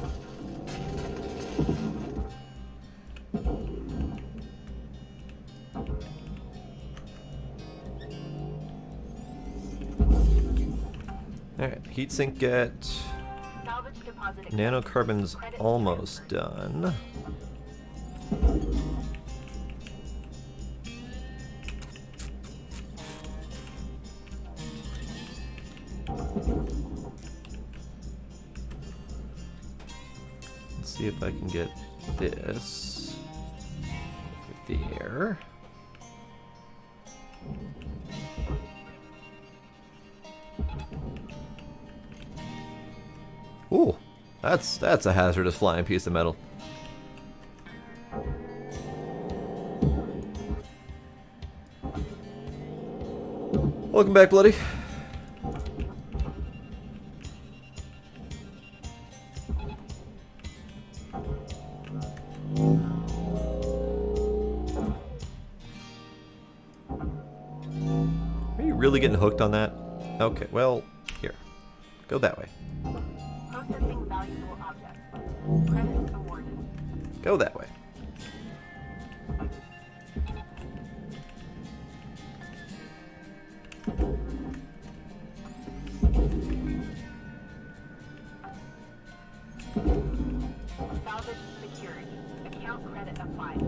Alright, heatsink get. Salvage deposit accepted. Nanocarbon's Credits almost transferred. done. Let's see if I can get this over there. Ooh, that's a hazardous flying piece of metal. Welcome back, Bloody. Are you really getting hooked on that? Okay, well, here. Go that way. Processing valuable objects. Credits awarded. Go that way. Salvage secured. Account credit applied.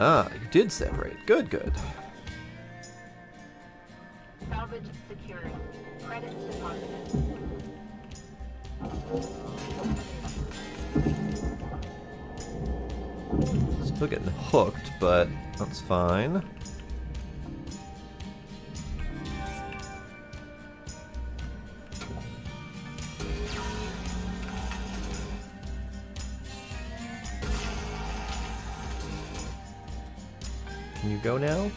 Ah, you did separate. Good, good. Salvage secured. Credits deposited. Still getting hooked, but that's fine. Can you go now?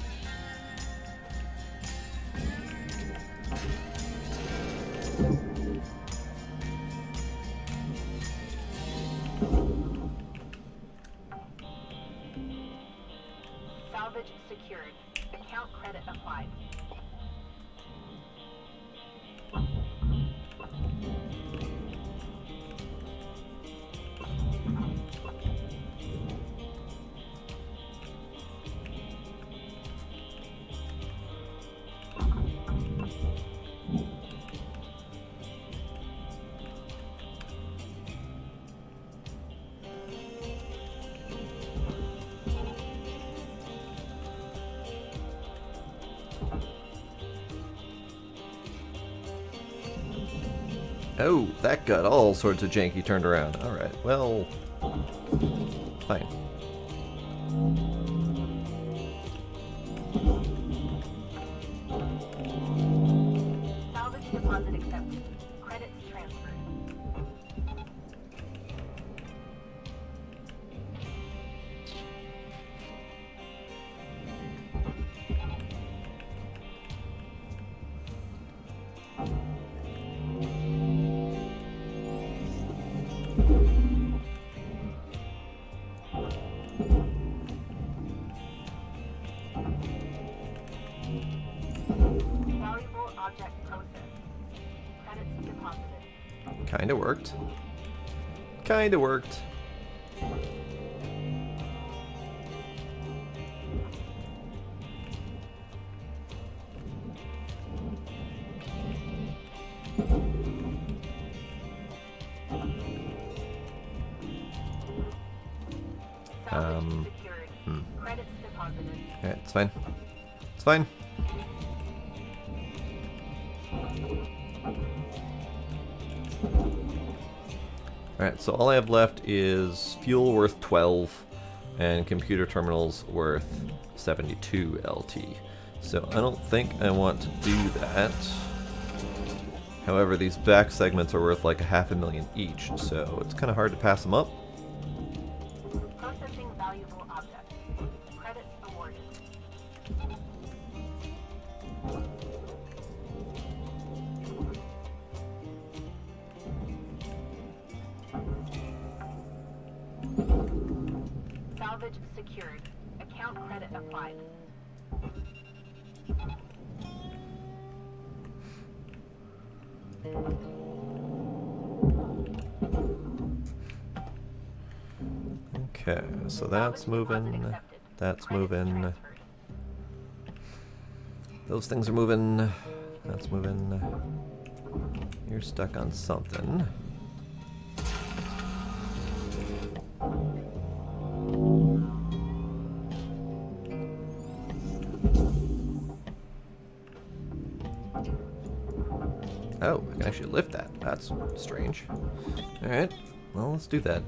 Salvage secured. Account credit applied. Oh, that got all sorts of janky turned around. Alright, well... fine. Salvage deposit accepted. Credits transferred. Object processed. Credits deposited. Kinda worked. Kinda worked. Salvage secured. Credits deposited. Alright, it's fine. It's fine. Alright, so all I have left is fuel worth 12 and computer terminals worth 72 LT. So I don't think I want to do that. However, these back segments are worth like $500,000 each, so it's kind of hard to pass them up. Processing valuable objects. Credits awarded. Salvage secured. Account credit applied. Okay, so that's moving. That's moving. Those things are moving. That's moving. You're stuck on something. Oh, I can actually lift that. That's strange. Alright, well, let's do that.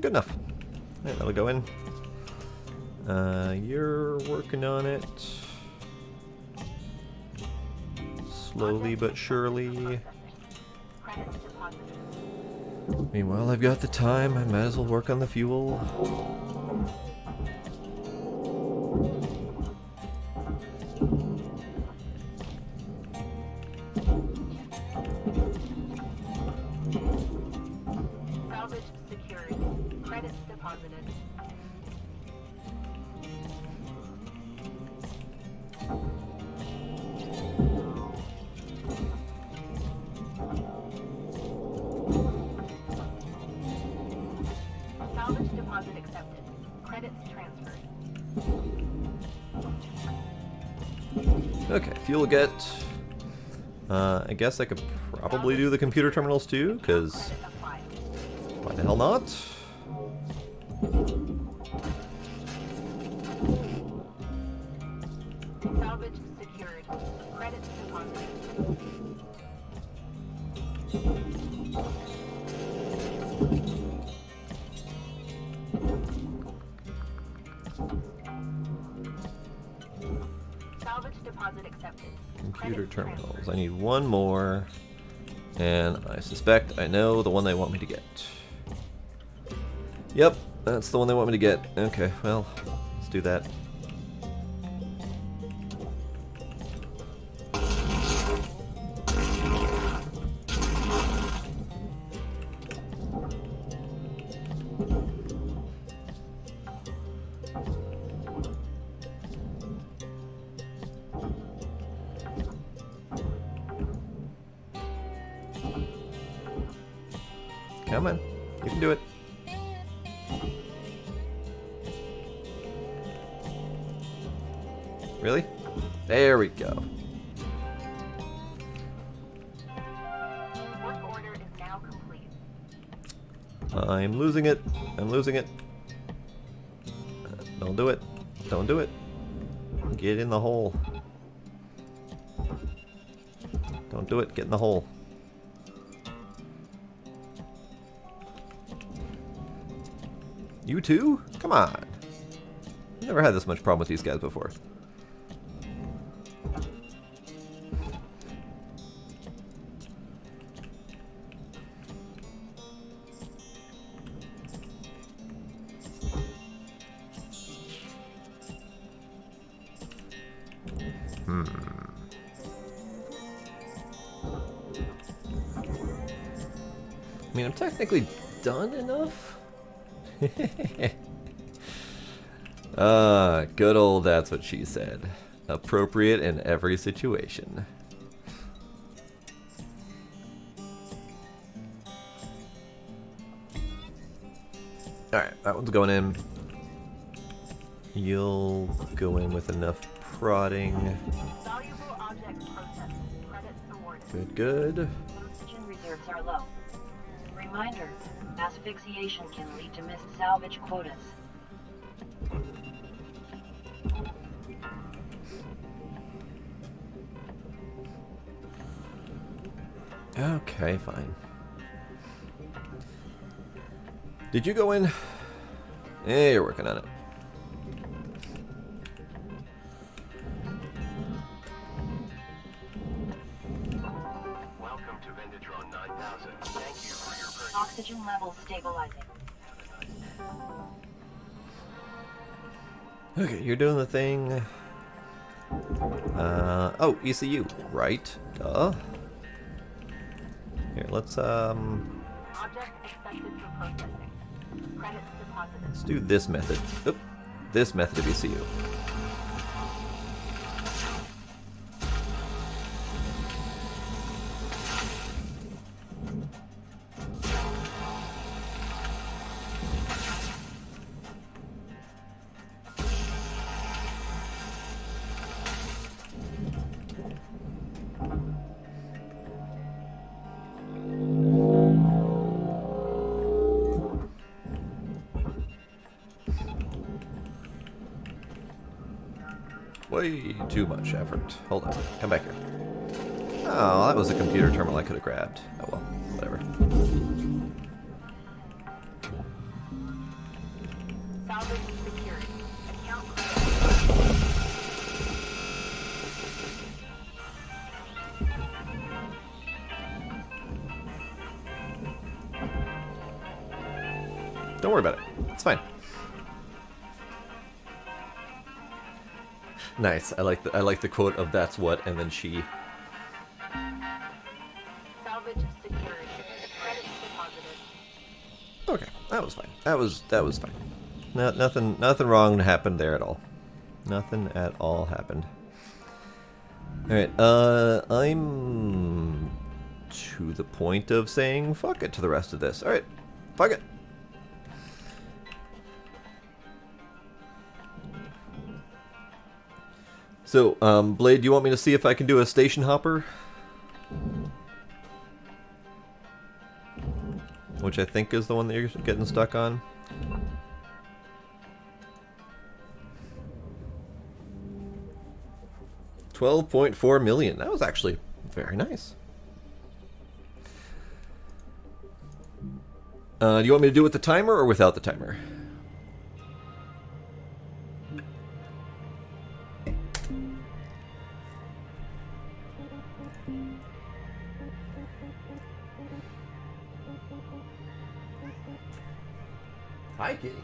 Good enough. Alright, that'll go in. You're working on it. Slowly but surely. Credits deposited. Meanwhile, I've got the time. I might as well work on the fuel. Salvage secured. Credits deposited. Salvage deposit accepted. Credits transferred. Okay, fuel get. I guess I could probably do the computer terminals too, because Credit applied. why the hell not? Salvage secured. Credits deposited. Salvage deposit accepted. Computer Credits terminals. transferred. I need one more, and I suspect I know the one they want me to get. Yep, that's the one they want me to get. Okay, well, let's do that. Come on, you can do it. Really? There we go. Work order is now complete. I'm losing it. I'm losing it. Don't do it. Don't do it. Get in the hole. Don't do it. Get in the hole. You too? Come on. Never had this much problem with these guys before. I mean, I'm technically done enough. Good old that's what she said. Appropriate in every situation. Alright, that one's going in. You'll go in with enough prodding. Valuable object processed. Credits awarded. Good, good. Oxygen reserves are low. Reminder, asphyxiation can lead to missed salvage quotas. Okay, fine. Did you go in? Yeah, you're working on it. Welcome to Venditron 9000. Thank you for your purchase. Oxygen levels stabilizing. Okay, you're doing the thing. Oh, ECU, right? Duh. Here, let's Object accepted for processing. Credits deposited. let's do this method. Oop, this method of ECU. Way too much effort. Hold on. Come back here. Oh, that was a computer terminal I could have grabbed. Oh well, whatever. Salvage secured. Account Don't worry about it. It's fine. Nice. I like the quote of "That's what," and then she. salvage secured. Credits deposited. Okay, that was fine. That was fine. No, nothing wrong happened there at all. Nothing at all happened. All right. I'm to the point of saying fuck it to the rest of this. All right, fuck it. So, Blade, do you want me to see if I can do a station hopper? Which I think is the one that you're getting stuck on. $12.4 million. That was actually very nice. Do you want me to do it with the timer or without the timer? Hi, kitty.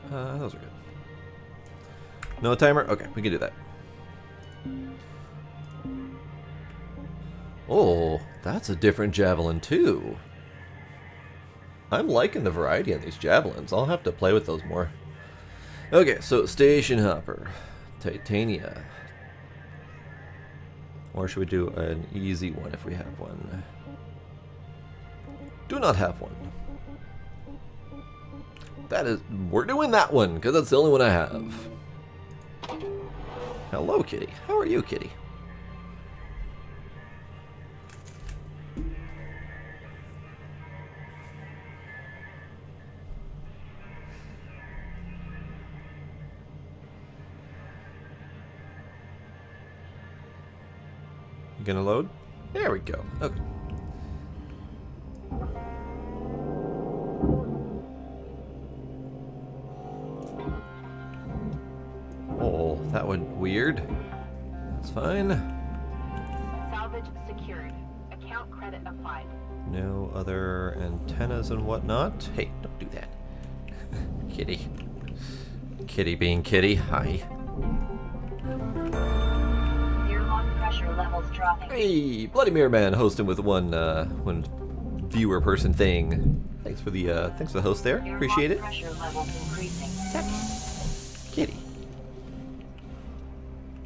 Those are good. No timer? Okay, we can do that. Oh, that's a different Javelin too. I'm liking the variety on these Javelins. I'll have to play with those more. Okay, so Station Hopper. Titania. Or should we do an easy one if we have one? Do not have one. That is... We're doing that one, because that's the only one I have. Hello, kitty. How are you, kitty? You gonna load? There we go. Okay. Oh, that went weird. That's fine. Salvage secured. Account credit applied. No other antennas and whatnot. Hey, don't do that. Kitty. Kitty being kitty. Hi. Airlock pressure levels dropping. Hey, Bloody Mirror Man hosting with one viewer person thing. Thanks for the host there. Airlock Appreciate it. pressure levels increasing. Kitty.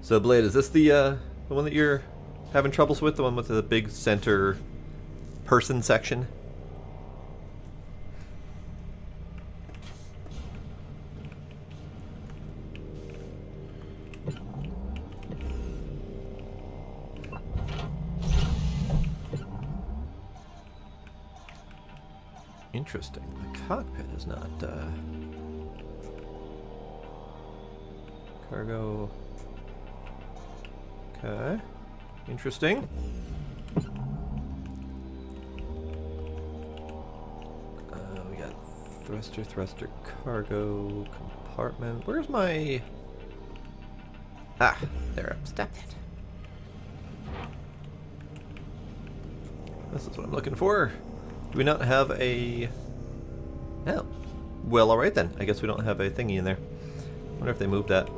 So Blade, is this the one that you're having troubles with? The one with the big center person section? Interesting. The cockpit is not cargo. Okay. Interesting. We got thruster, cargo compartment. Where's my... Ah, there. Stop it. This is what I'm looking for. Do we not have a... Oh. Well, alright then. I guess we don't have a thingy in there. Wonder if they moved that.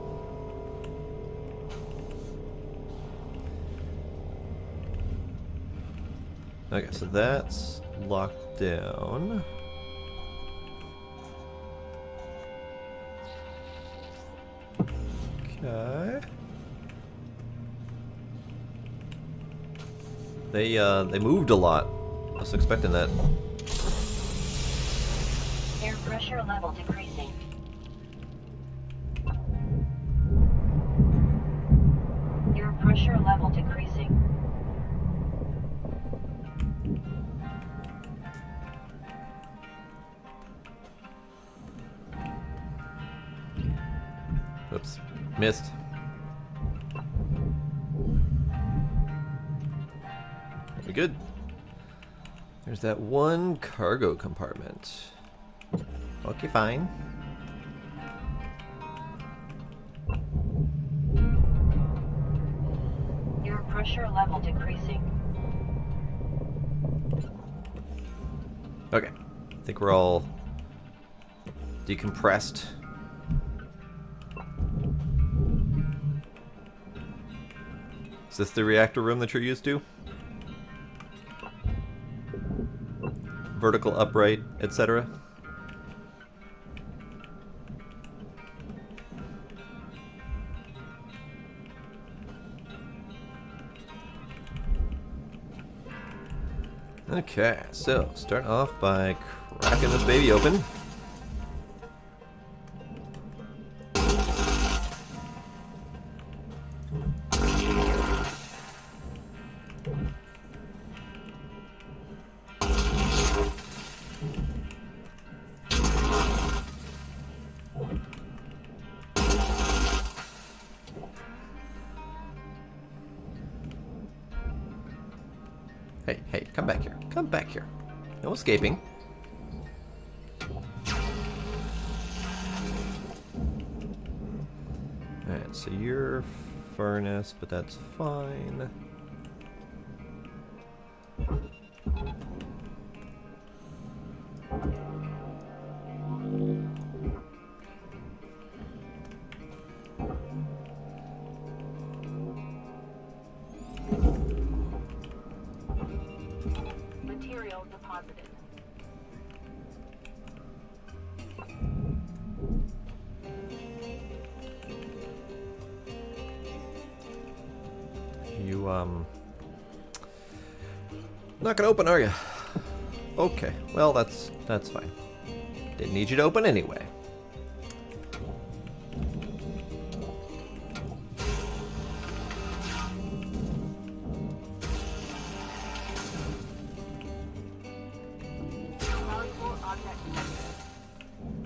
Okay, so that's locked down. Okay. They moved a lot. I was expecting that. Air pressure level decreasing. Air pressure level decreasing. Oops. Missed. We good? There's that one cargo compartment. Okay, fine. Air pressure level decreasing. Okay. I think we're all decompressed. Is this the reactor room that you're used to? Vertical, upright, etc. Okay, so start off by cracking this baby open. Hey, come back here. Come back here. No escaping. Alright, so you're furnace, but that's fine. Material deposited. You, not gonna open, are you? Okay, well, that's fine. Didn't need you to open anyway. Valuable object detected.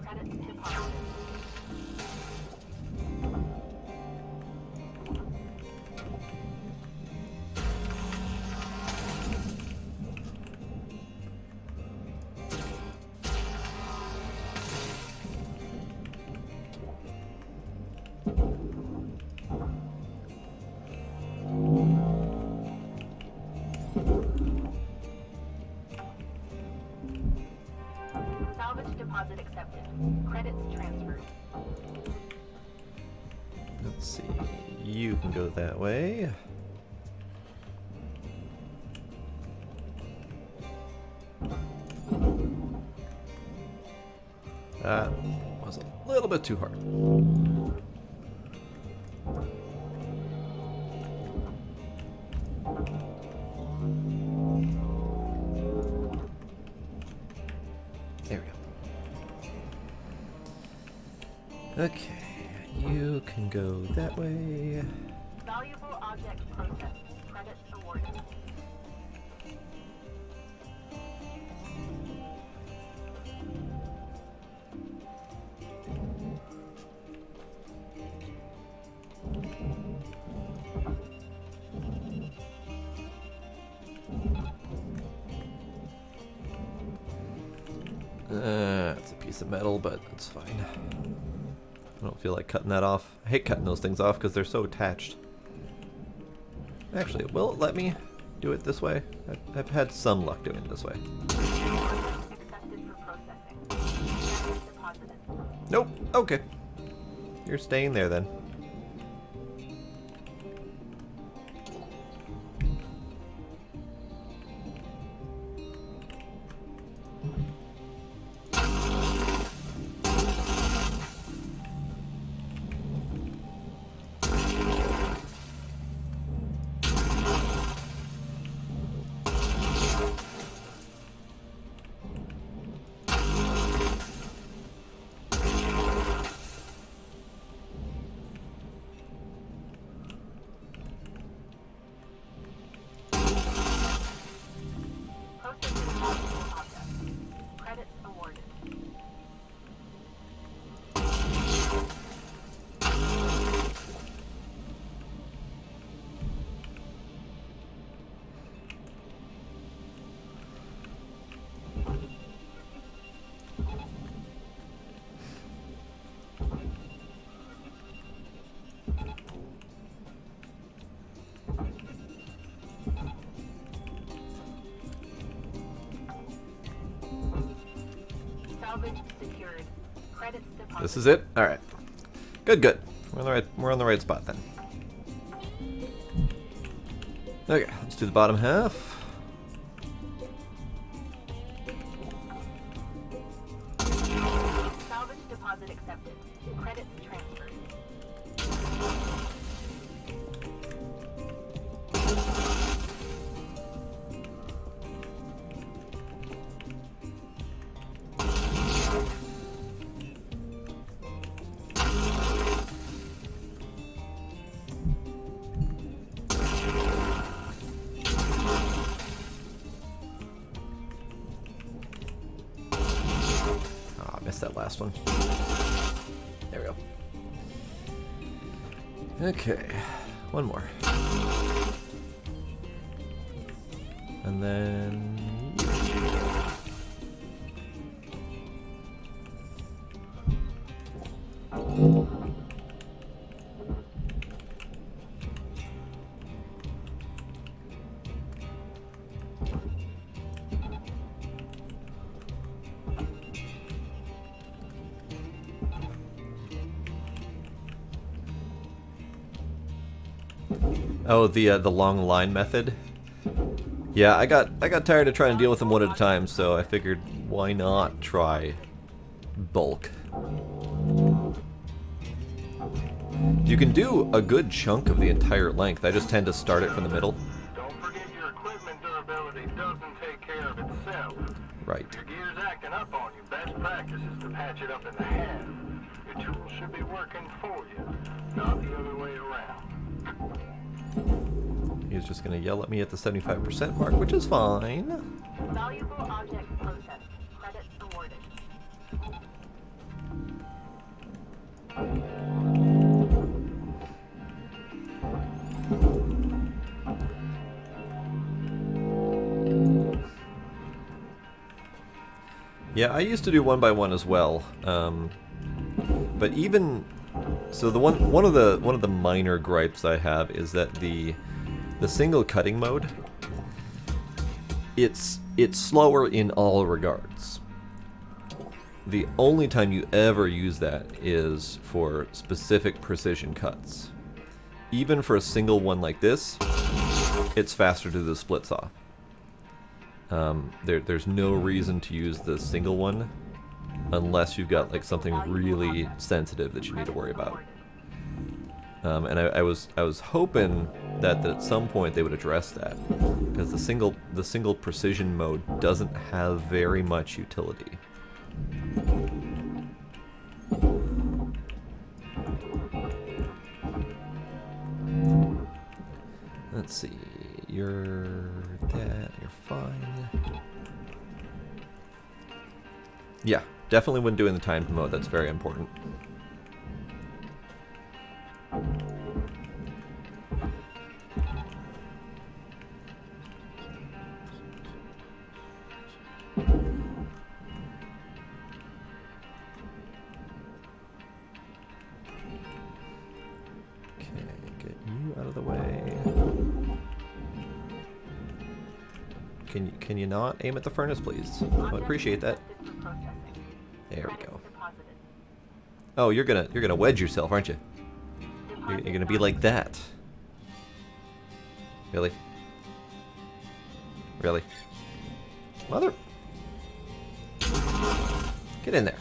Credits deposited. Salvage deposit accepted. accepted. Credits transferred. Let's see. You can go that way. That was a little bit too hard. There we go. Okay, you can go that way. Valuable object processed. Credits awarded. It's a piece of metal, but it's fine. I don't feel like cutting that off. I hate cutting those things off because they're so attached. Actually, will it let me do it this way? I've had some luck doing it this way. Accepted for processing. Deposited. Nope. Okay. You're staying there then. Processing valuable objects. Credits awarded. Salvage secured. Credits deposited. This is it? Alright. Good, good. We're on the right spot then. Okay, let's do the bottom half. Salvage deposit accepted. Credits transferred. Oh, I missed that last one. There we go. Okay, one more. And then... Oh, the long line method. Yeah, I got tired of trying to deal with them one at a time, so I figured why not try bulk. You can do a good chunk of the entire length. I just tend to start it from the middle. Don't forget your equipment durability doesn't take care of itself. Right. If your gear's acting up on you, best practice is to patch it up in the hand. Your tools should be working for you, not the other way around. He's just gonna yell at me at the 75% mark, which is fine. Valuable object processed. Credits awarded. Yeah, I used to do one by one as well, but even so, the one of the minor gripes I have is that the single cutting mode, it's slower in all regards. the only time you ever use that is for specific precision cuts. Even for a single one like this, it's faster to do the split saw. There's no reason to use the single one unless you've got like something really sensitive that you need to worry about. And I was hoping that at some point they would address that, because the single precision mode doesn't have very much utility. Let's see, you're fine. Yeah, definitely when doing the timed mode, that's very important. Can you not aim at the furnace, please? I appreciate that. There we go. Oh, you're gonna wedge yourself, aren't you? You're gonna be like that. Really? Really? Mother! Get in there.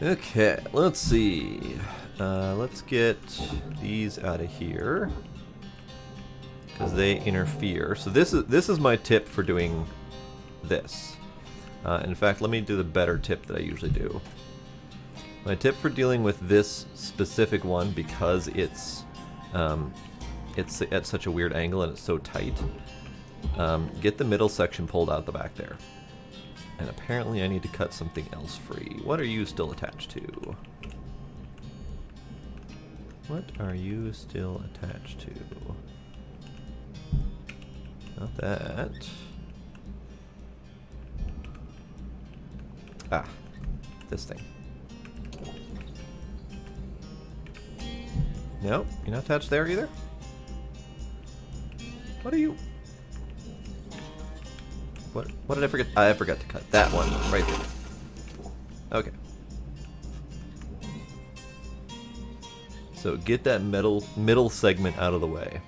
Okay, let's see. Let's get these out of here, because they interfere. So this is my tip for doing this. In fact, let me do the better tip that I usually do. My tip for dealing with this specific one, because it's at such a weird angle and it's so tight, get the middle section pulled out the back there. And apparently I need to cut something else free. What are you still attached to? What are you still attached to? Not that. Ah, this thing. Nope, you're not attached there either? What are you? What did I forget? I forgot to cut that one right there. Okay. So get that middle segment out of the way.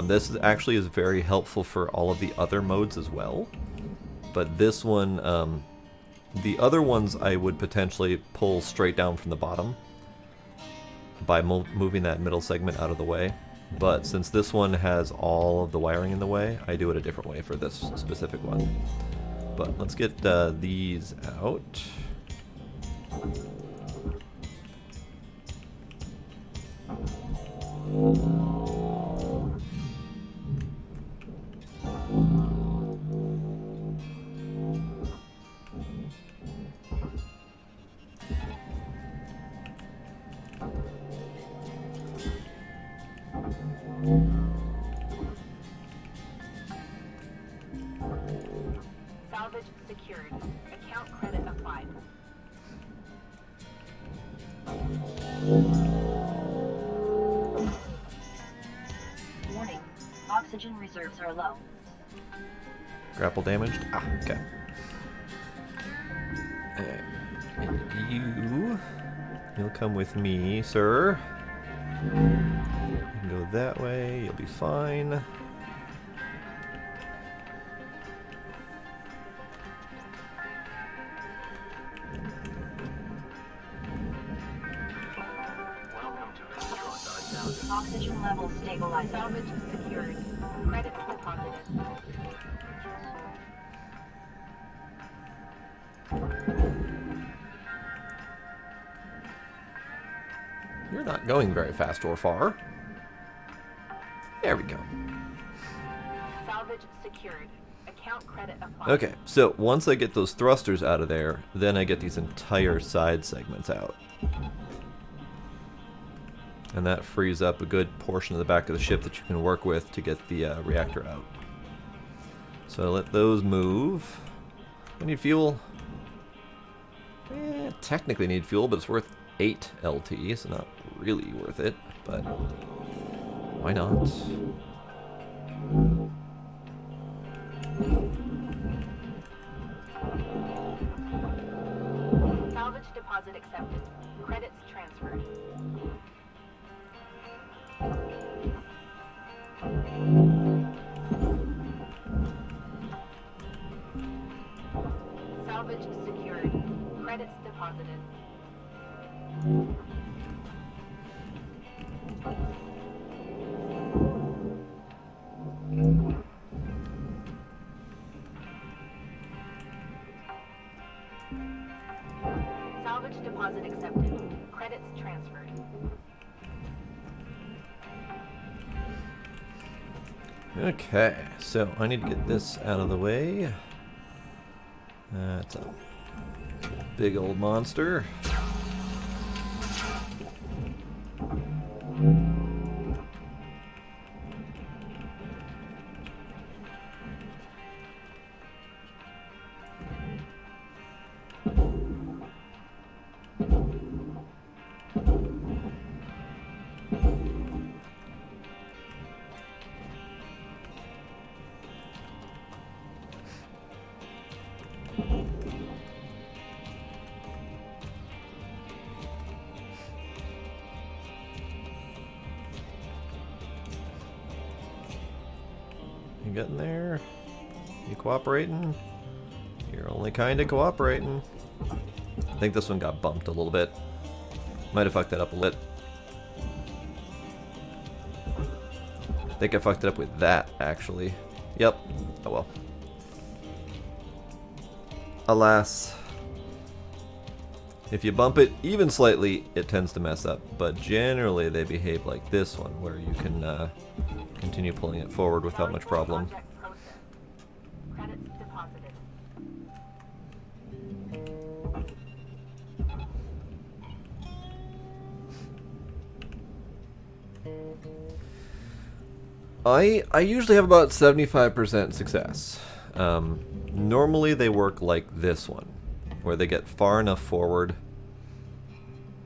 This actually is very helpful for all of the other modes as well. But this one, the other ones I would potentially pull straight down from the bottom by moving that middle segment out of the way. But since this one has all of the wiring in the way, I do it a different way for this specific one. But let's get these out. Salvage secured. Account credit applied. Warning. Oxygen reserves are low. Grapple damaged? Ah, okay. And you'll come with me, sir. You can go that way, you'll be fine. Oxygen levels stabilized. Salvage secured. Credits deposited. You're not going very fast or far. There we go. Salvage secured. Account credit applied. Okay, so once I get those thrusters out of there, then I get these entire side segments out. And that frees up a good portion of the back of the ship that you can work with to get the reactor out. So let those move. I need fuel. Technically need fuel, but it's worth 8 LT, so not really worth it, but why not? deposit accepted. Credits transferred. Salvage secured. Credits deposited. Salvage deposit accepted. Credits transferred. Okay, so I need to get this out of the way. That's a big old monster. You getting there? You cooperating? You're only kind of cooperating. I think this one got bumped a little bit. Might have fucked that up a little. I think I fucked it up with that, actually. Yep. Oh well. Alas. If you bump it even slightly, it tends to mess up. But generally, they behave like this one, where you can continue pulling it forward without much problem. Project processed. Credits deposited. I usually have about 75% success. Normally they work like this one, where they get far enough forward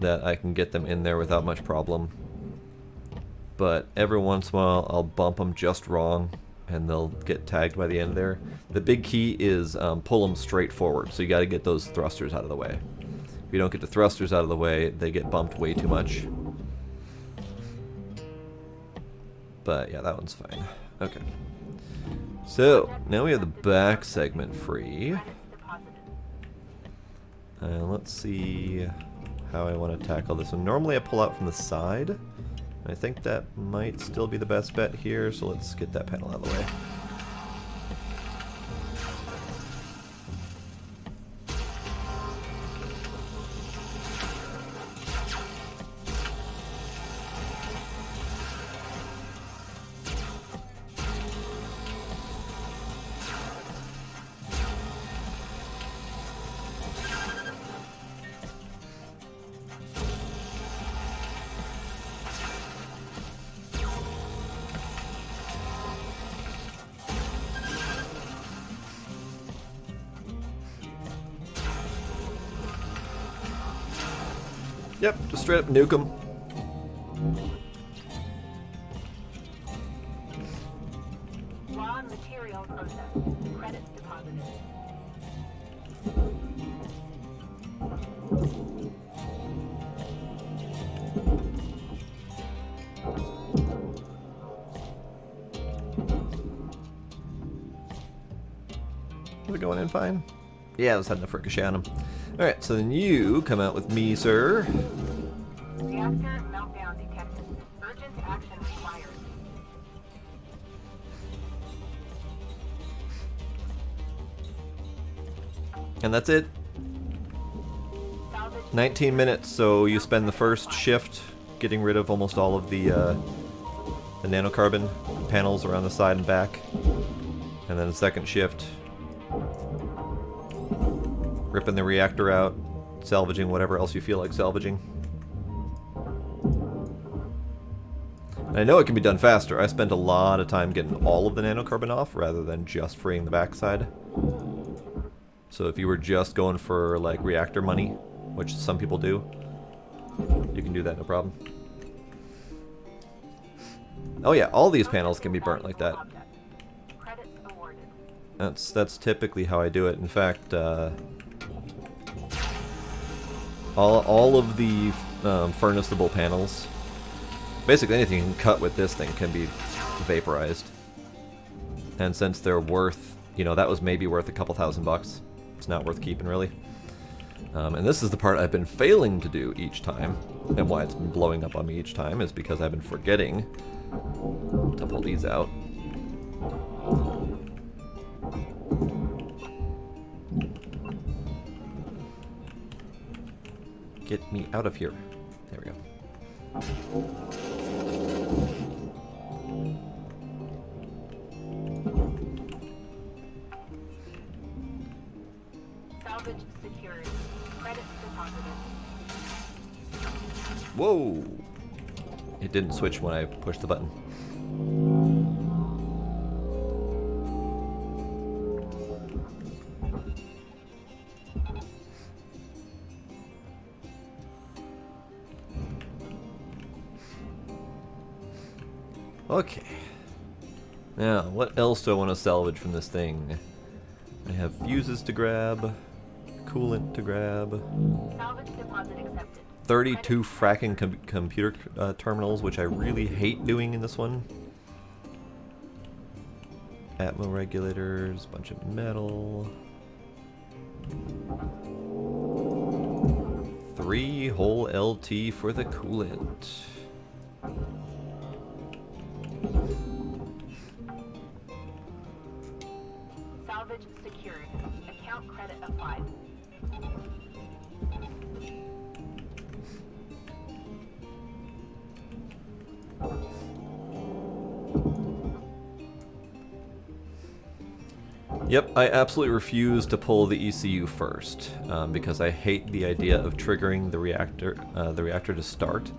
that I can get them in there without much problem. But every once in a while I'll bump them just wrong and they'll get tagged by the end there. The big key is pull them straight forward, so you got to get those thrusters out of the way. If you don't get the thrusters out of the way, they get bumped way too much. But yeah, that one's fine. Okay. So, now we have the back segment free. Credits deposited. Let's see how I want to tackle this one. Normally I pull out from the side. I think that might still be the best bet here, so let's get that panel out of the way. Yep, just straight up nuke them. Raw material processed. Credits deposited. Is it going in fine? Yeah, let's head to Fricochet on him. Alright, so then you come out with me, sir. Reactor meltdown detected. Urgent action required. And that's it. Salvage 19 minutes, so you spend the first shift getting rid of almost all of the nanocarbon panels around the side and back. And then the second shift, ripping the reactor out, salvaging whatever else you feel like salvaging. And I know it can be done faster. I spent a lot of time getting all of the nanocarbon off rather than just freeing the backside. So if you were just going for like reactor money, which some people do, you can do that no problem. Oh yeah, all these panels can be burnt like that. object. Credits awarded. That's typically how I do it. In fact, all of the furnaceable panels, basically anything you can cut with this thing can be vaporized. And since they're worth, you know, that was maybe worth a couple $1,000. It's not worth keeping, really. And this is the part I've been failing to do each time, and why it's been blowing up on me each time is because I've been forgetting to pull these out. Get me out of here. There we go. Salvage secured. Credits deposited. Whoa! It didn't switch when I pushed the button. Okay. Now, what else do I want to salvage from this thing? I have fuses to grab, coolant to grab, Salvage deposit accepted. 32 fracking computer terminals, which I really hate doing in this one. Atmo regulators, bunch of metal. 3 whole LT for the coolant. Salvage secured. Account credit applied. Yep, I absolutely refuse to pull the ECU first, because I hate the idea of triggering the reactor to start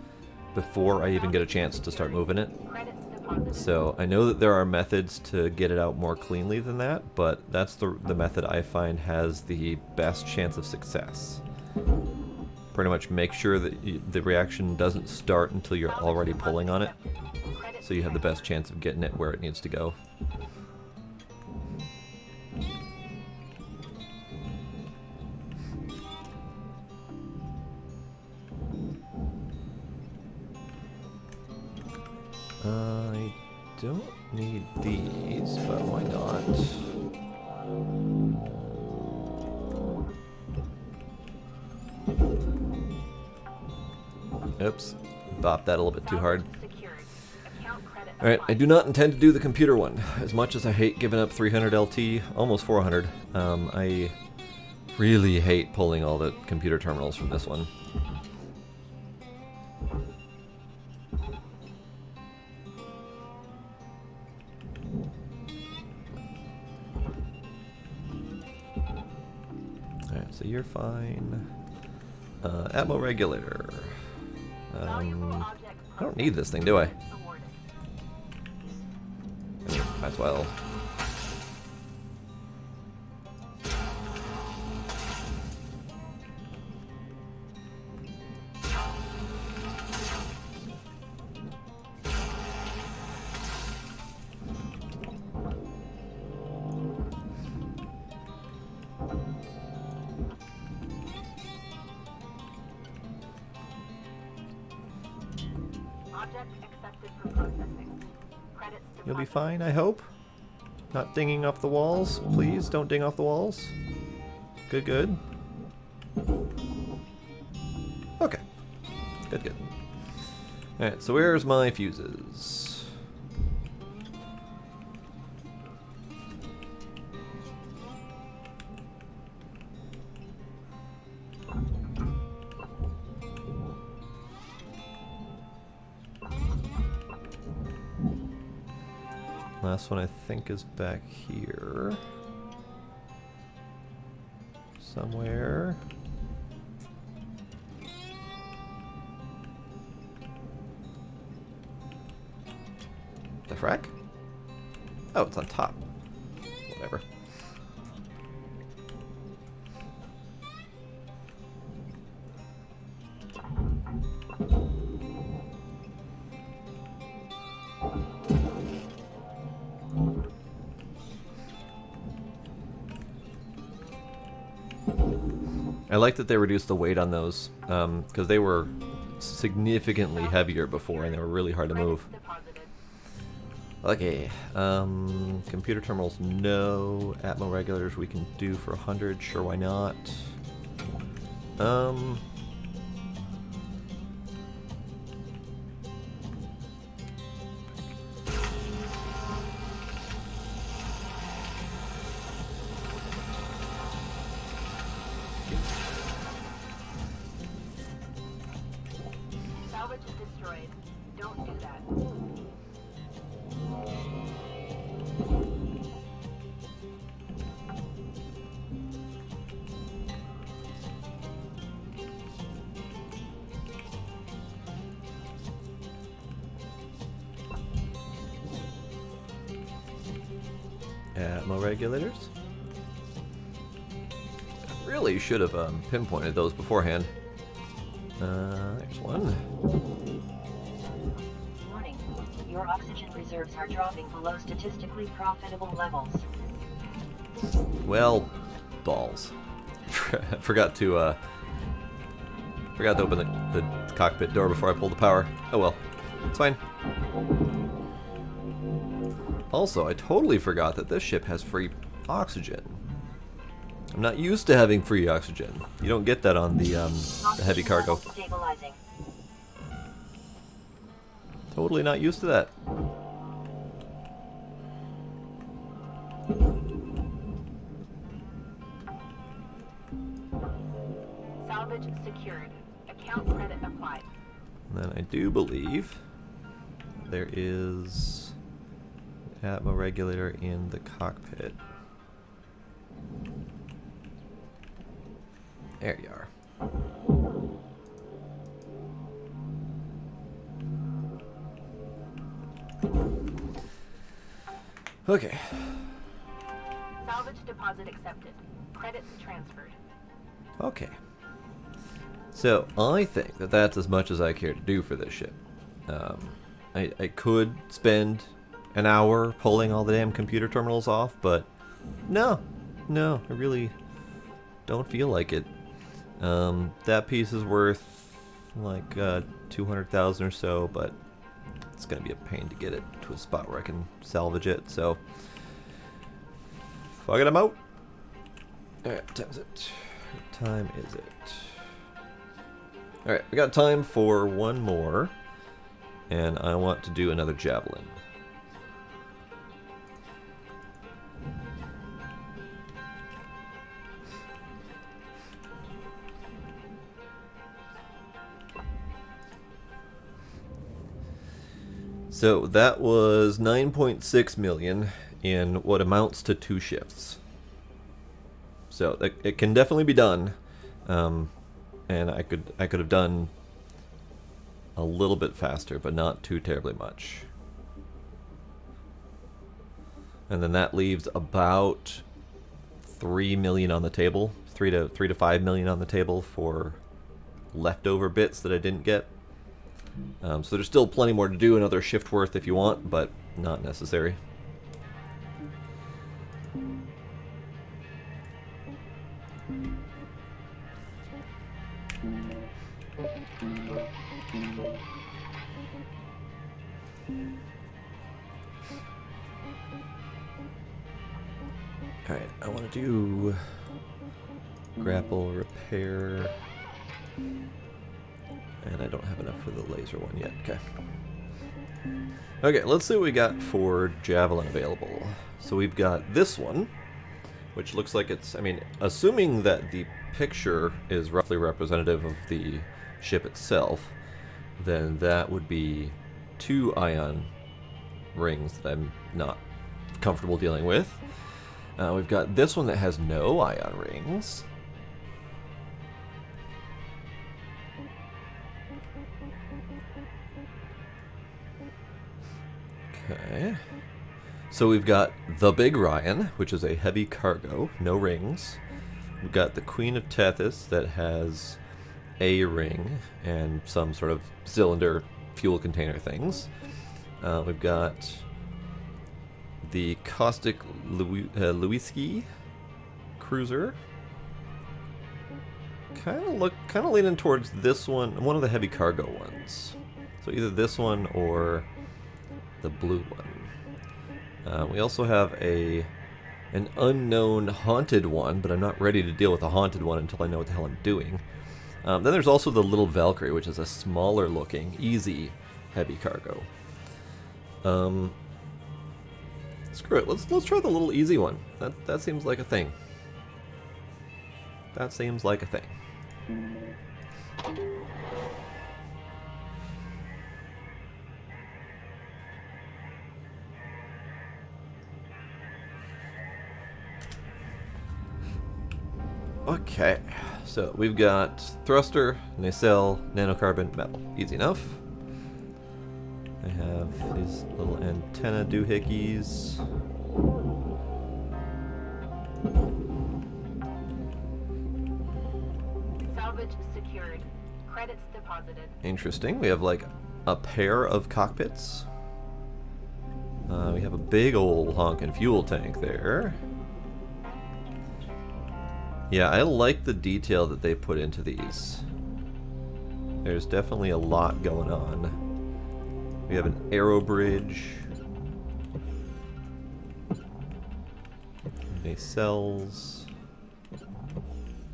before I even get a chance to start moving it. Credits deposited. So I know that there are methods to get it out more cleanly than that, but that's the method I find has the best chance of success. Pretty much make sure that the reaction doesn't start until you're already pulling on it, so you have the best chance of getting it where it needs to go. I don't need these, but why not? Oops, bopped that a little bit too hard. Secured. Account credit Alright, I do not intend to do the computer one. As much as I hate giving up 300 LT, almost 400, I really hate pulling all the computer terminals from this one. Alright, so you're fine. Atmo regulator. I don't need this thing, do I? awarded. I mean, might as well. Object accepted for processing. Credits You'll be deposited. fine, I hope. Not dinging off the walls. Please don't ding off the walls. Good, good. Okay. Good, good. Alright, so where's my fuses? Last one I think is back here. Somewhere. The frack? Oh, it's on top. Whatever. I like that they reduced the weight on those, because they were significantly heavier before and they were really hard to move. Deposited. Okay, computer terminals, no. Atmo regulators we can do for 100, sure, why not? Salvage is destroyed. Don't do that. Atmo regulators. I really should have pinpointed those beforehand. There's one. Warning. Your oxygen reserves are dropping below statistically profitable levels. Well, balls. Forgot to open the cockpit door before I pulled the power. Oh well, it's fine. Also, I totally forgot that this ship has free oxygen. I'm not used to having free oxygen. You don't get that on the heavy cargo. Stabilizing. Totally not used to that. Salvage secured. Account credit applied. And then I do believe there is an atmo regulator in the cockpit. There you are. Okay. Salvage deposit accepted. Credits transferred. Okay. So, I think that that's as much as I care to do for this ship. I could spend an hour pulling all the damn computer terminals off, but no, I really don't feel like it. That piece is worth like 200,000 or so, but it's gonna be a pain to get it to a spot where I can salvage it. So, fuck it, I'm out. Alright, what time is it? What time is it? Alright, we got time for one more, and I want to do another Javelin. So that was 9.6 million in what amounts to 2 shifts. So it can definitely be done, and I could have done a little bit faster, but not too terribly much. And then that leaves about 3 million on the table, 3 to 5 million on the table for leftover bits that I didn't get. So there's still plenty more to do, another shift worth if you want, but not necessary. Alright, I want to do grapple repair. And I don't have enough for the laser one yet. Okay. Okay, let's see what we got for Javelin available. So we've got this one, which looks like it's, I mean, assuming that the picture is roughly representative of the ship itself, then that would be 2 ion rings that I'm not comfortable dealing with. We've got this one that has no ion rings. Okay. So we've got the Big Ryan, which is a heavy cargo, no rings. We've got the Queen of Tethys that has a ring and some sort of cylinder fuel container things. We've got the Caustic Lewinsky cruiser. kind of leaning towards this one of the heavy cargo ones. So either this one or the blue one. We also have an unknown haunted one, but I'm not ready to deal with a haunted one until I know what the hell I'm doing. Then there's also the little Valkyrie, which is a smaller looking, easy heavy cargo. Screw it. Let's try the little easy one. That seems like a thing. That seems like a thing. Okay, so we've got thruster, nacelle, nanocarbon, metal. Easy enough. I have these little antenna doohickeys. Salvage secured. Credits deposited. Interesting. We have like a pair of cockpits. We have a big old honkin' fuel tank there. Yeah, I like the detail that they put into these. There's definitely a lot going on. We have an aero bridge. Nacelles.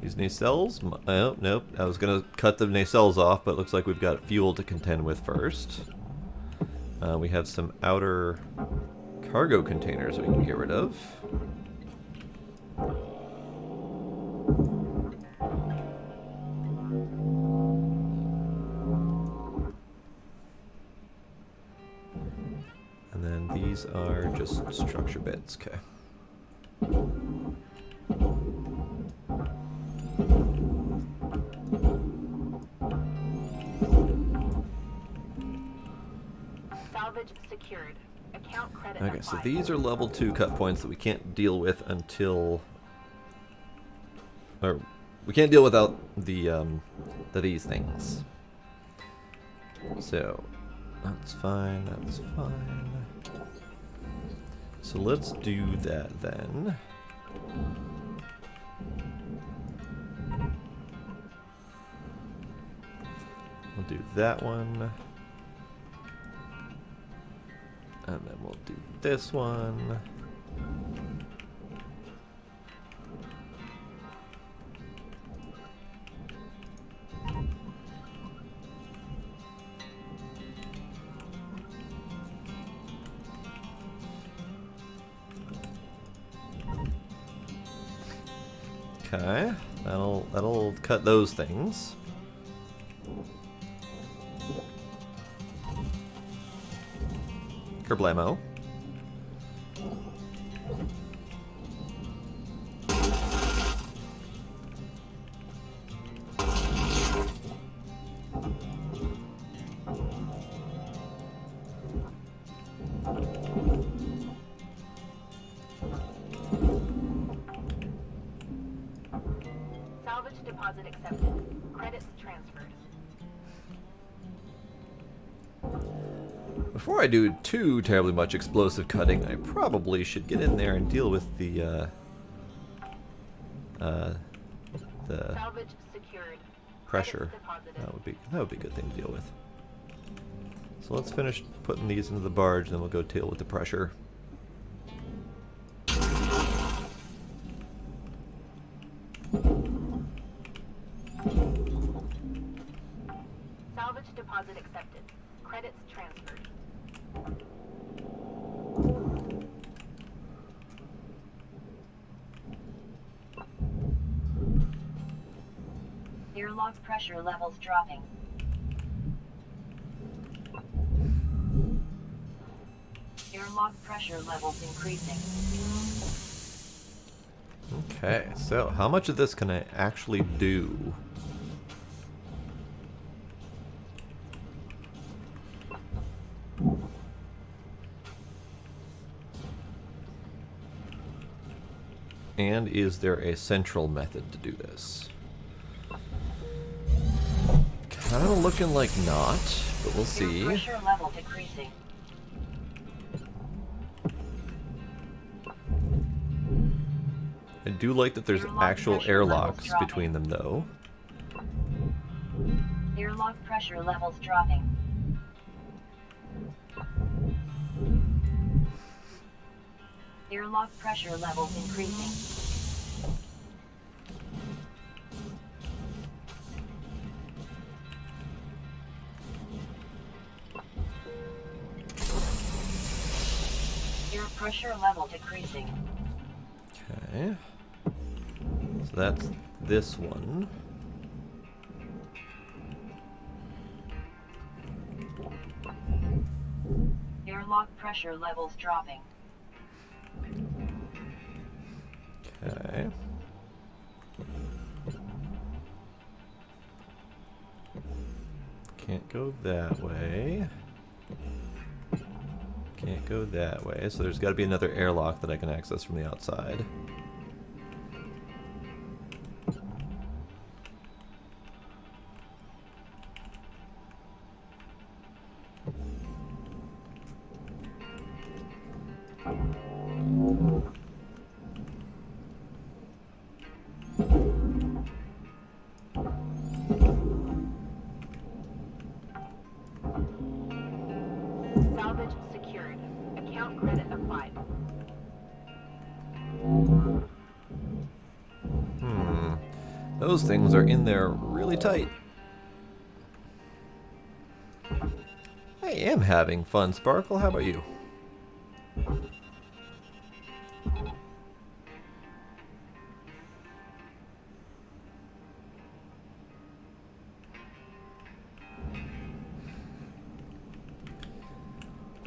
These nacelles? Oh, nope. I was going to cut the nacelles off, but it looks like we've got fuel to contend with first. We have some outer cargo containers we can get rid of. And then these are just structure bits. Okay. Salvage secured. Account credit Okay, so applied. these are level 2 cut points that we can't deal with until... Or, we can't deal without these things. So, that's fine, that's fine. So let's do that then. We'll do that one. And then we'll do this one. Okay, that'll cut those things. Kerblamo. Salvage deposit accepted. Credits transferred. Before I do too terribly much explosive cutting, I probably should get in there and deal with the Salvage secured. pressure. Credits deposited. That would be a good thing to deal with. So let's finish putting these into the barge, then we'll go deal with the pressure. Salvage deposit accepted. Credits transferred. Airlock pressure levels dropping. Airlock pressure levels increasing. Okay, so how much of this can I actually do? And is there a central method to do this? Kind of looking like not, but we'll Air see. pressure level decreasing. I do like that there's Airlock actual pressure levels airlocks dropping. between them though. Airlock pressure levels dropping. Airlock pressure levels increasing. Air pressure level decreasing. Okay. So that's this one. Airlock pressure levels dropping. Okay. Can't go that way. Can't go that way. So there's got to be another airlock that I can access from the outside. Salvage secured. Account credit applied. Those things are in there really tight. I am having fun, Sparkle. How about you?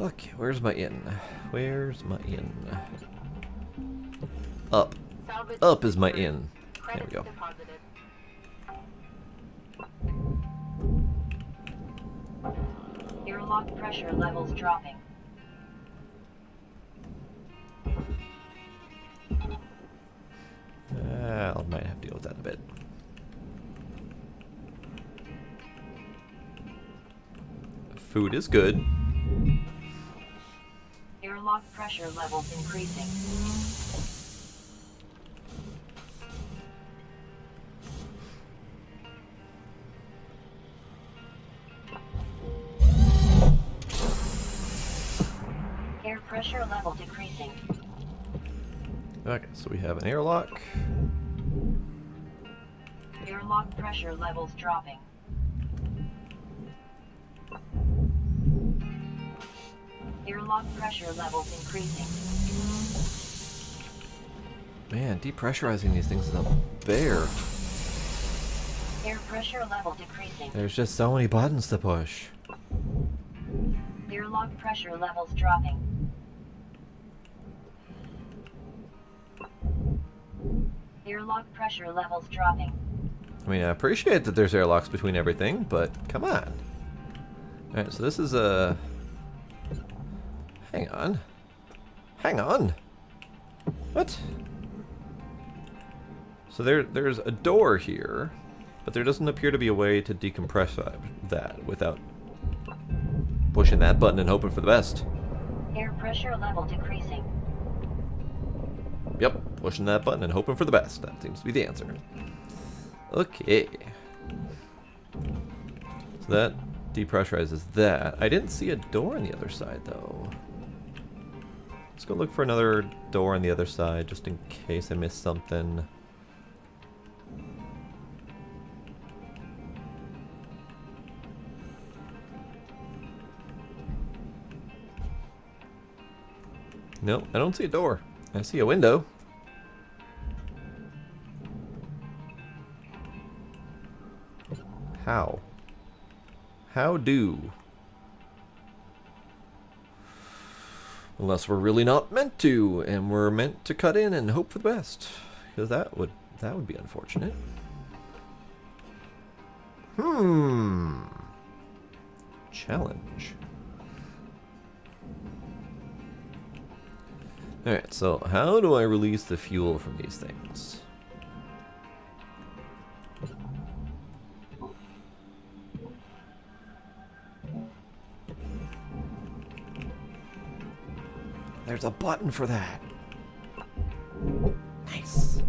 Okay, where's my inn? Where's my inn? Up. Salvage Up is my secured. inn. There we Credits go. deposited. Airlock pressure levels dropping. I might have to deal with that in a bit. Food is good. Airlock pressure levels increasing. Air pressure level decreasing. Okay, so we have an airlock. Airlock pressure levels dropping. Airlock pressure levels increasing. Man, depressurizing these things is a bear. Air pressure level decreasing. There's just so many buttons to push. Airlock pressure levels dropping. Airlock pressure levels dropping. I mean, I appreciate that there's airlocks between everything, but come on. Alright, so this is a... Hang on. Hang on. What? So there's a door here, but there doesn't appear to be a way to decompress that without pushing that button and hoping for the best. Air pressure level decreasing. Yep, pushing that button and hoping for the best. That seems to be the answer. Okay. So that depressurizes that. I didn't see a door on the other side, though. Let's go look for another door on the other side, just in case I missed something. Nope, I don't see a door. I see a window. How? How do? Unless we're really not meant to, and we're meant to cut in and hope for the best, because that would be unfortunate. Challenge. Alright, so how do I release the fuel from these things? There's a button for that. Nice.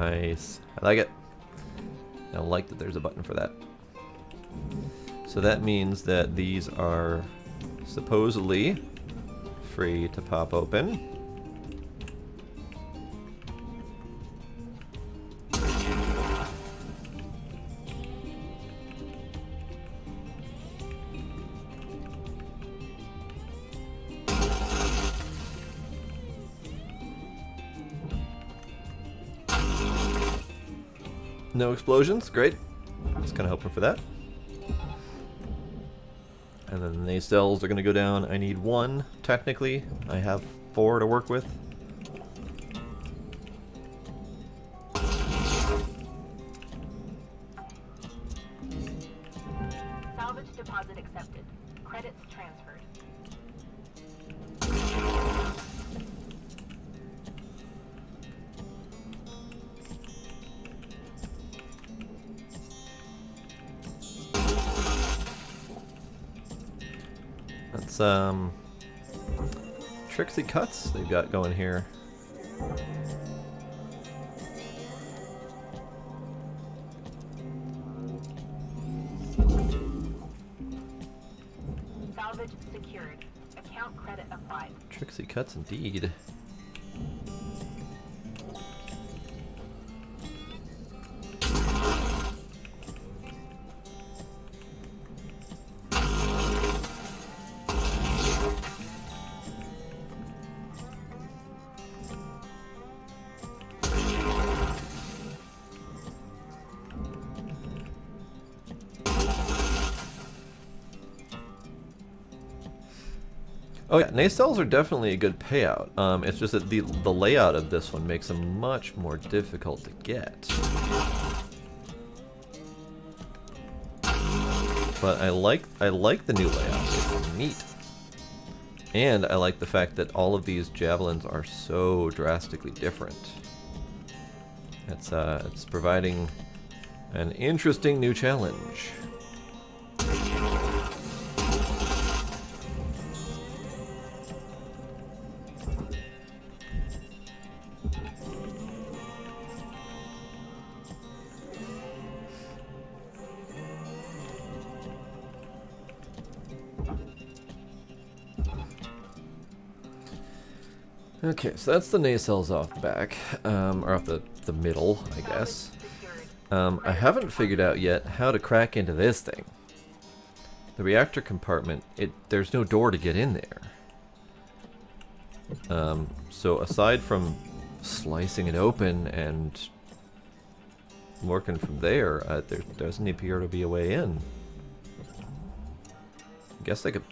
Nice. I like it. I like that there's a button for that. So that means that these are supposedly free to pop open. No explosions, great. Just kind of hoping for that. And then the nacelles are going to go down. I need 1, technically. I have 4 to work with. Salvage deposit accepted. Credits transferred. That's Trixie Cuts they've got going here. Salvage secured. Account credit applied. Trixie Cuts indeed. Oh yeah, nacelles are definitely a good payout. It's just that the layout of this one makes them much more difficult to get. But I like the new layout. It's neat. And I like the fact that all of these javelins are so drastically different. It's providing an interesting new challenge. Okay, so that's the nacelles off the back, or off the middle, I guess. I haven't figured out yet how to crack into this thing. The reactor compartment, there's no door to get in there. So aside from slicing it open and working from there, there doesn't appear to be a way in. I guess I could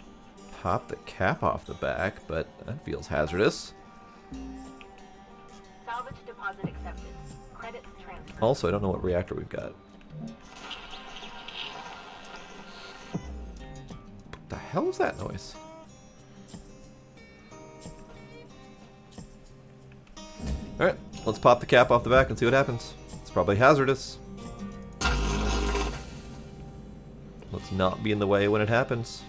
pop the cap off the back, but that feels hazardous. Salvage deposit accepted. Credits transferred. Also, I don't know what reactor we've got. What the hell is that noise? Alright, let's pop the cap off the back and see what happens. It's probably hazardous. Let's not be in the way when it happens.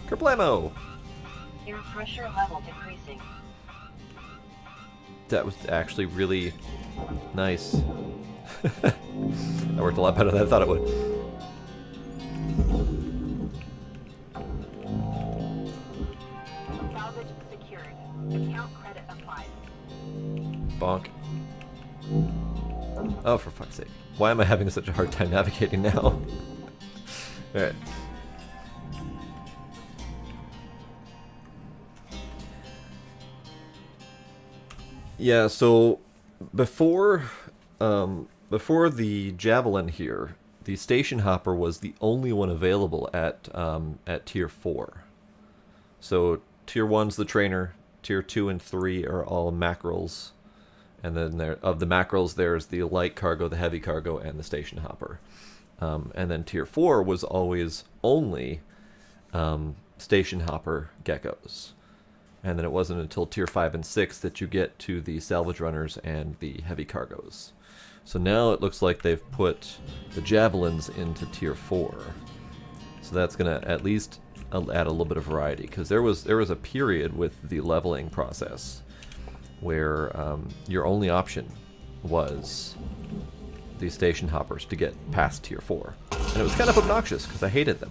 Kerblamo! Air pressure level decreasing. That was actually really nice. That worked a lot better than I thought it would. Salvage secured. Account credit applied. Bonk. Oh, for fuck's sake. Why am I having such a hard time navigating now? Alright. Yeah, so before the Javelin here, the station hopper was the only one available at tier 4. So tier 1's the trainer, tier 2 and 3 are all mackerels, and then of the mackerels there's the light cargo, the heavy cargo, and the station hopper. And then tier 4 was always only station hopper geckos. And then it wasn't until tier 5 and 6 that you get to the salvage runners and the heavy cargoes. So now it looks like they've put the Javelins into tier 4. So that's going to at least add a little bit of variety, because there was a period with the leveling process where your only option was these station hoppers to get past tier 4. And it was kind of obnoxious because I hated them.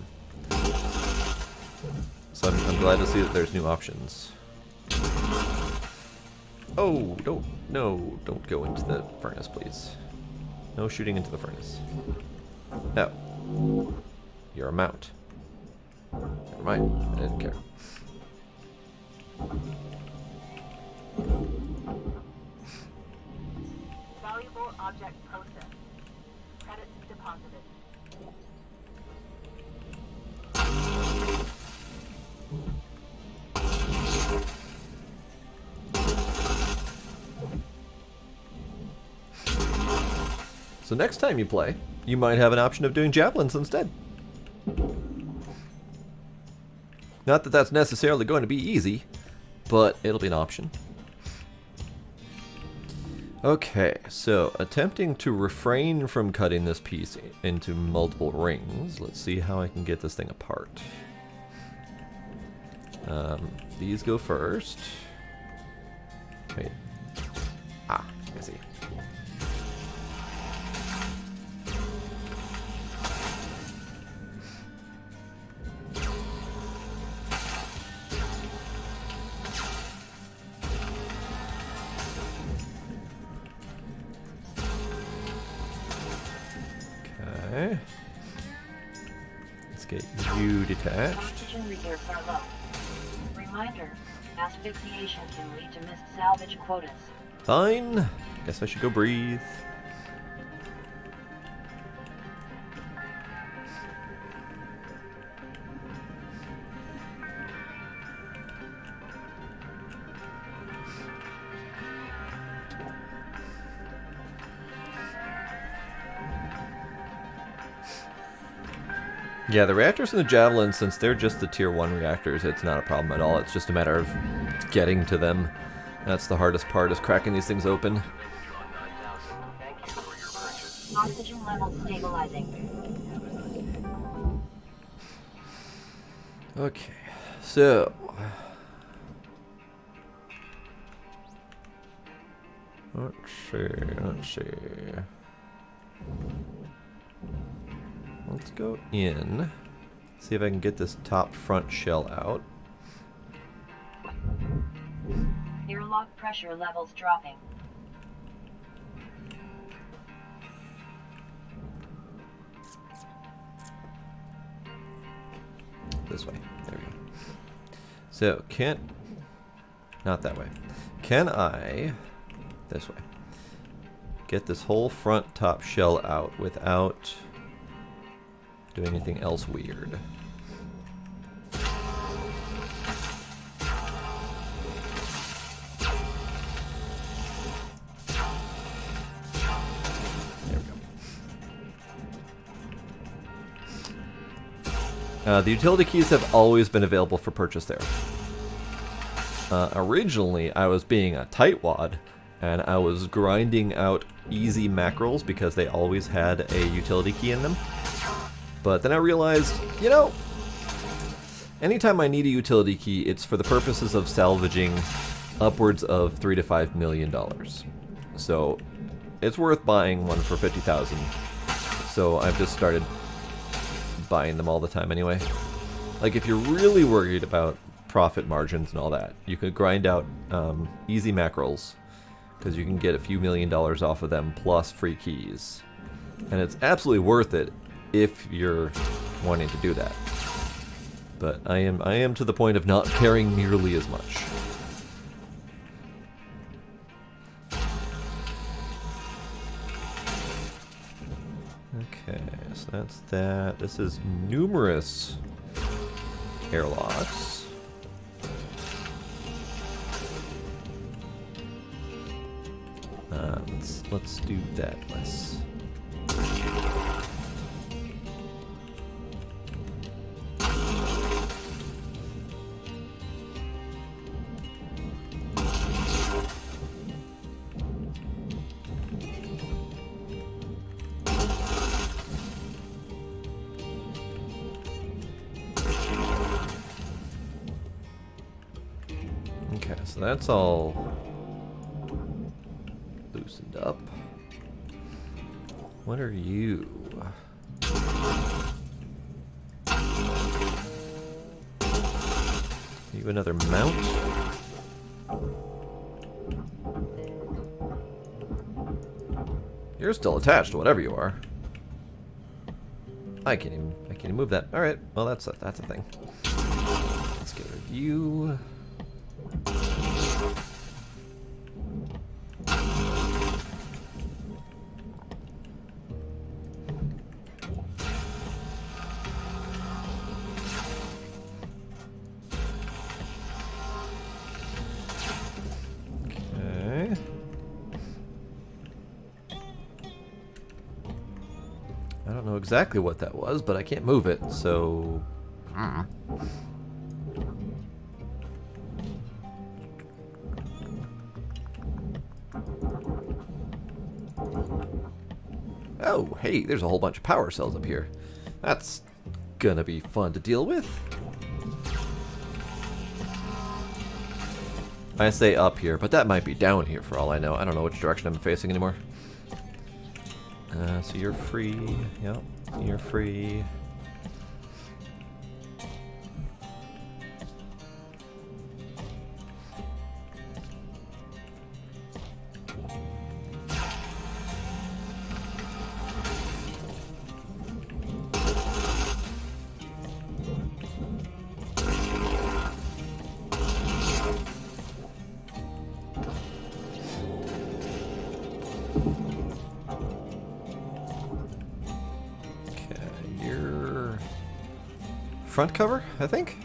So I'm glad to see that there's new options. Oh, don't go into the furnace, please. No shooting into the furnace. No. You're a mount. Never mind, I didn't care. Valuable object processed. Credits deposited. So next time you play, you might have an option of doing javelins instead. Not that that's necessarily going to be easy, but it'll be an option. Okay, so attempting to refrain from cutting this piece into multiple rings. Let's see how I can get this thing apart. These go first. Wait. Ah, I see. Okay. Let's get you detached. Oxygen reserves are low. Reminder, asphyxiation can lead to missed salvage quotas. Fine. Guess I should go breathe. Yeah, the reactors and the Javelins, since they're just the tier 1 reactors, it's not a problem at all. It's just a matter of getting to them. That's the hardest part, is cracking these things open. Oxygen levels stabilizing. Okay, so... Let's see. Let's go in, see if I can get this top front shell out. Airlock pressure levels dropping. This way. There we go. So, not that way. Can I, this way, get this whole front top shell out without doing anything else weird? There we go. The utility keys have always been available for purchase there. Originally, I was being a tightwad, and I was grinding out easy mackerels because they always had a utility key in them. But then I realized, you know, anytime I need a utility key, it's for the purposes of salvaging upwards of $3 to $5 million. So it's worth buying one for 50,000. So I've just started buying them all the time anyway. Like, if you're really worried about profit margins and all that, you could grind out easy mackerels, because you can get a few $1 million off of them plus free keys. And it's absolutely worth it if you're wanting to do that. But I am to the point of not caring nearly as much. Okay, so that's that. This is numerous airlocks. Let's do that less. Okay, so that's all loosened up. What are you? You another mount? You're still attached, whatever you are. I can't even move that. All right, well that's a thing. Let's get rid of you. Okay. I don't know exactly what that was, but I can't move it, so... Oh, hey, there's a whole bunch of power cells up here. That's gonna be fun to deal with. I say up here, but that might be down here for all I know. I don't know which direction I'm facing anymore. So you're free. Yep, you're free. Front cover, I think?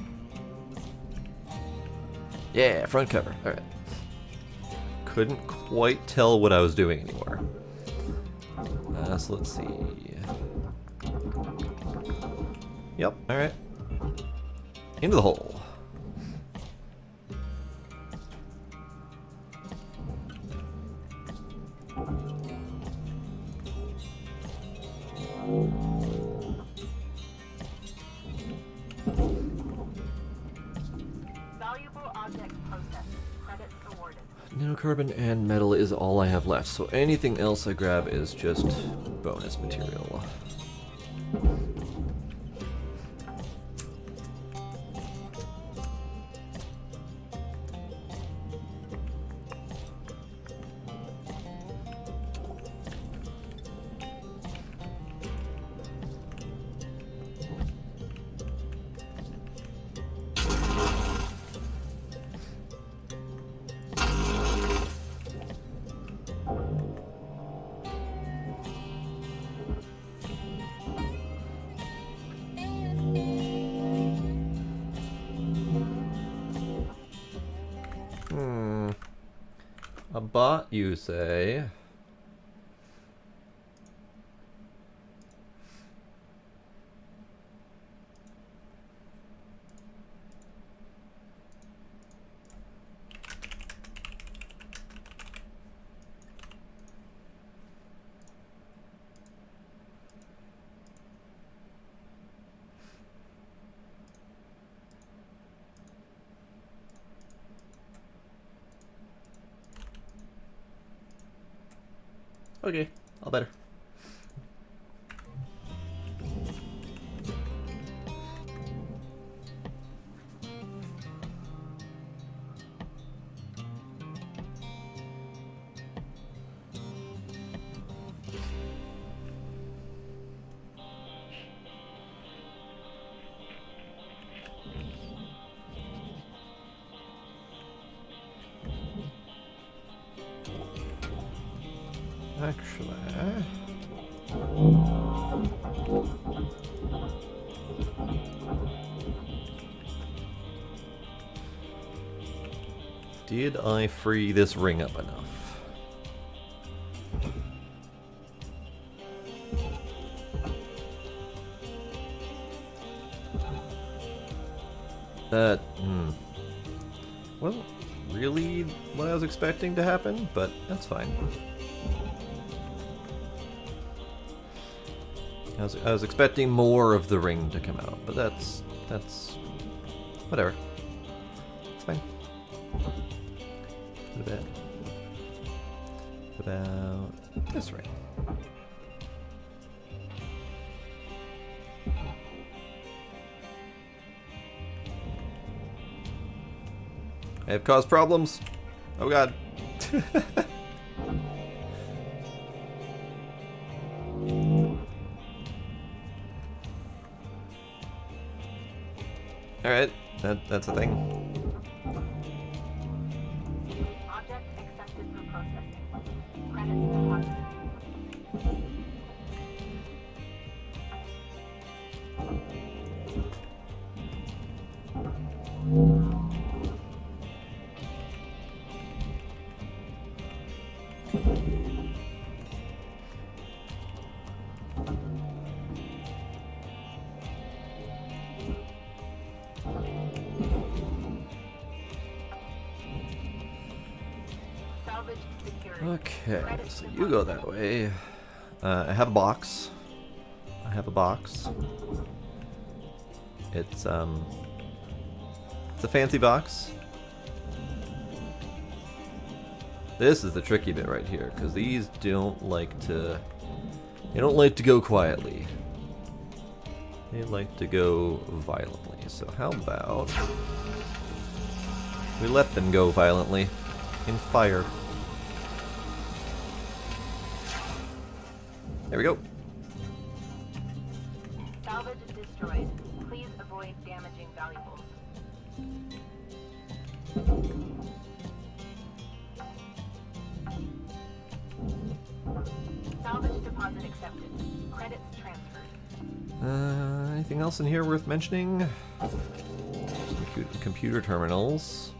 Yeah, front cover. Alright. Couldn't quite tell what I was doing anymore. So let's see. Yep, alright. Into the hole. Carbon and metal is all I have left, so anything else I grab is just bonus material. A bot, you say? Okay, all better. Actually, did I free this ring up enough? That wasn't really what I was expecting to happen, but that's fine. I was expecting more of the ring to come out, but that's whatever. It's fine. Go to bed. about this right? I have caused problems. Oh god. Alright, that's a thing. Object accepted for processing. Credits deposited. Salvage security. Okay, Credits so you go deposited. that way. I have a box. It's a fancy box. This is the tricky bit right here, because these don't like to go quietly. They like to go violently. So how about we let them go violently in fire. There we go. Salvage destroyed. Please avoid damaging valuables. Salvage deposit accepted. Credits transferred. Anything else in here worth mentioning? Some computer terminals.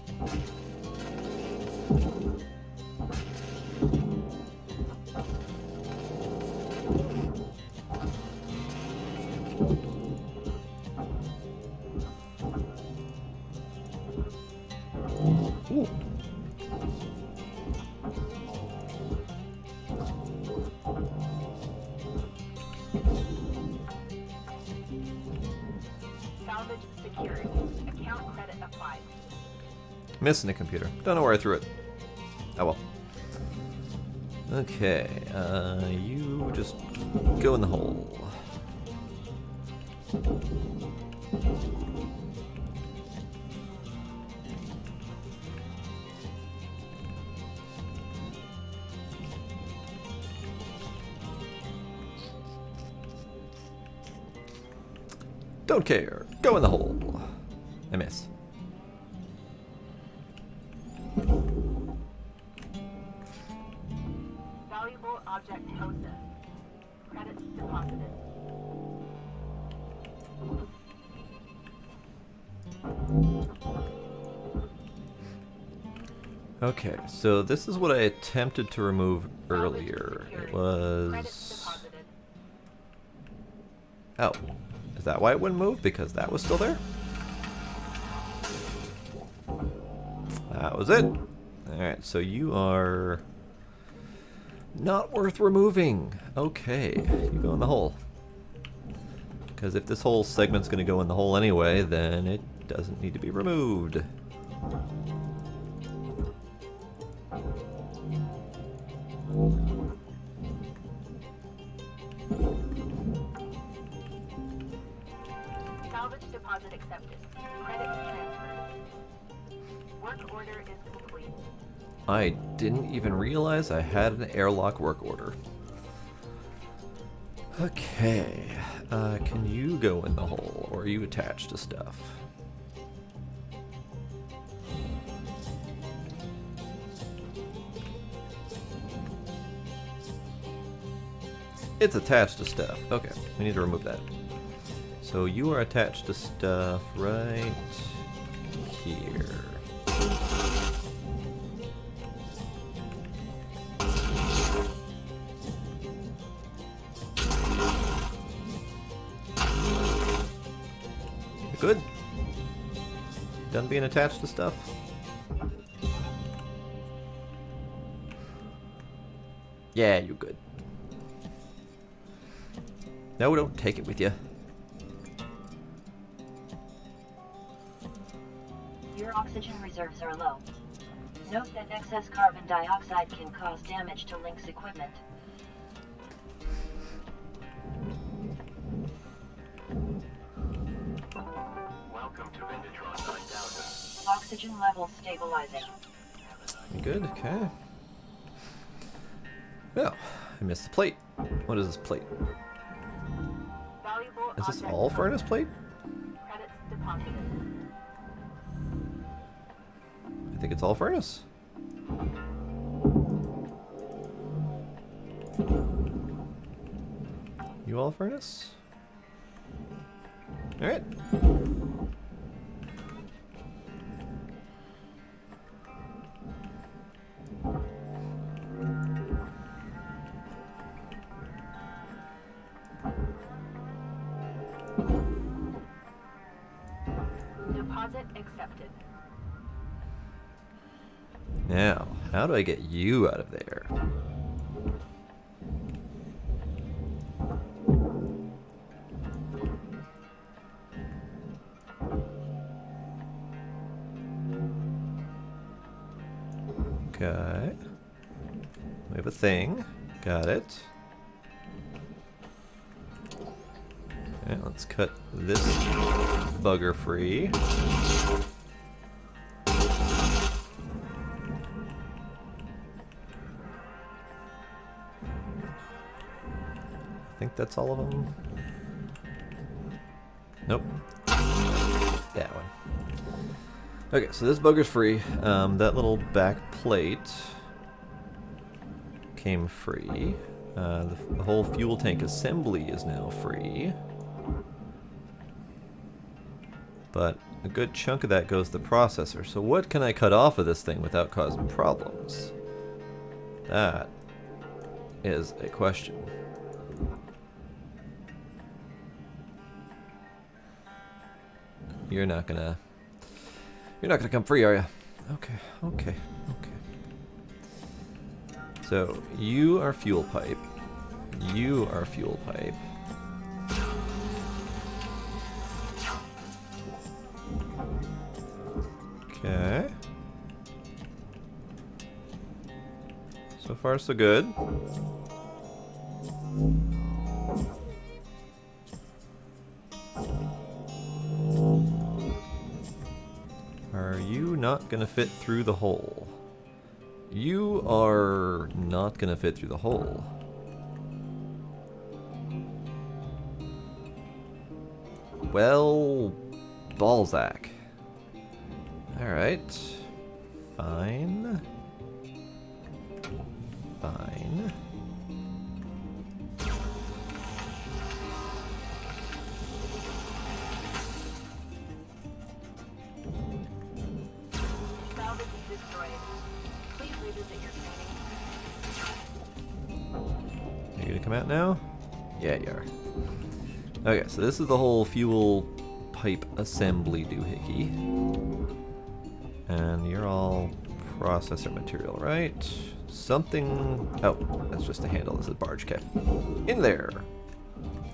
Ooh. Salvage secured. Account credit applied. Missing a computer. Don't know where I threw it. Oh well. Okay, you just go in the hole. Don't care. Go in the hole. I miss. Valuable object processed. Credits deposited. Okay, so this is what I attempted to remove earlier. It Credits was... deposited. Oh. Is that why it wouldn't move? Because that was still there? That was it. Alright, so you are... not worth removing. Okay, you go in the hole. Because if this whole segment's going to go in the hole anyway, then it doesn't need to be removed. Salvage deposit accepted. Credits transferred. Work order is complete. I didn't even realize I had an airlock work order. Okay, can you go in the hole, or are you attached to stuff? It's attached to stuff. Okay, we need to remove that. So you are attached to stuff right here. Good. Done being attached to stuff? Yeah, you're good. No, don't take it with you. Your oxygen reserves are low. Note that excess carbon dioxide can cause damage to Link's equipment. Welcome to Vindatron 9000. Oxygen levels stabilizing. Good, okay. Oh, I missed the plate. What is this plate? Valuable Is this object all furnace plate? Credits deposited. I think it's all furnace. You all furnace? Alright. Deposit accepted. Now, how do I get you out of there? Okay. We have a thing. Got it. Okay, let's cut this bugger free. I think that's all of them. Nope. That one. Okay, so this bugger's free. That little back plate came free. The whole fuel tank assembly is now free. But a good chunk of that goes to the processor. So what can I cut off of this thing without causing problems? That is a question. You're not gonna come free, are you? Okay, okay, okay. So you are fuel pipe. You are fuel pipe. Okay. So far, so good. Are you not gonna fit through the hole? You are not gonna fit through the hole. Well, Balzac. Alright. Fine. Fine. Salvage is destroyed. Please revisit your training. Are you gonna come out now? Yeah, you are. Okay, so this is the whole fuel pipe assembly doohickey. And you're all processor material, right? Something... Oh, that's just a handle. This is barge. Okay. In there!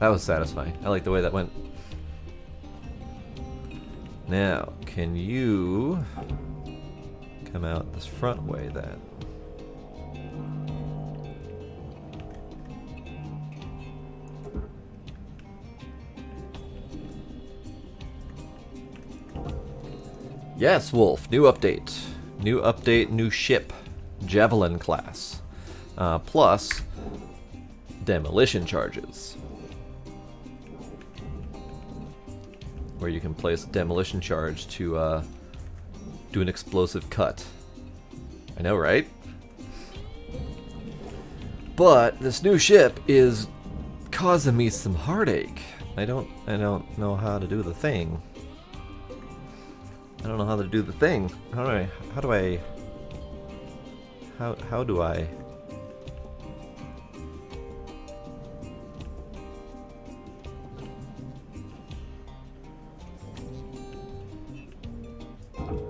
That was satisfying. I like the way that went. Now, can you come out this front way then? Yes, Wolf. New update. New update, new ship. Javelin class. Plus, demolition charges. Where you can place a demolition charge to do an explosive cut. I know, right? But this new ship is causing me some heartache. I don't know how to do the thing. I don't know how to do the thing. How do I?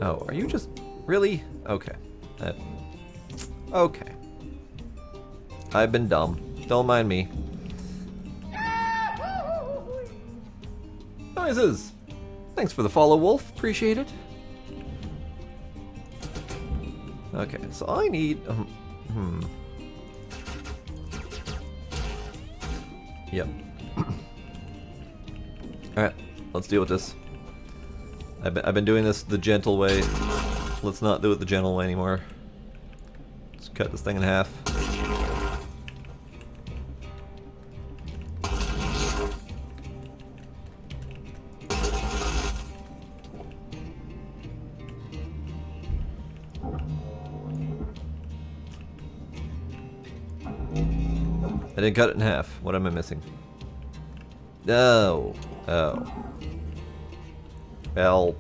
Oh, are you just really? Okay. Okay. I've been dumb. Don't mind me. Noises. Thanks for the follow, Wolf. Appreciate it. Okay, so all I need... Yep. Alright, let's deal with this. I've been doing this the gentle way. Let's not do it the gentle way anymore. Let's cut this thing in half. I didn't cut it in half. What am I missing? Oh. Oh. Well,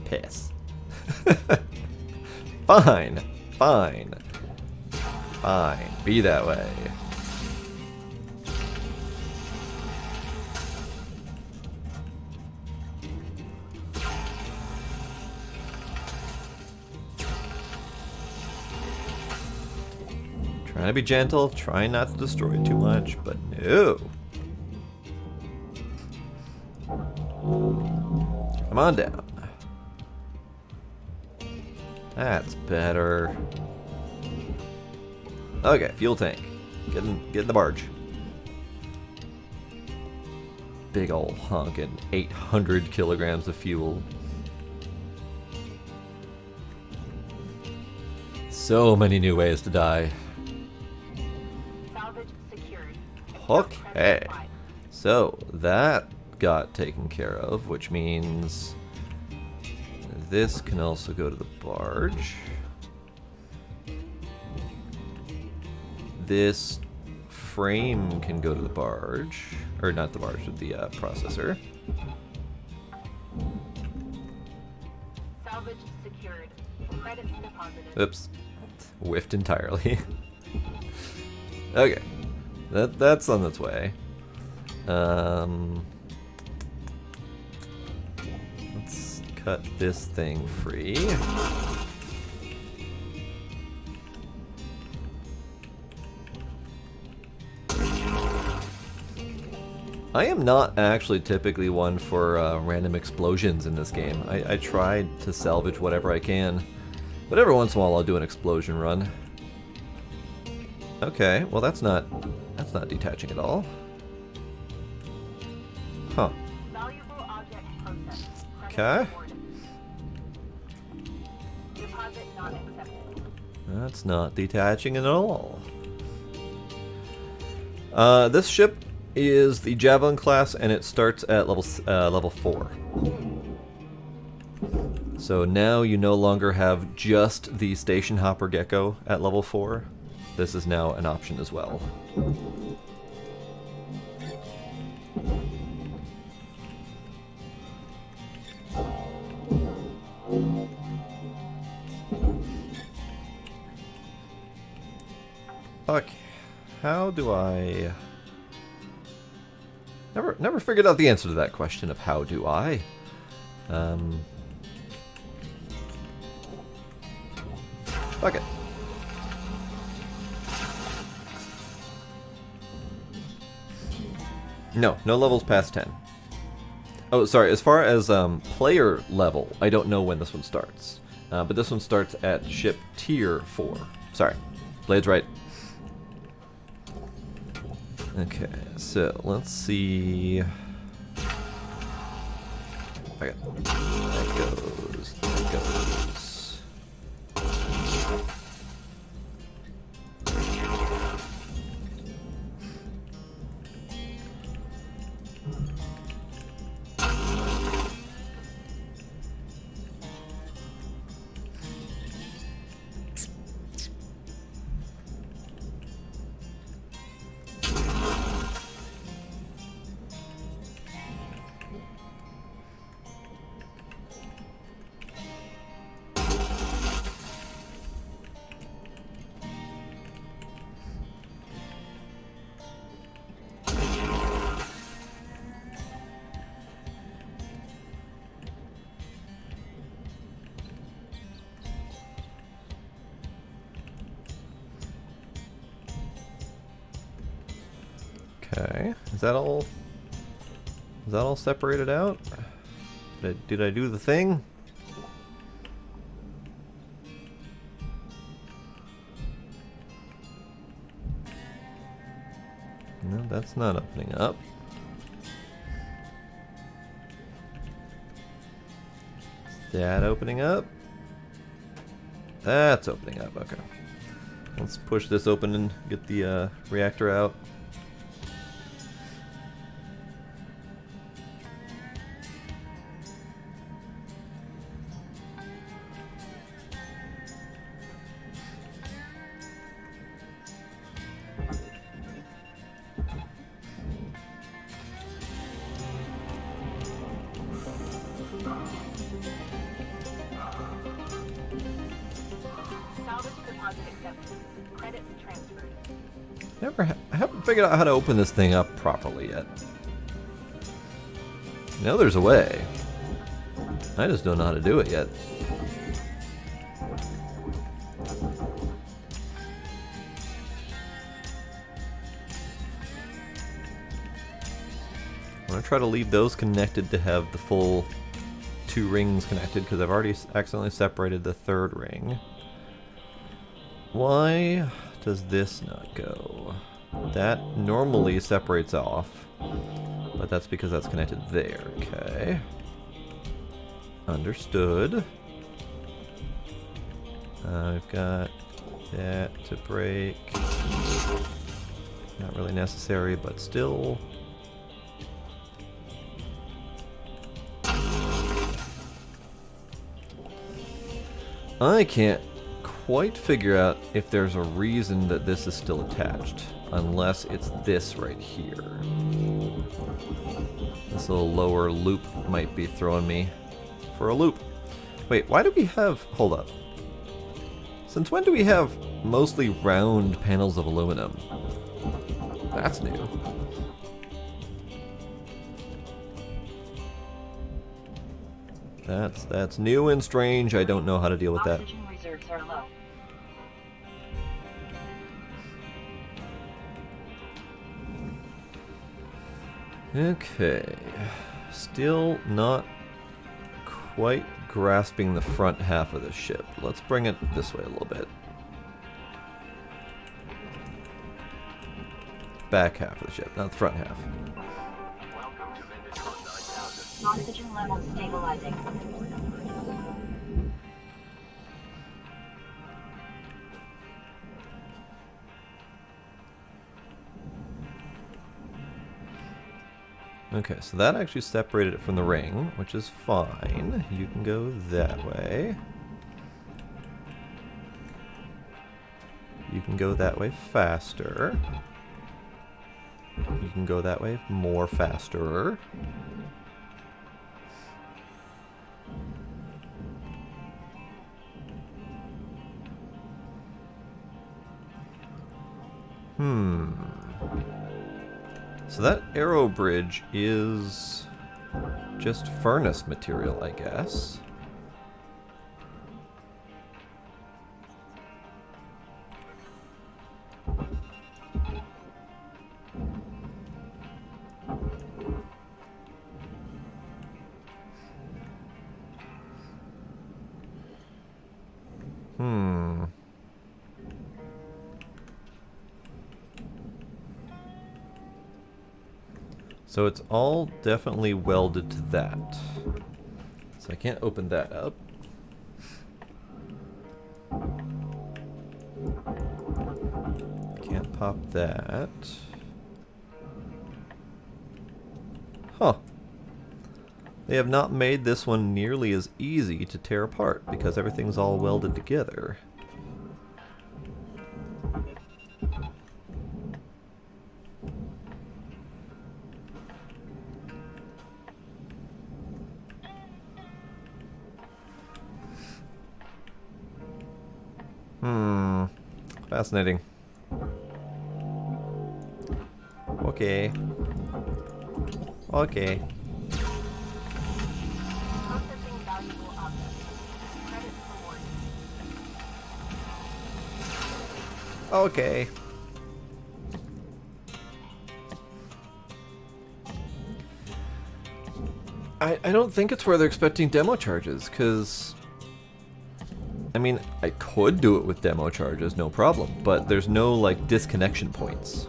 piss. Fine. Fine. Fine. Be that way. Trying to be gentle, trying not to destroy it too much, but no. Come on down. That's better. Okay, fuel tank. Get in the barge. Big ol' honkin' 800 kilograms of fuel. So many new ways to die. Salvage secured. Okay. So that got taken care of, which means this can also go to the barge. This frame can go to the barge, or not the barge, but the processor. Salvage secured. Credits deposited. Oops, whiffed entirely. Okay, that's on its way. Let's cut this thing free. I am not actually typically one for random explosions in this game. I tried to salvage whatever I can, but every once in a while I'll do an explosion run. Okay, well that's not detaching at all. Huh. Valuable object processed. Okay. Deposit not accepted. That's not detaching at all. This ship is the Javelin class, and it starts at level 4. So now you no longer have just the station hopper gecko at level 4. This is now an option as well. Okay, how do I... Never figured out the answer to that question of how do I. Okay. No levels past 10. Oh, sorry, as far as player level, I don't know when this one starts. But this one starts at ship tier 4. Sorry, Blade's right. Okay, so let's see. Okay, that goes, that goes. Okay, is that all? Is that all separated out? Did I do the thing? that's not opening up. Is that opening up? That's opening up, okay. Let's push this open and get the reactor out. I haven't figured out how to open this thing up properly yet. I know there's a way. I just don't know how to do it yet. I'm going to try to leave those connected to have the full 2 rings connected, because I've already accidentally separated the 3rd ring. Why does this not go? That normally separates off, but that's because that's connected there. Okay. Understood. We've got that to break. Not really necessary, but still. I can't quite figure out if there's a reason that this is still attached, unless it's this right here. This little lower loop might be throwing me for a loop. Wait, why do we have... Hold up. Since when do we have mostly round panels of aluminum? That's new. That's new and strange. I don't know how to deal with that. Oxygen reserves are low. Okay. Still not quite grasping the front half of the ship. Let's bring it this way a little bit. Back half of the ship, not the front half. Oxygen levels stabilizing. Okay, so that actually separated it from the ring, which is fine. You can go that way. You can go that way faster. You can go that way more faster. So that arrow bridge is just furnace material, I guess. So it's all definitely welded to that. So I can't open that up. Can't pop that. Huh. They have not made this one nearly as easy to tear apart because everything's all welded together. Fascinating. Okay. Okay. Processing valuable objects. Credits rewarded. Okay. I don't think it's where they're expecting demo charges, because... I mean, I could do it with demo charges, no problem, but there's no, like, disconnection points.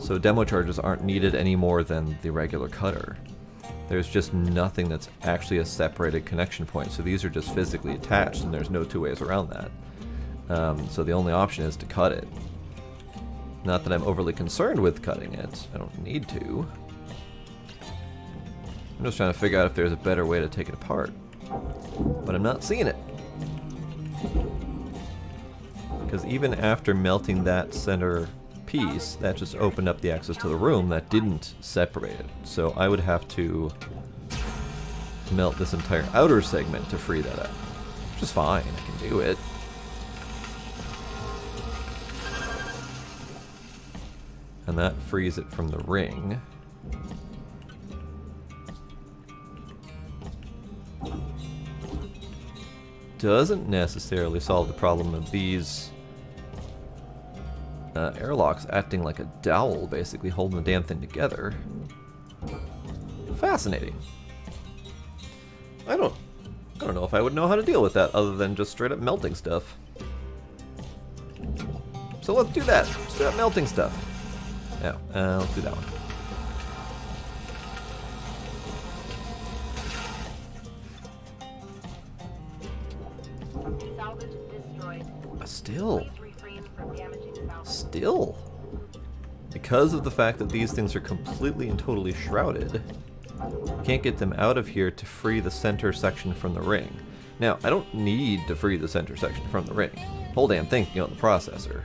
So demo charges aren't needed any more than the regular cutter. There's just nothing that's actually a separated connection point, so these are just physically attached and there's no two ways around that. So the only option is to cut it. Not that I'm overly concerned with cutting it, I don't need to. I'm just trying to figure out if there's a better way to take it apart. But I'm not seeing it. Because even after melting that center piece, that just opened up the access to the room that didn't separate it. So I would have to melt this entire outer segment to free that up. Which is fine, I can do it. And that frees it from the ring. Doesn't necessarily solve the problem of these airlocks acting like a dowel, basically holding the damn thing together. Fascinating. I don't know if I would know how to deal with that other than just straight up melting stuff. So let's do that. Straight up melting stuff. Yeah, let's do that one. Salvage destroyed. Still. Please refrain from damaging salvage. Still. Because of the fact that these things are completely and totally shrouded, can't get them out of here to free the center section from the ring. Now, I don't need to free the center section from the ring. Whole damn thing can go in the processor.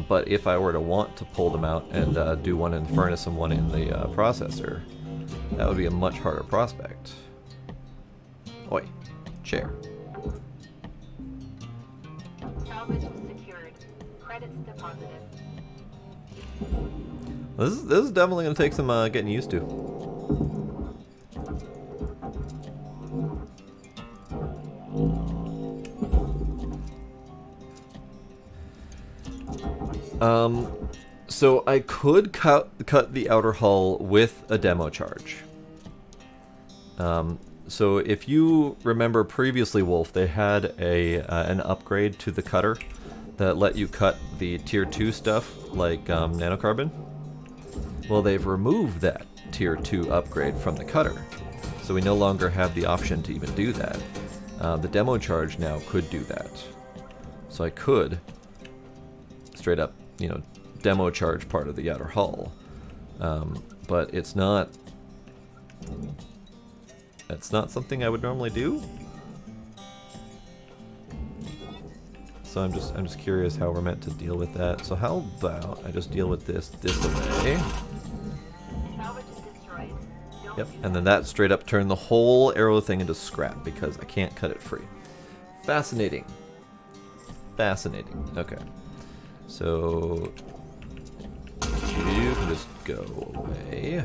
But if I were to want to pull them out and do one in the furnace and one in the processor, that would be a much harder prospect. Oi, chair. Salvage secured. Credits deposited. This is definitely going to take some getting used to. So I could cut the outer hull with a demo charge. So if you remember previously, Wolf, they had an upgrade to the cutter that let you cut the tier 2 stuff like nanocarbon. Well, they've removed that tier 2 upgrade from the cutter, so we no longer have the option to even do that. The demo charge now could do that, so I could straight up, you know, demo charge part of the outer hull, but it's not something I would normally do. So I'm just curious how we're meant to deal with that. So how about I just deal with this way? Salvage destroyed. Don't Yep, and then that straight up turned the whole arrow thing into scrap because I can't cut it free. Fascinating. Fascinating. Okay. So you can just go away.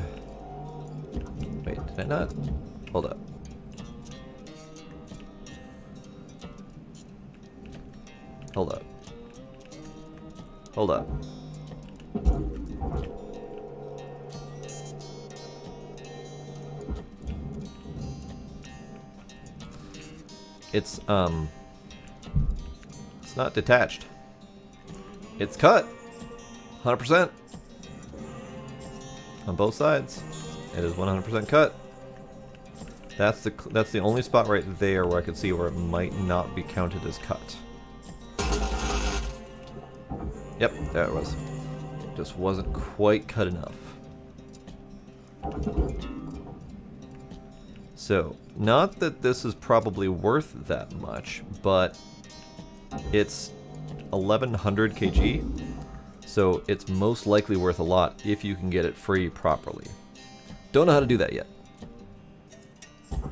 Wait, did I not? Hold up. Hold up. Hold up. It's not detached. It's cut. 100%. On both sides. It is 100% cut. That's the only spot right there where I could see where it might not be counted as cut. Yep, there it was. Just wasn't quite cut enough. So, not that this is probably worth that much, but it's 1100 kg, so it's most likely worth a lot if you can get it free properly. Don't know how to do that yet.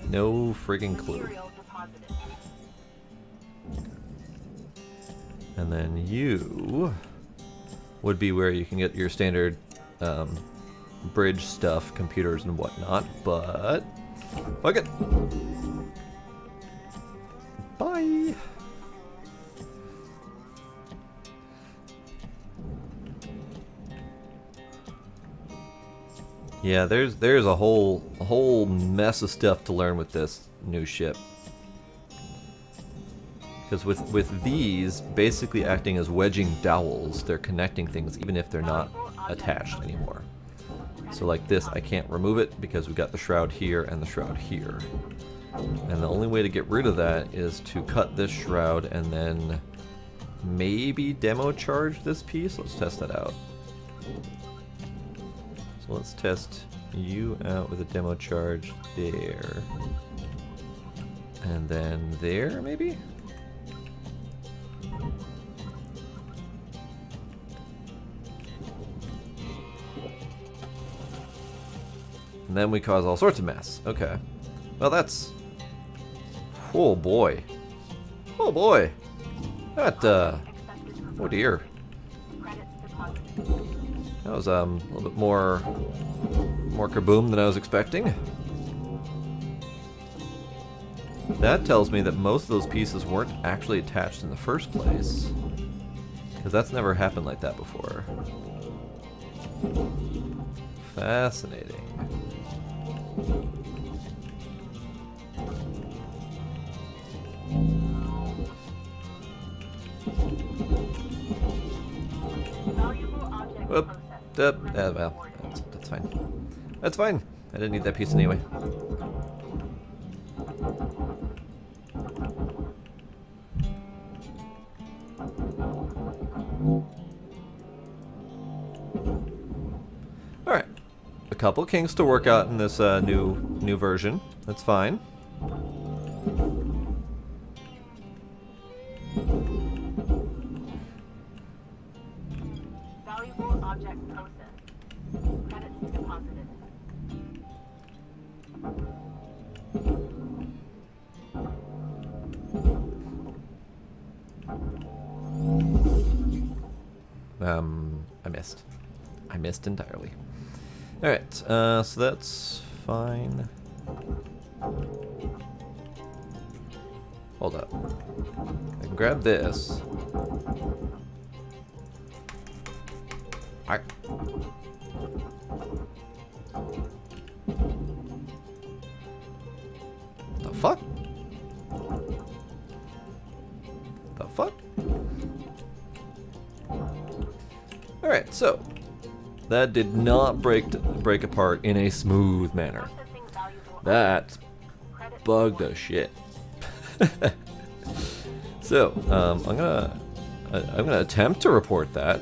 No friggin' clue. material deposited. And then you would be where you can get your standard bridge stuff, computers and whatnot, but fuck it. Bye. Yeah, there's a whole mess of stuff to learn with this new ship. Because with these basically acting as wedging dowels, they're connecting things even if they're not attached anymore. So like this, I can't remove it because we got the shroud here and the shroud here. And the only way to get rid of that is to cut this shroud and then maybe demo charge this piece. Let's test that out. So let's test you out with a demo charge there. And then there, maybe? And then we cause all sorts of mess. Okay. Well, that's... Oh, boy. Oh, boy. That, oh, dear. That was, a little bit more kaboom than I was expecting. That tells me that most of those pieces weren't actually attached in the first place. Because that's never happened like that before. Fascinating. Well, that's fine. That's fine. I didn't need that piece anyway. Alright. A couple kinks to work out in this new version. That's fine. Valuable object processed. Credits deposited. I missed entirely. Alright, so that's fine. Hold up. I can grab this. The fuck? The fuck? Alright, so that did not break apart in a smooth manner. That bugged the shit. So, I'm gonna attempt to report that.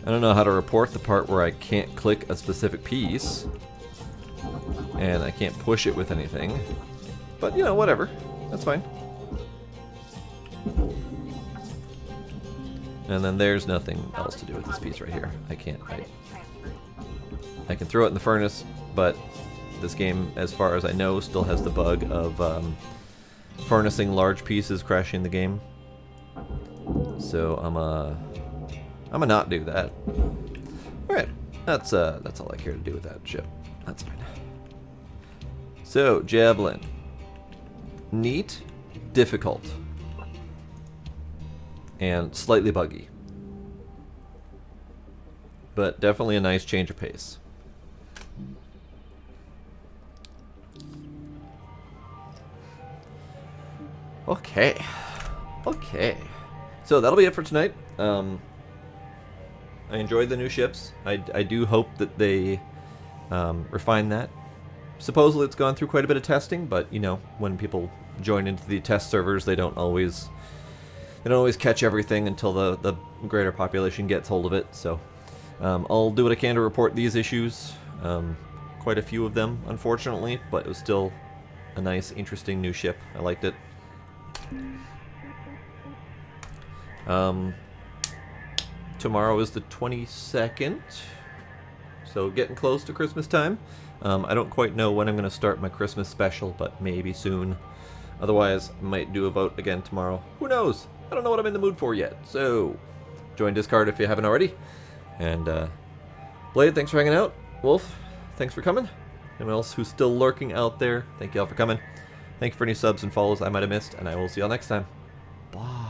I don't know how to report the part where I can't click a specific piece and I can't push it with anything. But, you know, whatever. That's fine. And then there's nothing else to do with this piece right here. I can throw it in the furnace, but this game, as far as I know, still has the bug of furnacing large pieces, crashing the game. So I'm gonna not do that. Alright, that's all I care to do with that ship. That's fine. So, Javelin. Neat, difficult, and slightly buggy. But definitely a nice change of pace. Okay. Okay. So that'll be it for tonight. I enjoyed the new ships. I do hope that they refine that. Supposedly it's gone through quite a bit of testing, but you know, when people join into the test servers, they don't always catch everything until the greater population gets hold of it. So I'll do what I can to report these issues. Quite a few of them, unfortunately, but it was still a nice, interesting new ship. I liked it. Tomorrow is the 22nd, so getting close to Christmas time. I don't quite know when I'm going to start my Christmas special, but maybe soon. Otherwise, I might do a vote again tomorrow. Who knows? I don't know what I'm in the mood for yet. So, join Discord if you haven't already. And, Blade, thanks for hanging out. Wolf, thanks for coming. Anyone else who's still lurking out there, thank you all for coming. Thank you for any subs and follows I might have missed, and I will see y'all next time. Bye.